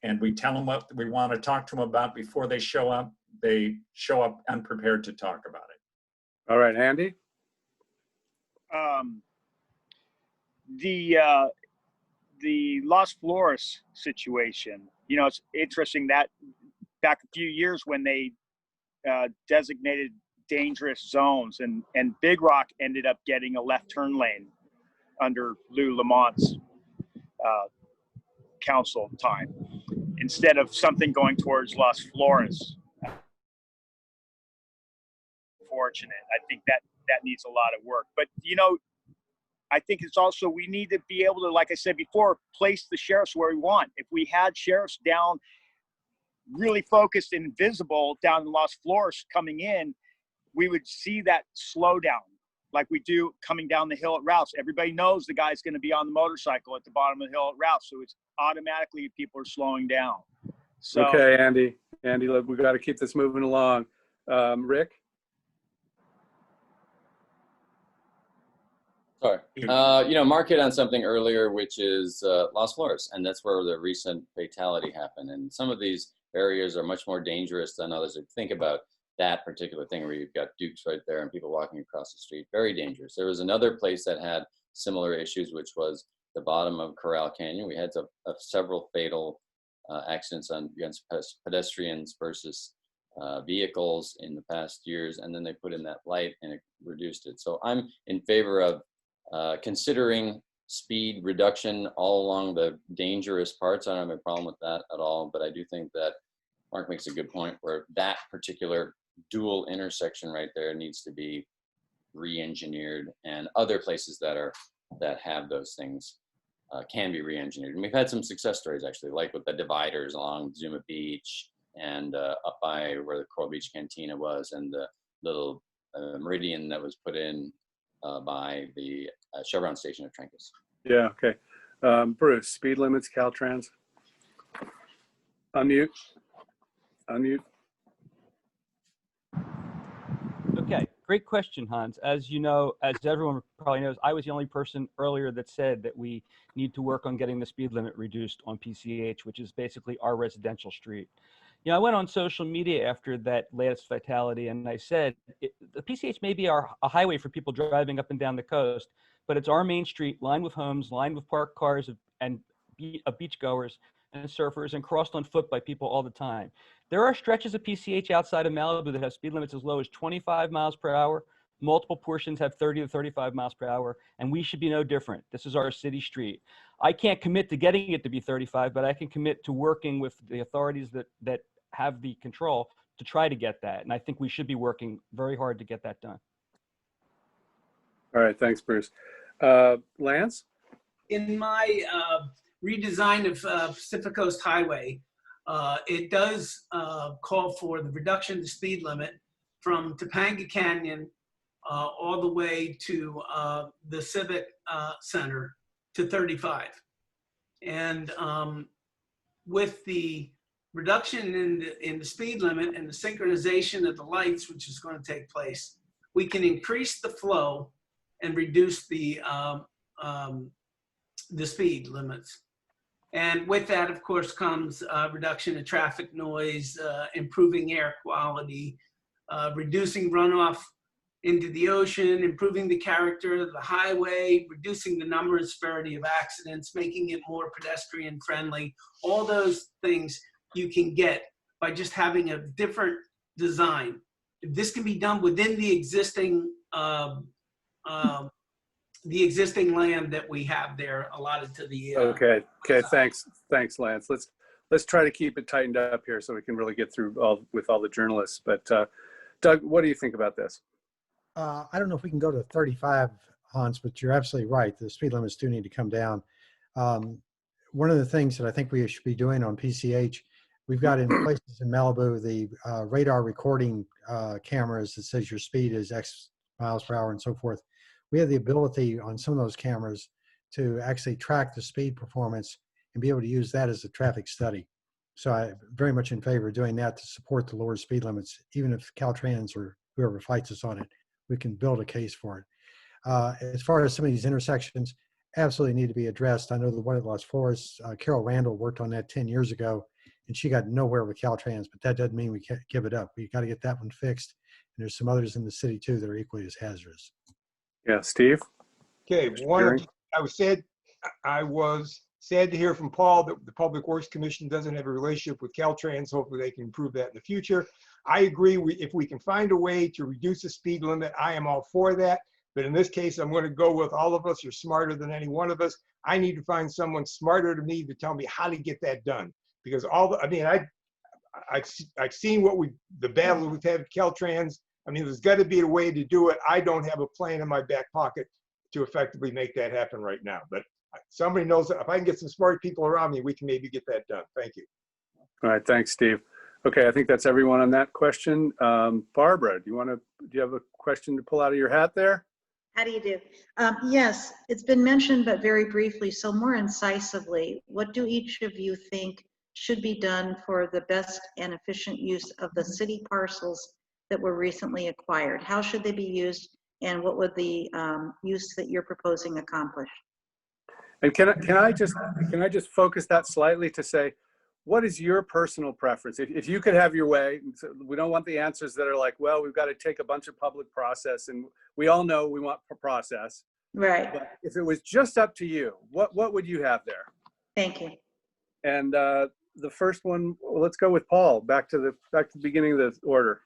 and we tell them what we want to talk to them about before they show up unprepared to talk about it. All right, Andy? The Las Flores situation, it's interesting that back a few years when they designated dangerous zones, and Big Rock ended up getting a left turn lane under Lou Lamont's council time, instead of something going towards Las Flores. Fortunate. I think that needs a lot of work. But I think it's also, we need to be able to, like I said before, place the sheriffs where we want. If we had sheriffs down really focused and visible down in Las Flores coming in, we would see that slowdown like we do coming down the hill at Ralph's. Everybody knows the guy's going to be on the motorcycle at the bottom of the hill at Ralph's, so it's automatically people are slowing down. So, Okay, Andy, look, we got to keep this moving along. Rick? Sorry. Mark hit on something earlier, which is Las Flores, and that's where the recent fatality happened. And some of these areas are much more dangerous than others. Think about that particular thing where you've got Dukes right there and people walking across the street. Very dangerous. There was another place that had similar issues, which was the bottom of Corral Canyon. We had several fatal accidents against pedestrians versus vehicles in the past years, and then they put in that light and it reduced it. So I'm in favor of considering speed reduction all along the dangerous parts. I don't have a problem with that at all, but I do think that Mark makes a good point where that particular dual intersection right there needs to be re-engineered, and other places that have those things can be re-engineered. And we've had some success stories actually, like with the dividers along Zuma Beach and up by where the Coral Beach Cantina was, and the little meridian that was put in by the Chevron station at Trancas. Yeah, okay. Bruce, speed limits, Caltrans. Unmute. Okay, great question, Hans. As you know, as everyone probably knows, I was the only person earlier that said that we need to work on getting the speed limit reduced on PCH, which is basically our residential street. I went on social media after that latest fatality, and I said, the PCH may be a highway for people driving up and down the coast, but it's our main street, lined with homes, lined with parked cars and beachgoers and surfers, and crossed on foot by people all the time. There are stretches of PCH outside of Malibu that have speed limits as low as 25 miles per hour. Multiple portions have 30 to 35 miles per hour, and we should be no different. This is our city street. I can't commit to getting it to be 35, but I can commit to working with the authorities that have the control to try to get that. And I think we should be working very hard to get that done. All right, thanks, Bruce. Lance? In my redesign of Pacific Coast Highway, it does call for the reduction of the speed limit from Topanga Canyon all the way to the Civic Center to 35. And with the reduction in the speed limit and the synchronization of the lights, which is going to take place, we can increase the flow and reduce the speed limits. And with that, of course, comes reduction in traffic noise, improving air quality, reducing runoff into the ocean, improving the character of the highway, reducing the number and severity of accidents, making it more pedestrian friendly. All those things you can get by just having a different design. This can be done within the existing land that we have there allotted to the. Okay, thanks, Lance. Let's try to keep it tightened up here so we can really get through with all the journalists. But Doug, what do you think about this? I don't know if we can go to 35, Hans, but you're absolutely right. The speed limits do need to come down. One of the things that I think we should be doing on PCH, we've got in places in Malibu, the radar recording cameras that says your speed is X miles per hour and so forth. We have the ability on some of those cameras to actually track the speed performance and be able to use that as a traffic study. So I'm very much in favor of doing that to support the lower speed limits. Even if Caltrans or whoever fights us on it, we can build a case for it. As far as some of these intersections, absolutely need to be addressed. I know the one at Las Flores, Carol Randall worked on that 10 years ago, and she got nowhere with Caltrans, but that doesn't mean we can't give it up. We got to get that one fixed. And there's some others in the city too that are equally as hazardous. Yeah, Steve? Okay, I was sad to hear from Paul that the Public Works Commission doesn't have a relationship with Caltrans. Hopefully they can improve that in the future. I agree, if we can find a way to reduce the speed limit, I am all for that. But in this case, I'm going to go with all of us are smarter than any one of us. I need to find someone smarter than me to tell me how to get that done. Because I've seen the battle we've had with Caltrans. I mean, there's got to be a way to do it. I don't have a plan in my back pocket to effectively make that happen right now. But somebody knows, if I can get some smart people around me, we can maybe get that done. Thank you. All right, thanks, Steve. Okay, I think that's everyone on that question. Barbara, do you have a question to pull out of your hat there? How do you do? Yes, it's been mentioned, but very briefly. So more incisively, what do each of you think should be done for the best and efficient use of the city parcels that were recently acquired? How should they be used, and what would the use that you're proposing accomplish? And can I just focus that slightly to say, what is your personal preference? If you could have your way, we don't want the answers that are like, well, we've got to take a bunch of public process, and we all know we want process. Right. But if it was just up to you, what would you have there? Thank you. And the first one, let's go with Paul. Back to the beginning of the order.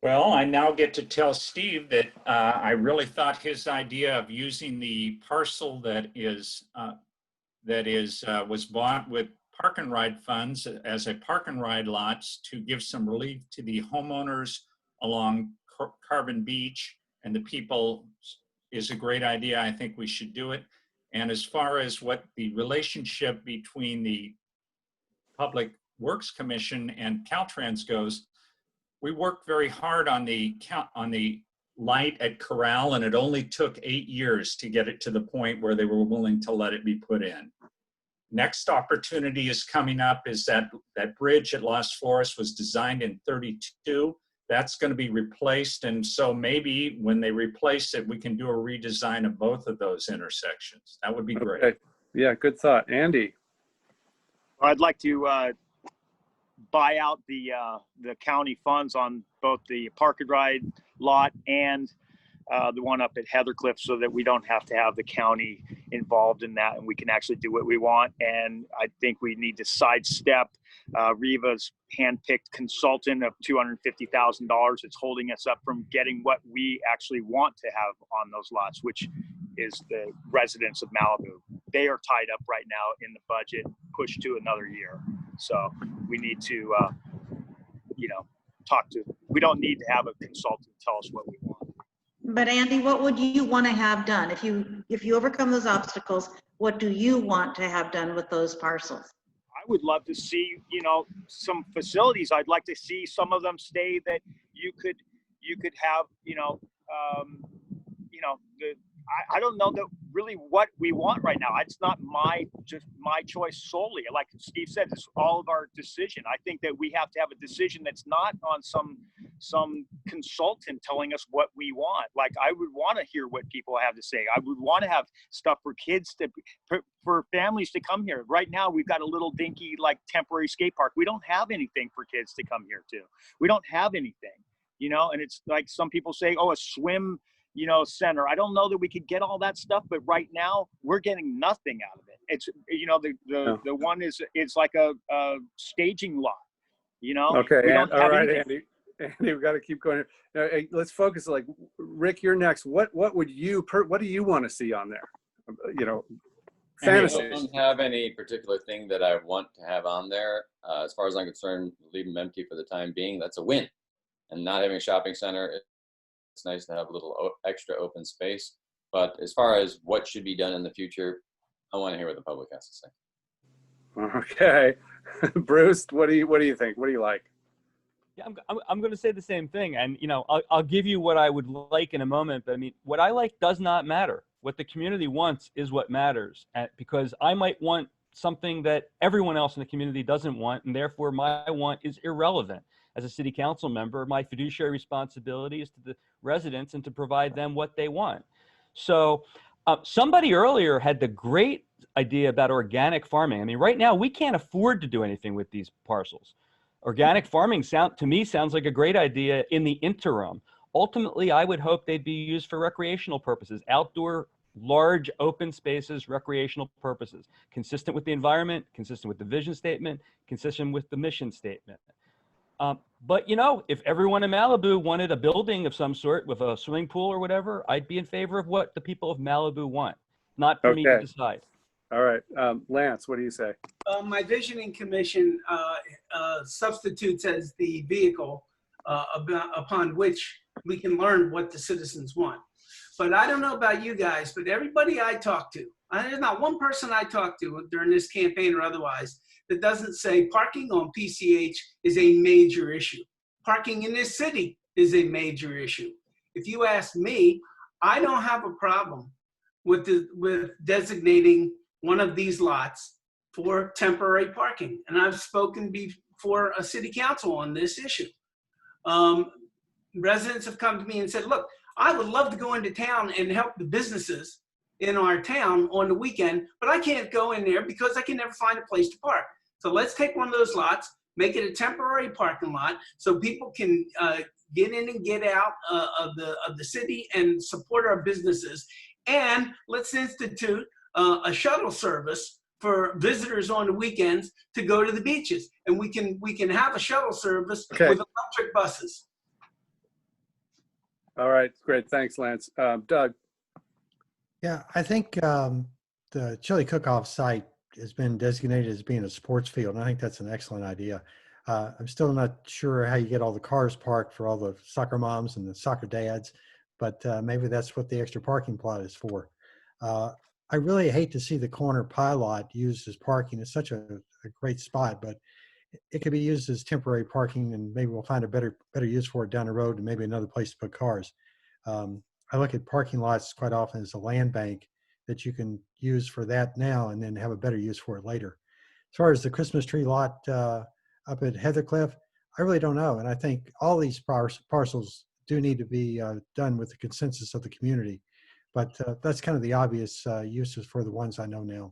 Well, I now get to tell Steve that I really thought his idea of using the parcel that was bought with park and ride funds as a park and ride lots to give some relief to the homeowners along Carbon Beach and the people is a great idea. I think we should do it. And as far as what the relationship between the Public Works Commission and Caltrans goes, we worked very hard on the light at Corral, and it only took 8 years to get it to the point where they were willing to let it be put in. Next opportunity is coming up is that bridge at Las Flores was designed in 32. That's going to be replaced. And so maybe when they replace it, we can do a redesign of both of those intersections. That would be great. Okay. Yeah, good thought. Andy. I'd like to buy out the county funds on both the park and ride lot and the one up at Heathercliff, so that we don't have to have the county involved in that, and we can actually do what we want. And I think we need to sidestep Riva's handpicked consultant of $250,000. It's holding us up from getting what we actually want to have on those lots, which is the residents of Malibu. They are tied up right now in the budget, pushed to another year. So we need to, we don't need to have a consultant tell us what we want. But Andy, what would you want to have done? If you overcome those obstacles, what do you want to have done with those parcels? I would love to see, some facilities. I'd like to see some of them stay that you could have, I don't know that really what we want right now. It's not my choice solely. Like Steve said, it's all of our decision. I think that we have to have a decision that's not on some consultant telling us what we want. Like, I would want to hear what people have to say. I would want to have stuff for kids for families to come here. Right now, we've got a little dinky, like, temporary skate park. We don't have anything for kids to come here to. We don't have anything, and it's like some people say, oh, a swim, center. I don't know that we could get all that stuff, but right now we're getting nothing out of it. It's, the one is, it's like a staging lot, Okay. All right, Andy, we've got to keep going. Now, hey, let's focus. Like, Rick, you're next. What do you want to see on there? Fantasies. I don't have any particular thing that I want to have on there. As far as I'm concerned, leave them empty for the time being. That's a win. And not having a shopping center, it's nice to have a little extra open space. But as far as what should be done in the future, I want to hear what the public has to say. Okay. Bruce, what do you think? What do you like? Yeah, I'm going to say the same thing. And, I'll give you what I would like in a moment. But I mean, what I like does not matter. What the community wants is what matters. Because I might want something that everyone else in the community doesn't want. And therefore, my want is irrelevant. As a city council member, my fiduciary responsibility is to the residents and to provide them what they want. So somebody earlier had the great idea about organic farming. I mean, right now, we can't afford to do anything with these parcels. Organic farming to me sounds like a great idea in the interim. Ultimately, I would hope they'd be used for recreational purposes, outdoor, large open spaces, recreational purposes, consistent with the environment, consistent with the vision statement, consistent with the mission statement. But if everyone in Malibu wanted a building of some sort with a swimming pool or whatever, I'd be in favor of what the people of Malibu want, not for me to decide. All right. Lance, what do you say? My visioning commission substitutes as the vehicle upon which we can learn what the citizens want. But I don't know about you guys, but everybody I talk to, there's not one person I talk to during this campaign or otherwise that doesn't say parking on PCH is a major issue. Parking in this city is a major issue. If you ask me, I don't have a problem with designating one of these lots for temporary parking. And I've spoken before a city council on this issue. Residents have come to me and said, look, I would love to go into town and help the businesses in our town on the weekend, but I can't go in there because I can never find a place to park. So let's take one of those lots, make it a temporary parking lot so people can get in and get out of the city and support our businesses. And let's institute a shuttle service for visitors on the weekends to go to the beaches. And we can have a shuttle service with electric buses. All right, great. Thanks, Lance. Doug? Yeah, I think the chili cook-off site has been designated as being a sports field, and I think that's an excellent idea. I'm still not sure how you get all the cars parked for all the soccer moms and the soccer dads, but maybe that's what the extra parking plot is for. I really hate to see the corner pie lot used as parking. It's such a great spot, but it could be used as temporary parking, and maybe we'll find a better use for it down the road and maybe another place to put cars. I look at parking lots quite often as a land bank that you can use for that now and then have a better use for it later. As far as the Christmas tree lot up at Heathercliff, I really don't know. And I think all these parcels do need to be done with the consensus of the community. But that's kind of the obvious uses for the ones I know now.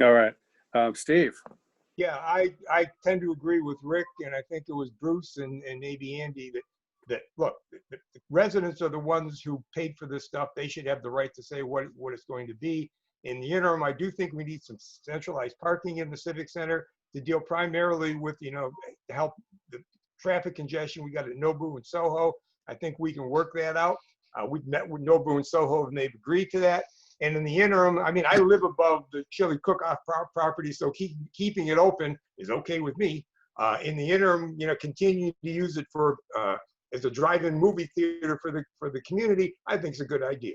All right. Steve? Yeah, I tend to agree with Rick, and I think it was Bruce and maybe Andy that look, the residents are the ones who paid for this stuff. They should have the right to say what it's going to be. In the interim, I do think we need some centralized parking in the Civic Center to deal primarily with, to help the traffic congestion we got at Nobu and Soho. I think we can work that out. We've met with Nobu and Soho, and they've agreed to that. And in the interim, I mean, I live above the chili cook-off property, so keeping it open is okay with me. In the interim, continue to use it for as a drive-in movie theater for the community, I think is a good idea.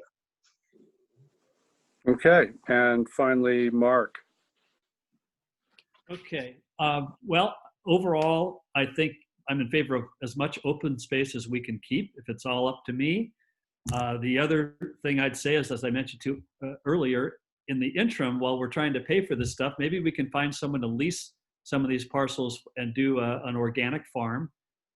Okay, and finally, Mark. Okay. Well, overall, I think I'm in favor of as much open space as we can keep, if it's all up to me. The other thing I'd say is, as I mentioned earlier, in the interim, while we're trying to pay for this stuff, maybe we can find someone to lease some of these parcels and do an organic farm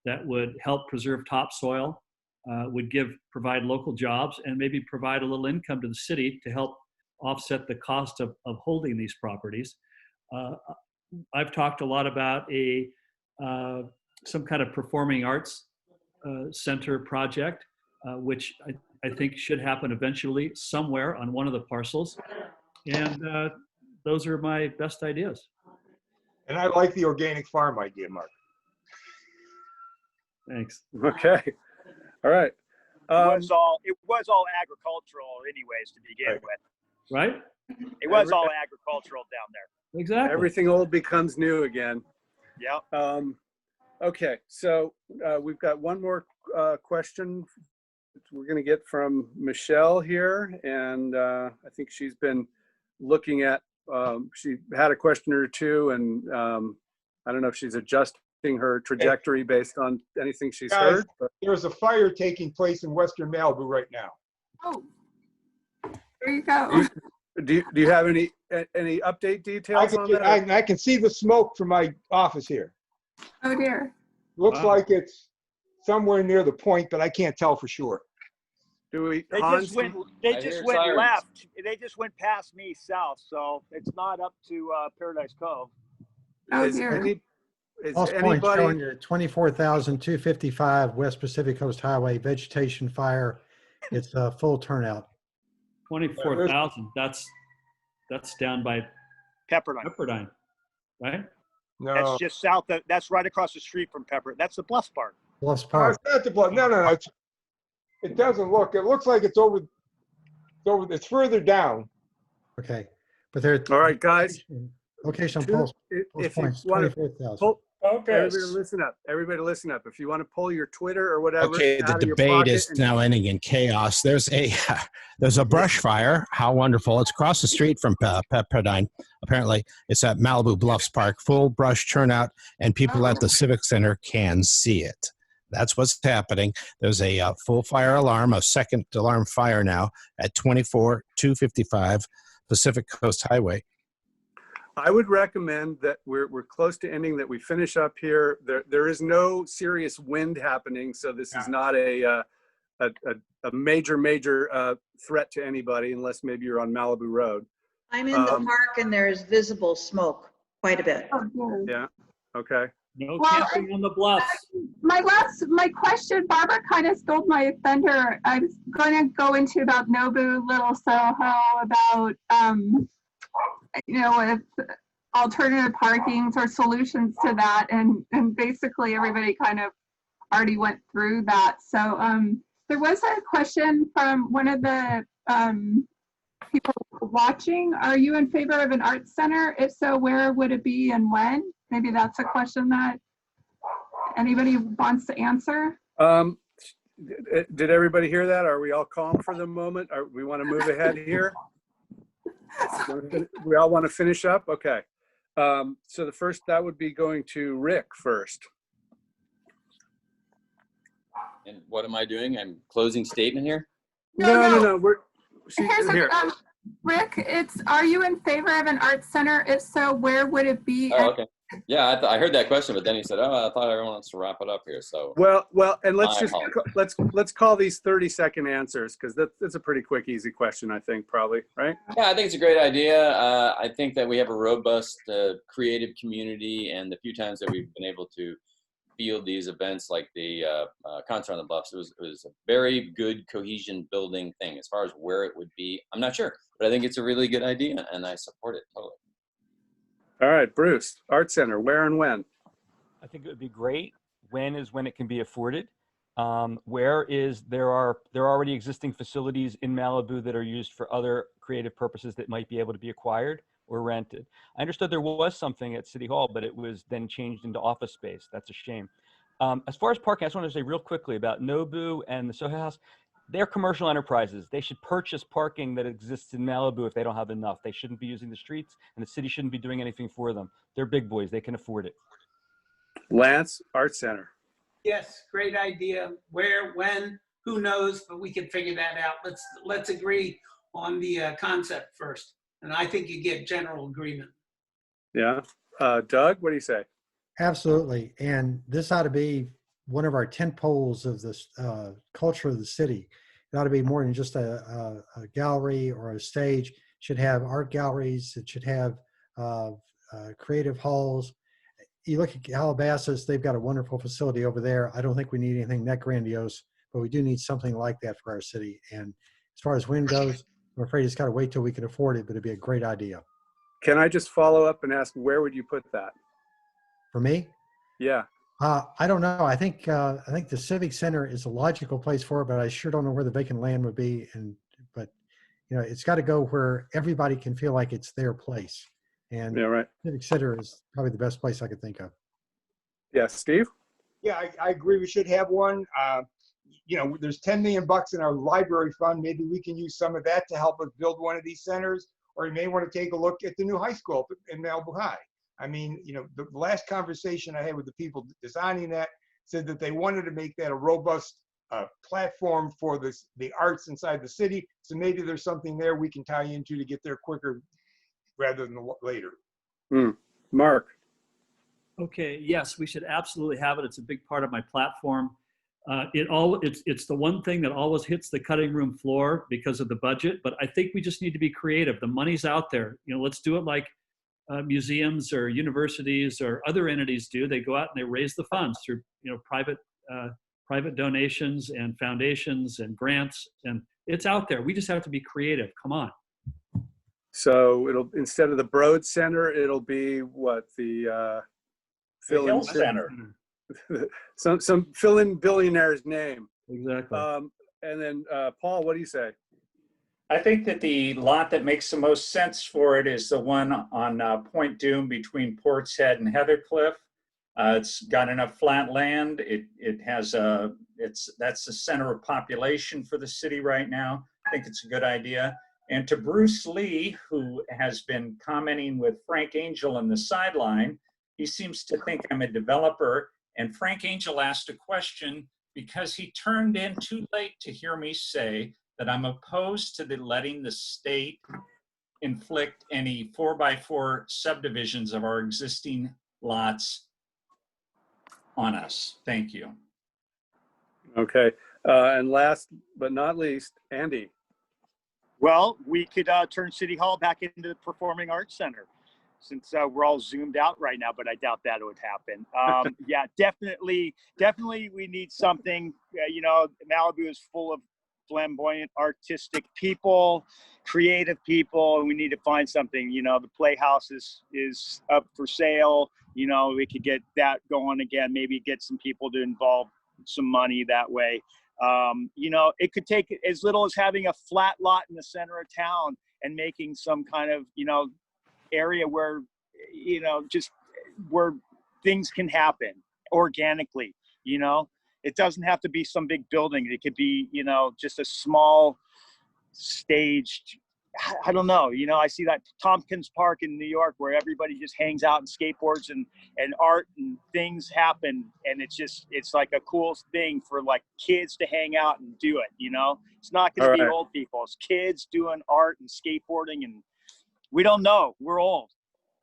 that would help preserve topsoil, would provide local jobs, and maybe provide a little income to the city to help offset the cost of holding these properties. I've talked a lot about some kind of performing arts center project, which I think should happen eventually somewhere on one of the parcels. And those are my best ideas. And I like the organic farm idea, Mark. Thanks. Okay. All right. It was all agricultural anyways to begin with. Right? It was all agricultural down there. Exactly. Everything old becomes new again. Yeah. Okay, so we've got one more question we're going to get from Michelle here, and I think she's been looking at, she had a question or two, and I don't know if she's adjusting her trajectory based on anything she's Guys, heard. But there's a fire taking place in Western Malibu right now. Oh, there you go. do you have any update details on that? I can see the smoke from my office here. Oh dear. Looks like it's somewhere near the point, but I can't tell for sure. They Hans, just went sirens. left. They just went past me south, so it's not up to Paradise Cove. Oh is dear. Lost Point anybody? showing you 24,255 West Pacific Coast Highway vegetation fire. It's a full turnout. 24,000. That's down by Pepperdine, right? No, that's just south. That's right across the street from Pepperdine. That's the Bluffs Park. Bluffs no, Park. it's not the blood. No. It doesn't look. It looks like it's over. It's further down. Okay, but there. All right, guys. Location on Two- Pulse if you Points, want to 24,000. hold Everybody listen up. Everybody listen up. If you want to pull your Twitter or whatever Okay, the out of your debate pocket is and- now ending in chaos. There's a brush fire. How wonderful! It's across the street from Pepperdine. Apparently, it's at Malibu Bluffs Park. Full brush turnout, and people at the Civic Center can see it. That's what's happening. There's a full fire alarm, a second alarm fire now at 24255 Pacific Coast Highway. I would recommend that we're close to ending, that we finish up here. There is no serious wind happening, so this is not a major threat to anybody, unless maybe you're on Malibu Road. I'm in the park and there's visible smoke quite a bit. Yeah. Okay. No Well, camping on the bluffs. My question, Barbara kind of stole my thunder. I was going to go into about Nobu, Little Soho, about, with alternative parkings or solutions to that. And basically everybody kind of already went through that. So there was a question from one of the people watching. Are you in favor of an arts center? If so, where would it be and when? Maybe that's a question that anybody wants to answer. Did everybody hear that? Are we all calm for the moment? We want to move ahead here? We all want to finish up? Okay. So the first, that would be going to Rick first. And what am I doing? I'm closing statement here? No. Here's Here. Rick, are you in favor of an arts center? If so, where would it be? Oh, okay. Yeah, I heard that question, but then he said, "Oh, I thought everyone wants to wrap it up here." So Well, and let's My just apologies. let's call these 30-second answers, because that's a pretty quick, easy question, I think, probably, right? yeah, I think it's a great idea. I think that we have a robust, creative community, and the few times that we've been able to field these events, like the concert on the Bluffs, it was a very good cohesion building thing. As far as where it would be, I'm not sure, but I think it's a really good idea, and I support it totally. All right, Bruce, Art Center, where and when? I think it would be great. When is when it can be afforded. Where is there are already existing facilities in Malibu that are used for other creative purposes that might be able to be acquired or rented. I understood there was something at City Hall, but it was then changed into office space. That's a shame. As far as parking, I just want to say real quickly about Nobu and the Soho House. They're commercial enterprises. They should purchase parking that exists in Malibu if they don't have enough. They shouldn't be using the streets, and the city shouldn't be doing anything for them. They're big boys. They can afford it. Lance, Art Center. Yes, great idea. Where, when, who knows, but we can figure that out. Let's agree on the concept first. And I think you get general agreement. Yeah. Doug, what do you say? Absolutely. And this ought to be one of our 10 poles of this culture of the city. It ought to be more than just a gallery or a stage. It should have art galleries. It should have creative halls. You look at Calabasas, they've got a wonderful facility over there. I don't think we need anything that grandiose, but we do need something like that for our city. And as far as wind goes, I'm afraid it's got to wait till we can afford it, but it'd be a great idea. Can I just follow up and ask, where would you put that? For me? Yeah. I don't know. I think the Civic Center is a logical place for it, but I sure don't know where the vacant land would be. But it's got to go where everybody can feel like it's their place. And Yeah, right. Civic Center is probably the best place I could think of. Yeah, Steve? Yeah, I agree. We should have one. There's $10 million in our library fund. Maybe we can use some of that to help us build one of these centers. Or you may want to take a look at the new high school in Malibu High. I mean, the last conversation I had with the people designing that said that they wanted to make that a robust platform for the arts inside the city. So maybe there's something there we can tie into to get there quicker rather than later. Mark? Okay, yes, we should absolutely have it. It's a big part of my platform. It's the one thing that always hits the cutting room floor because of the budget, but I think we just need to be creative. The money's out there. Let's do it like museums or universities or other entities do. They go out and they raise the funds through private donations and foundations and grants, and it's out there. We just have to be creative. Come on. So it'll, instead of the Broad Center, it'll be what? The Hill Center. some fill-in billionaire's name. Exactly. And then Paul, what do you say? I think that the lot that makes the most sense for it is the one on Point Doom between Port's Head and Heathercliff. It's got enough flat land. It has that's the center of population for the city right now. I think it's a good idea. And to Bruce Lee, who has been commenting with Frank Angel on the sideline, he seems to think I'm a developer. And Frank Angel asked a question because he turned in too late to hear me say that I'm opposed to letting the state inflict any 4x4 subdivisions of our existing lots on us. Thank you. Okay. And last but not least, Andy. Well, we could turn City Hall back into the Performing Arts Center, since we're all zoomed out right now, but I doubt that would happen. Yeah, definitely we need something. You know, Malibu is full of flamboyant, artistic people, creative people, and we need to find something. You know, the Playhouse is up for sale. You know, we could get that going again, maybe get some people to involve some money that way. You know, it could take as little as having a flat lot in the center of town and making some kind of, you know, area where, you know, just where things can happen organically. You know, it doesn't have to be some big building. It could be, you know, just a small staged, I don't know, you know, I see that Tompkins Park in New York where everybody just hangs out and skateboards and art and things happen. And it's like a cool thing for like kids to hang out and do it, you know. It's not going to be old people. It's kids doing art and skateboarding, and we don't know. We're old.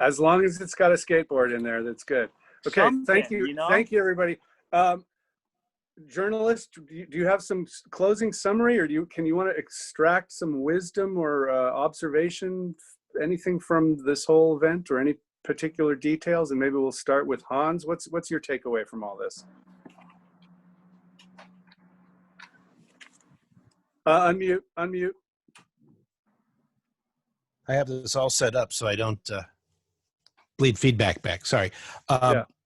As long as it's got a skateboard in there, that's good. Okay, thank you. You know? Thank you, everybody. Journalist, do you have some closing summary, or can you want to extract some wisdom or observation, anything from this whole event, or any particular details? And maybe we'll start with Hans. What's your takeaway from all this? Unmute. I have this all set up so I don't bleed feedback back. Sorry.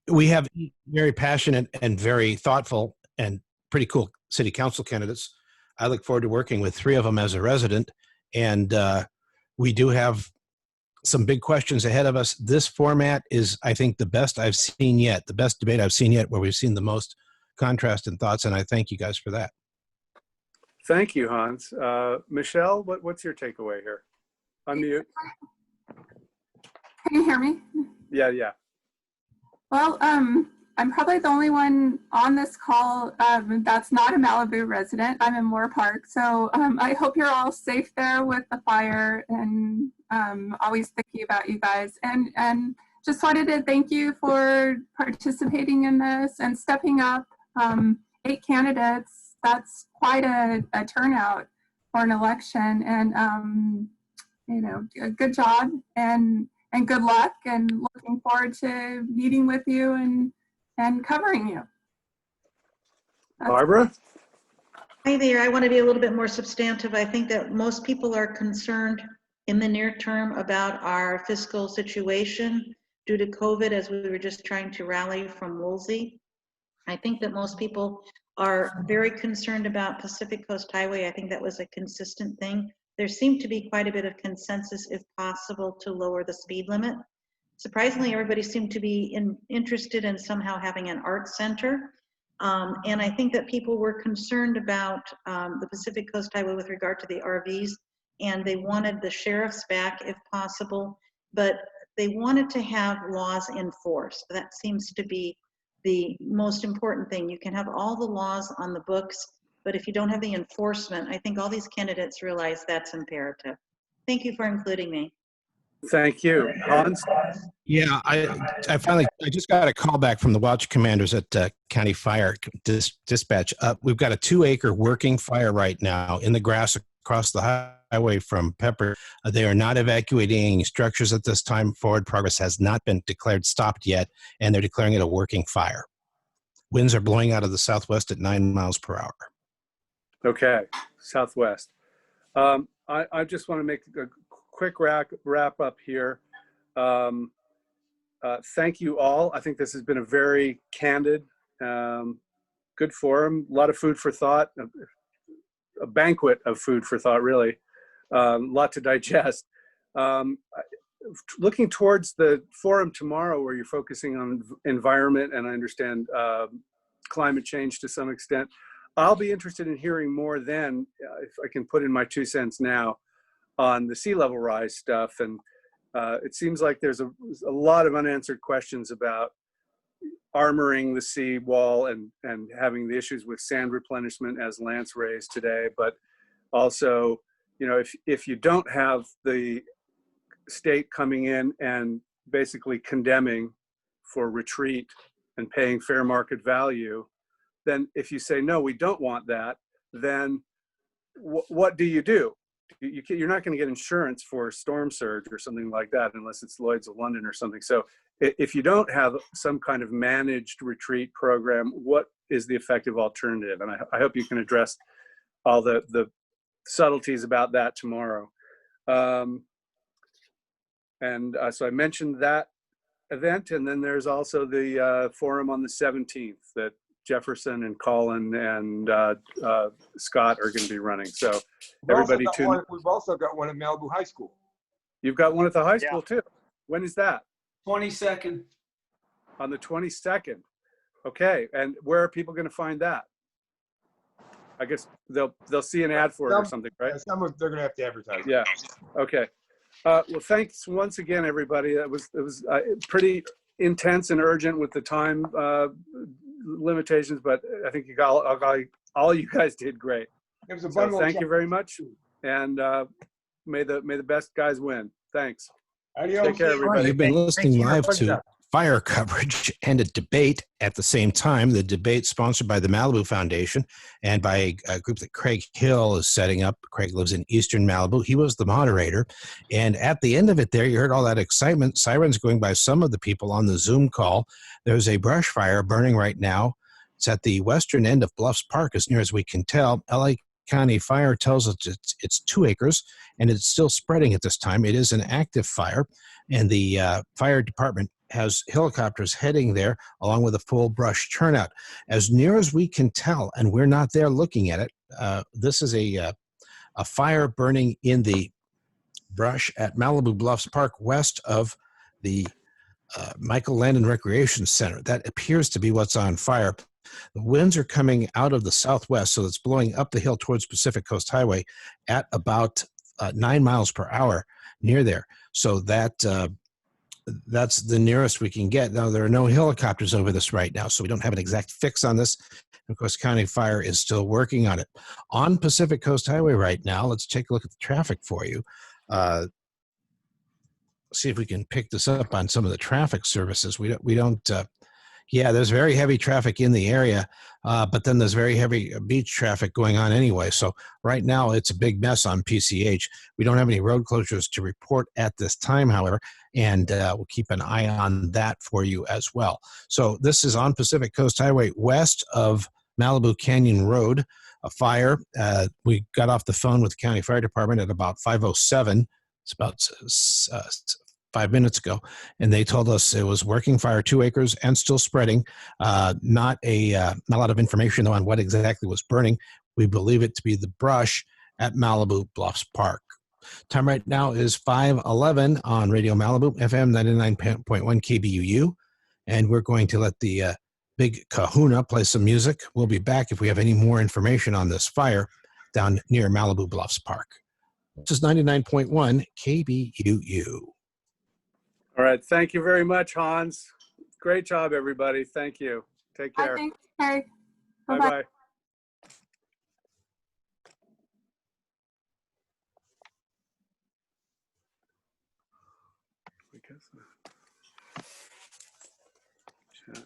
We have very passionate and very thoughtful and pretty cool city council candidates. I look forward to working with 3 of them as a resident. And we do have some big questions ahead of us. This format is, I think, the best I've seen yet, the best debate I've seen yet, where we've seen the most contrast in thoughts. And I thank you guys for that. Thank you, Hans. Michelle, what's your takeaway here? Unmute. Can you hear me? Yeah. Well, I'm probably the only one on this call that's not a Malibu resident. I'm in Moore Park. So I hope you're all safe there with the fire, and always thinking about you guys. And just wanted to thank you for participating in this and stepping up. 8 candidates, that's quite a turnout for an election. And, you know, good job and good luck, and looking forward to meeting with you and covering you. Barbara? Hi there. I want to be a little bit more substantive. I think that most people are concerned in the near term about our fiscal situation due to COVID, as we were just trying to rally from Woolsey. I think that most people are very concerned about Pacific Coast Highway. I think that was a consistent thing. There seemed to be quite a bit of consensus, if possible, to lower the speed limit. Surprisingly, everybody seemed to be interested in somehow having an art center. And I think that people were concerned about the Pacific Coast Highway with regard to the RVs, and they wanted the sheriffs back if possible, but they wanted to have laws enforced. That seems to be the most important thing. You can have all the laws on the books, but if you don't have the enforcement, I think all these candidates realize that's imperative. Thank you for including me. Thank you. Hans? Yeah, I just got a call back from the watch commanders at County Fire Dispatch. We've got a 2-acre working fire right now in the grass across the highway from Pepper. They are not evacuating any structures at this time. Forward progress has not been declared stopped yet, and they're declaring it a working fire. Winds are blowing out of the southwest at 9 miles per hour. Okay, southwest. I just want to make a quick wrap up here. Thank you all. I think this has been a very candid, good forum. A lot of food for thought, a banquet of food for thought, really. A lot to digest. looking towards the forum tomorrow where you're focusing on environment and I understand climate change to some extent, I'll be interested in hearing more then, if I can put in my 2 cents now, on the sea level rise stuff. And it seems like there's a lot of unanswered questions about armoring the sea wall and having the issues with sand replenishment, as Lance raised today. But also, you know, if you don't have the state coming in and basically condemning for retreat and paying fair market value, then if you say, no, we don't want that, then what do? You're not going to get insurance for storm surge or something like that unless it's Lloyd's of London or something. So if you don't have some kind of managed retreat program, what is the effective alternative? And I hope you can address all the subtleties about that tomorrow. So I mentioned that event, and then there's also the forum on the 17th that Jefferson and Colin and Scott are going to be running. So everybody tune. We've also got one at Malibu High School. You've got one at the high school too. When is that? 22nd. On the 22nd. Okay. And where are people going to find that? I guess they'll see an ad for it or something, right? Yeah, some of they're going to have to advertise. Yeah. Okay. Well, thanks once again, everybody. It was pretty intense and urgent with the time limitations, but I think all you guys did great. It was a So bundle. thank you very much, and may the best guys win. Thanks. Adios. Take care, everybody. You've been listening live Good to job. fire coverage and a debate at the same time. The debate sponsored by the Malibu Foundation and by a group that Craig Hill is setting up. Craig lives in Eastern Malibu. He was the moderator. And at the end of it there, you heard all that excitement, sirens going by some of the people on the Zoom call. There's a brush fire burning right now. It's at the western end of Bluffs Park, as near as we can tell. LA County Fire tells us it's 2 acres, and it's still spreading at this time. It is an active fire, and the fire department has helicopters heading there along with a full brush turnout. As near as we can tell, and we're not there looking at it, this is a fire burning in the brush at Malibu Bluffs Park west of the Michael Landon Recreation Center. That appears to be what's on fire. The winds are coming out of the southwest, so it's blowing up the hill towards Pacific Coast Highway at about 9 miles per hour near there. So that's the nearest we can get. Now, there are no helicopters over this right now, so we don't have an exact fix on this. Of course, County Fire is still working on it. On Pacific Coast Highway right now, let's take a look at the traffic for you. See if we can pick this up on some of the traffic services. Yeah, there's very heavy traffic in the area, but then there's very heavy beach traffic going on anyway. So right now it's a big mess on PCH. We don't have any road closures to report at this time, however, and we'll keep an eye on that for you as well. So this is on Pacific Coast Highway west of Malibu Canyon Road, a fire. We got off the phone with the County Fire Department at about 5:07. It's about 5 minutes ago, and they told us it was working fire, 2 acres and still spreading. Not a lot of information though on what exactly was burning. We believe it to be the brush at Malibu Bluffs Park. Time right now is 5:11 on Radio Malibu, FM 99.1 KBUU, and we're going to let the Big Kahuna play some music. We'll be back if we have any more information on this fire down near Malibu Bluffs Park. This is 99.1 KBUU. All right. Thank you very much, Hans. Great job, everybody. Thank you. Take care. Thanks, Craig. Bye-bye. Chat.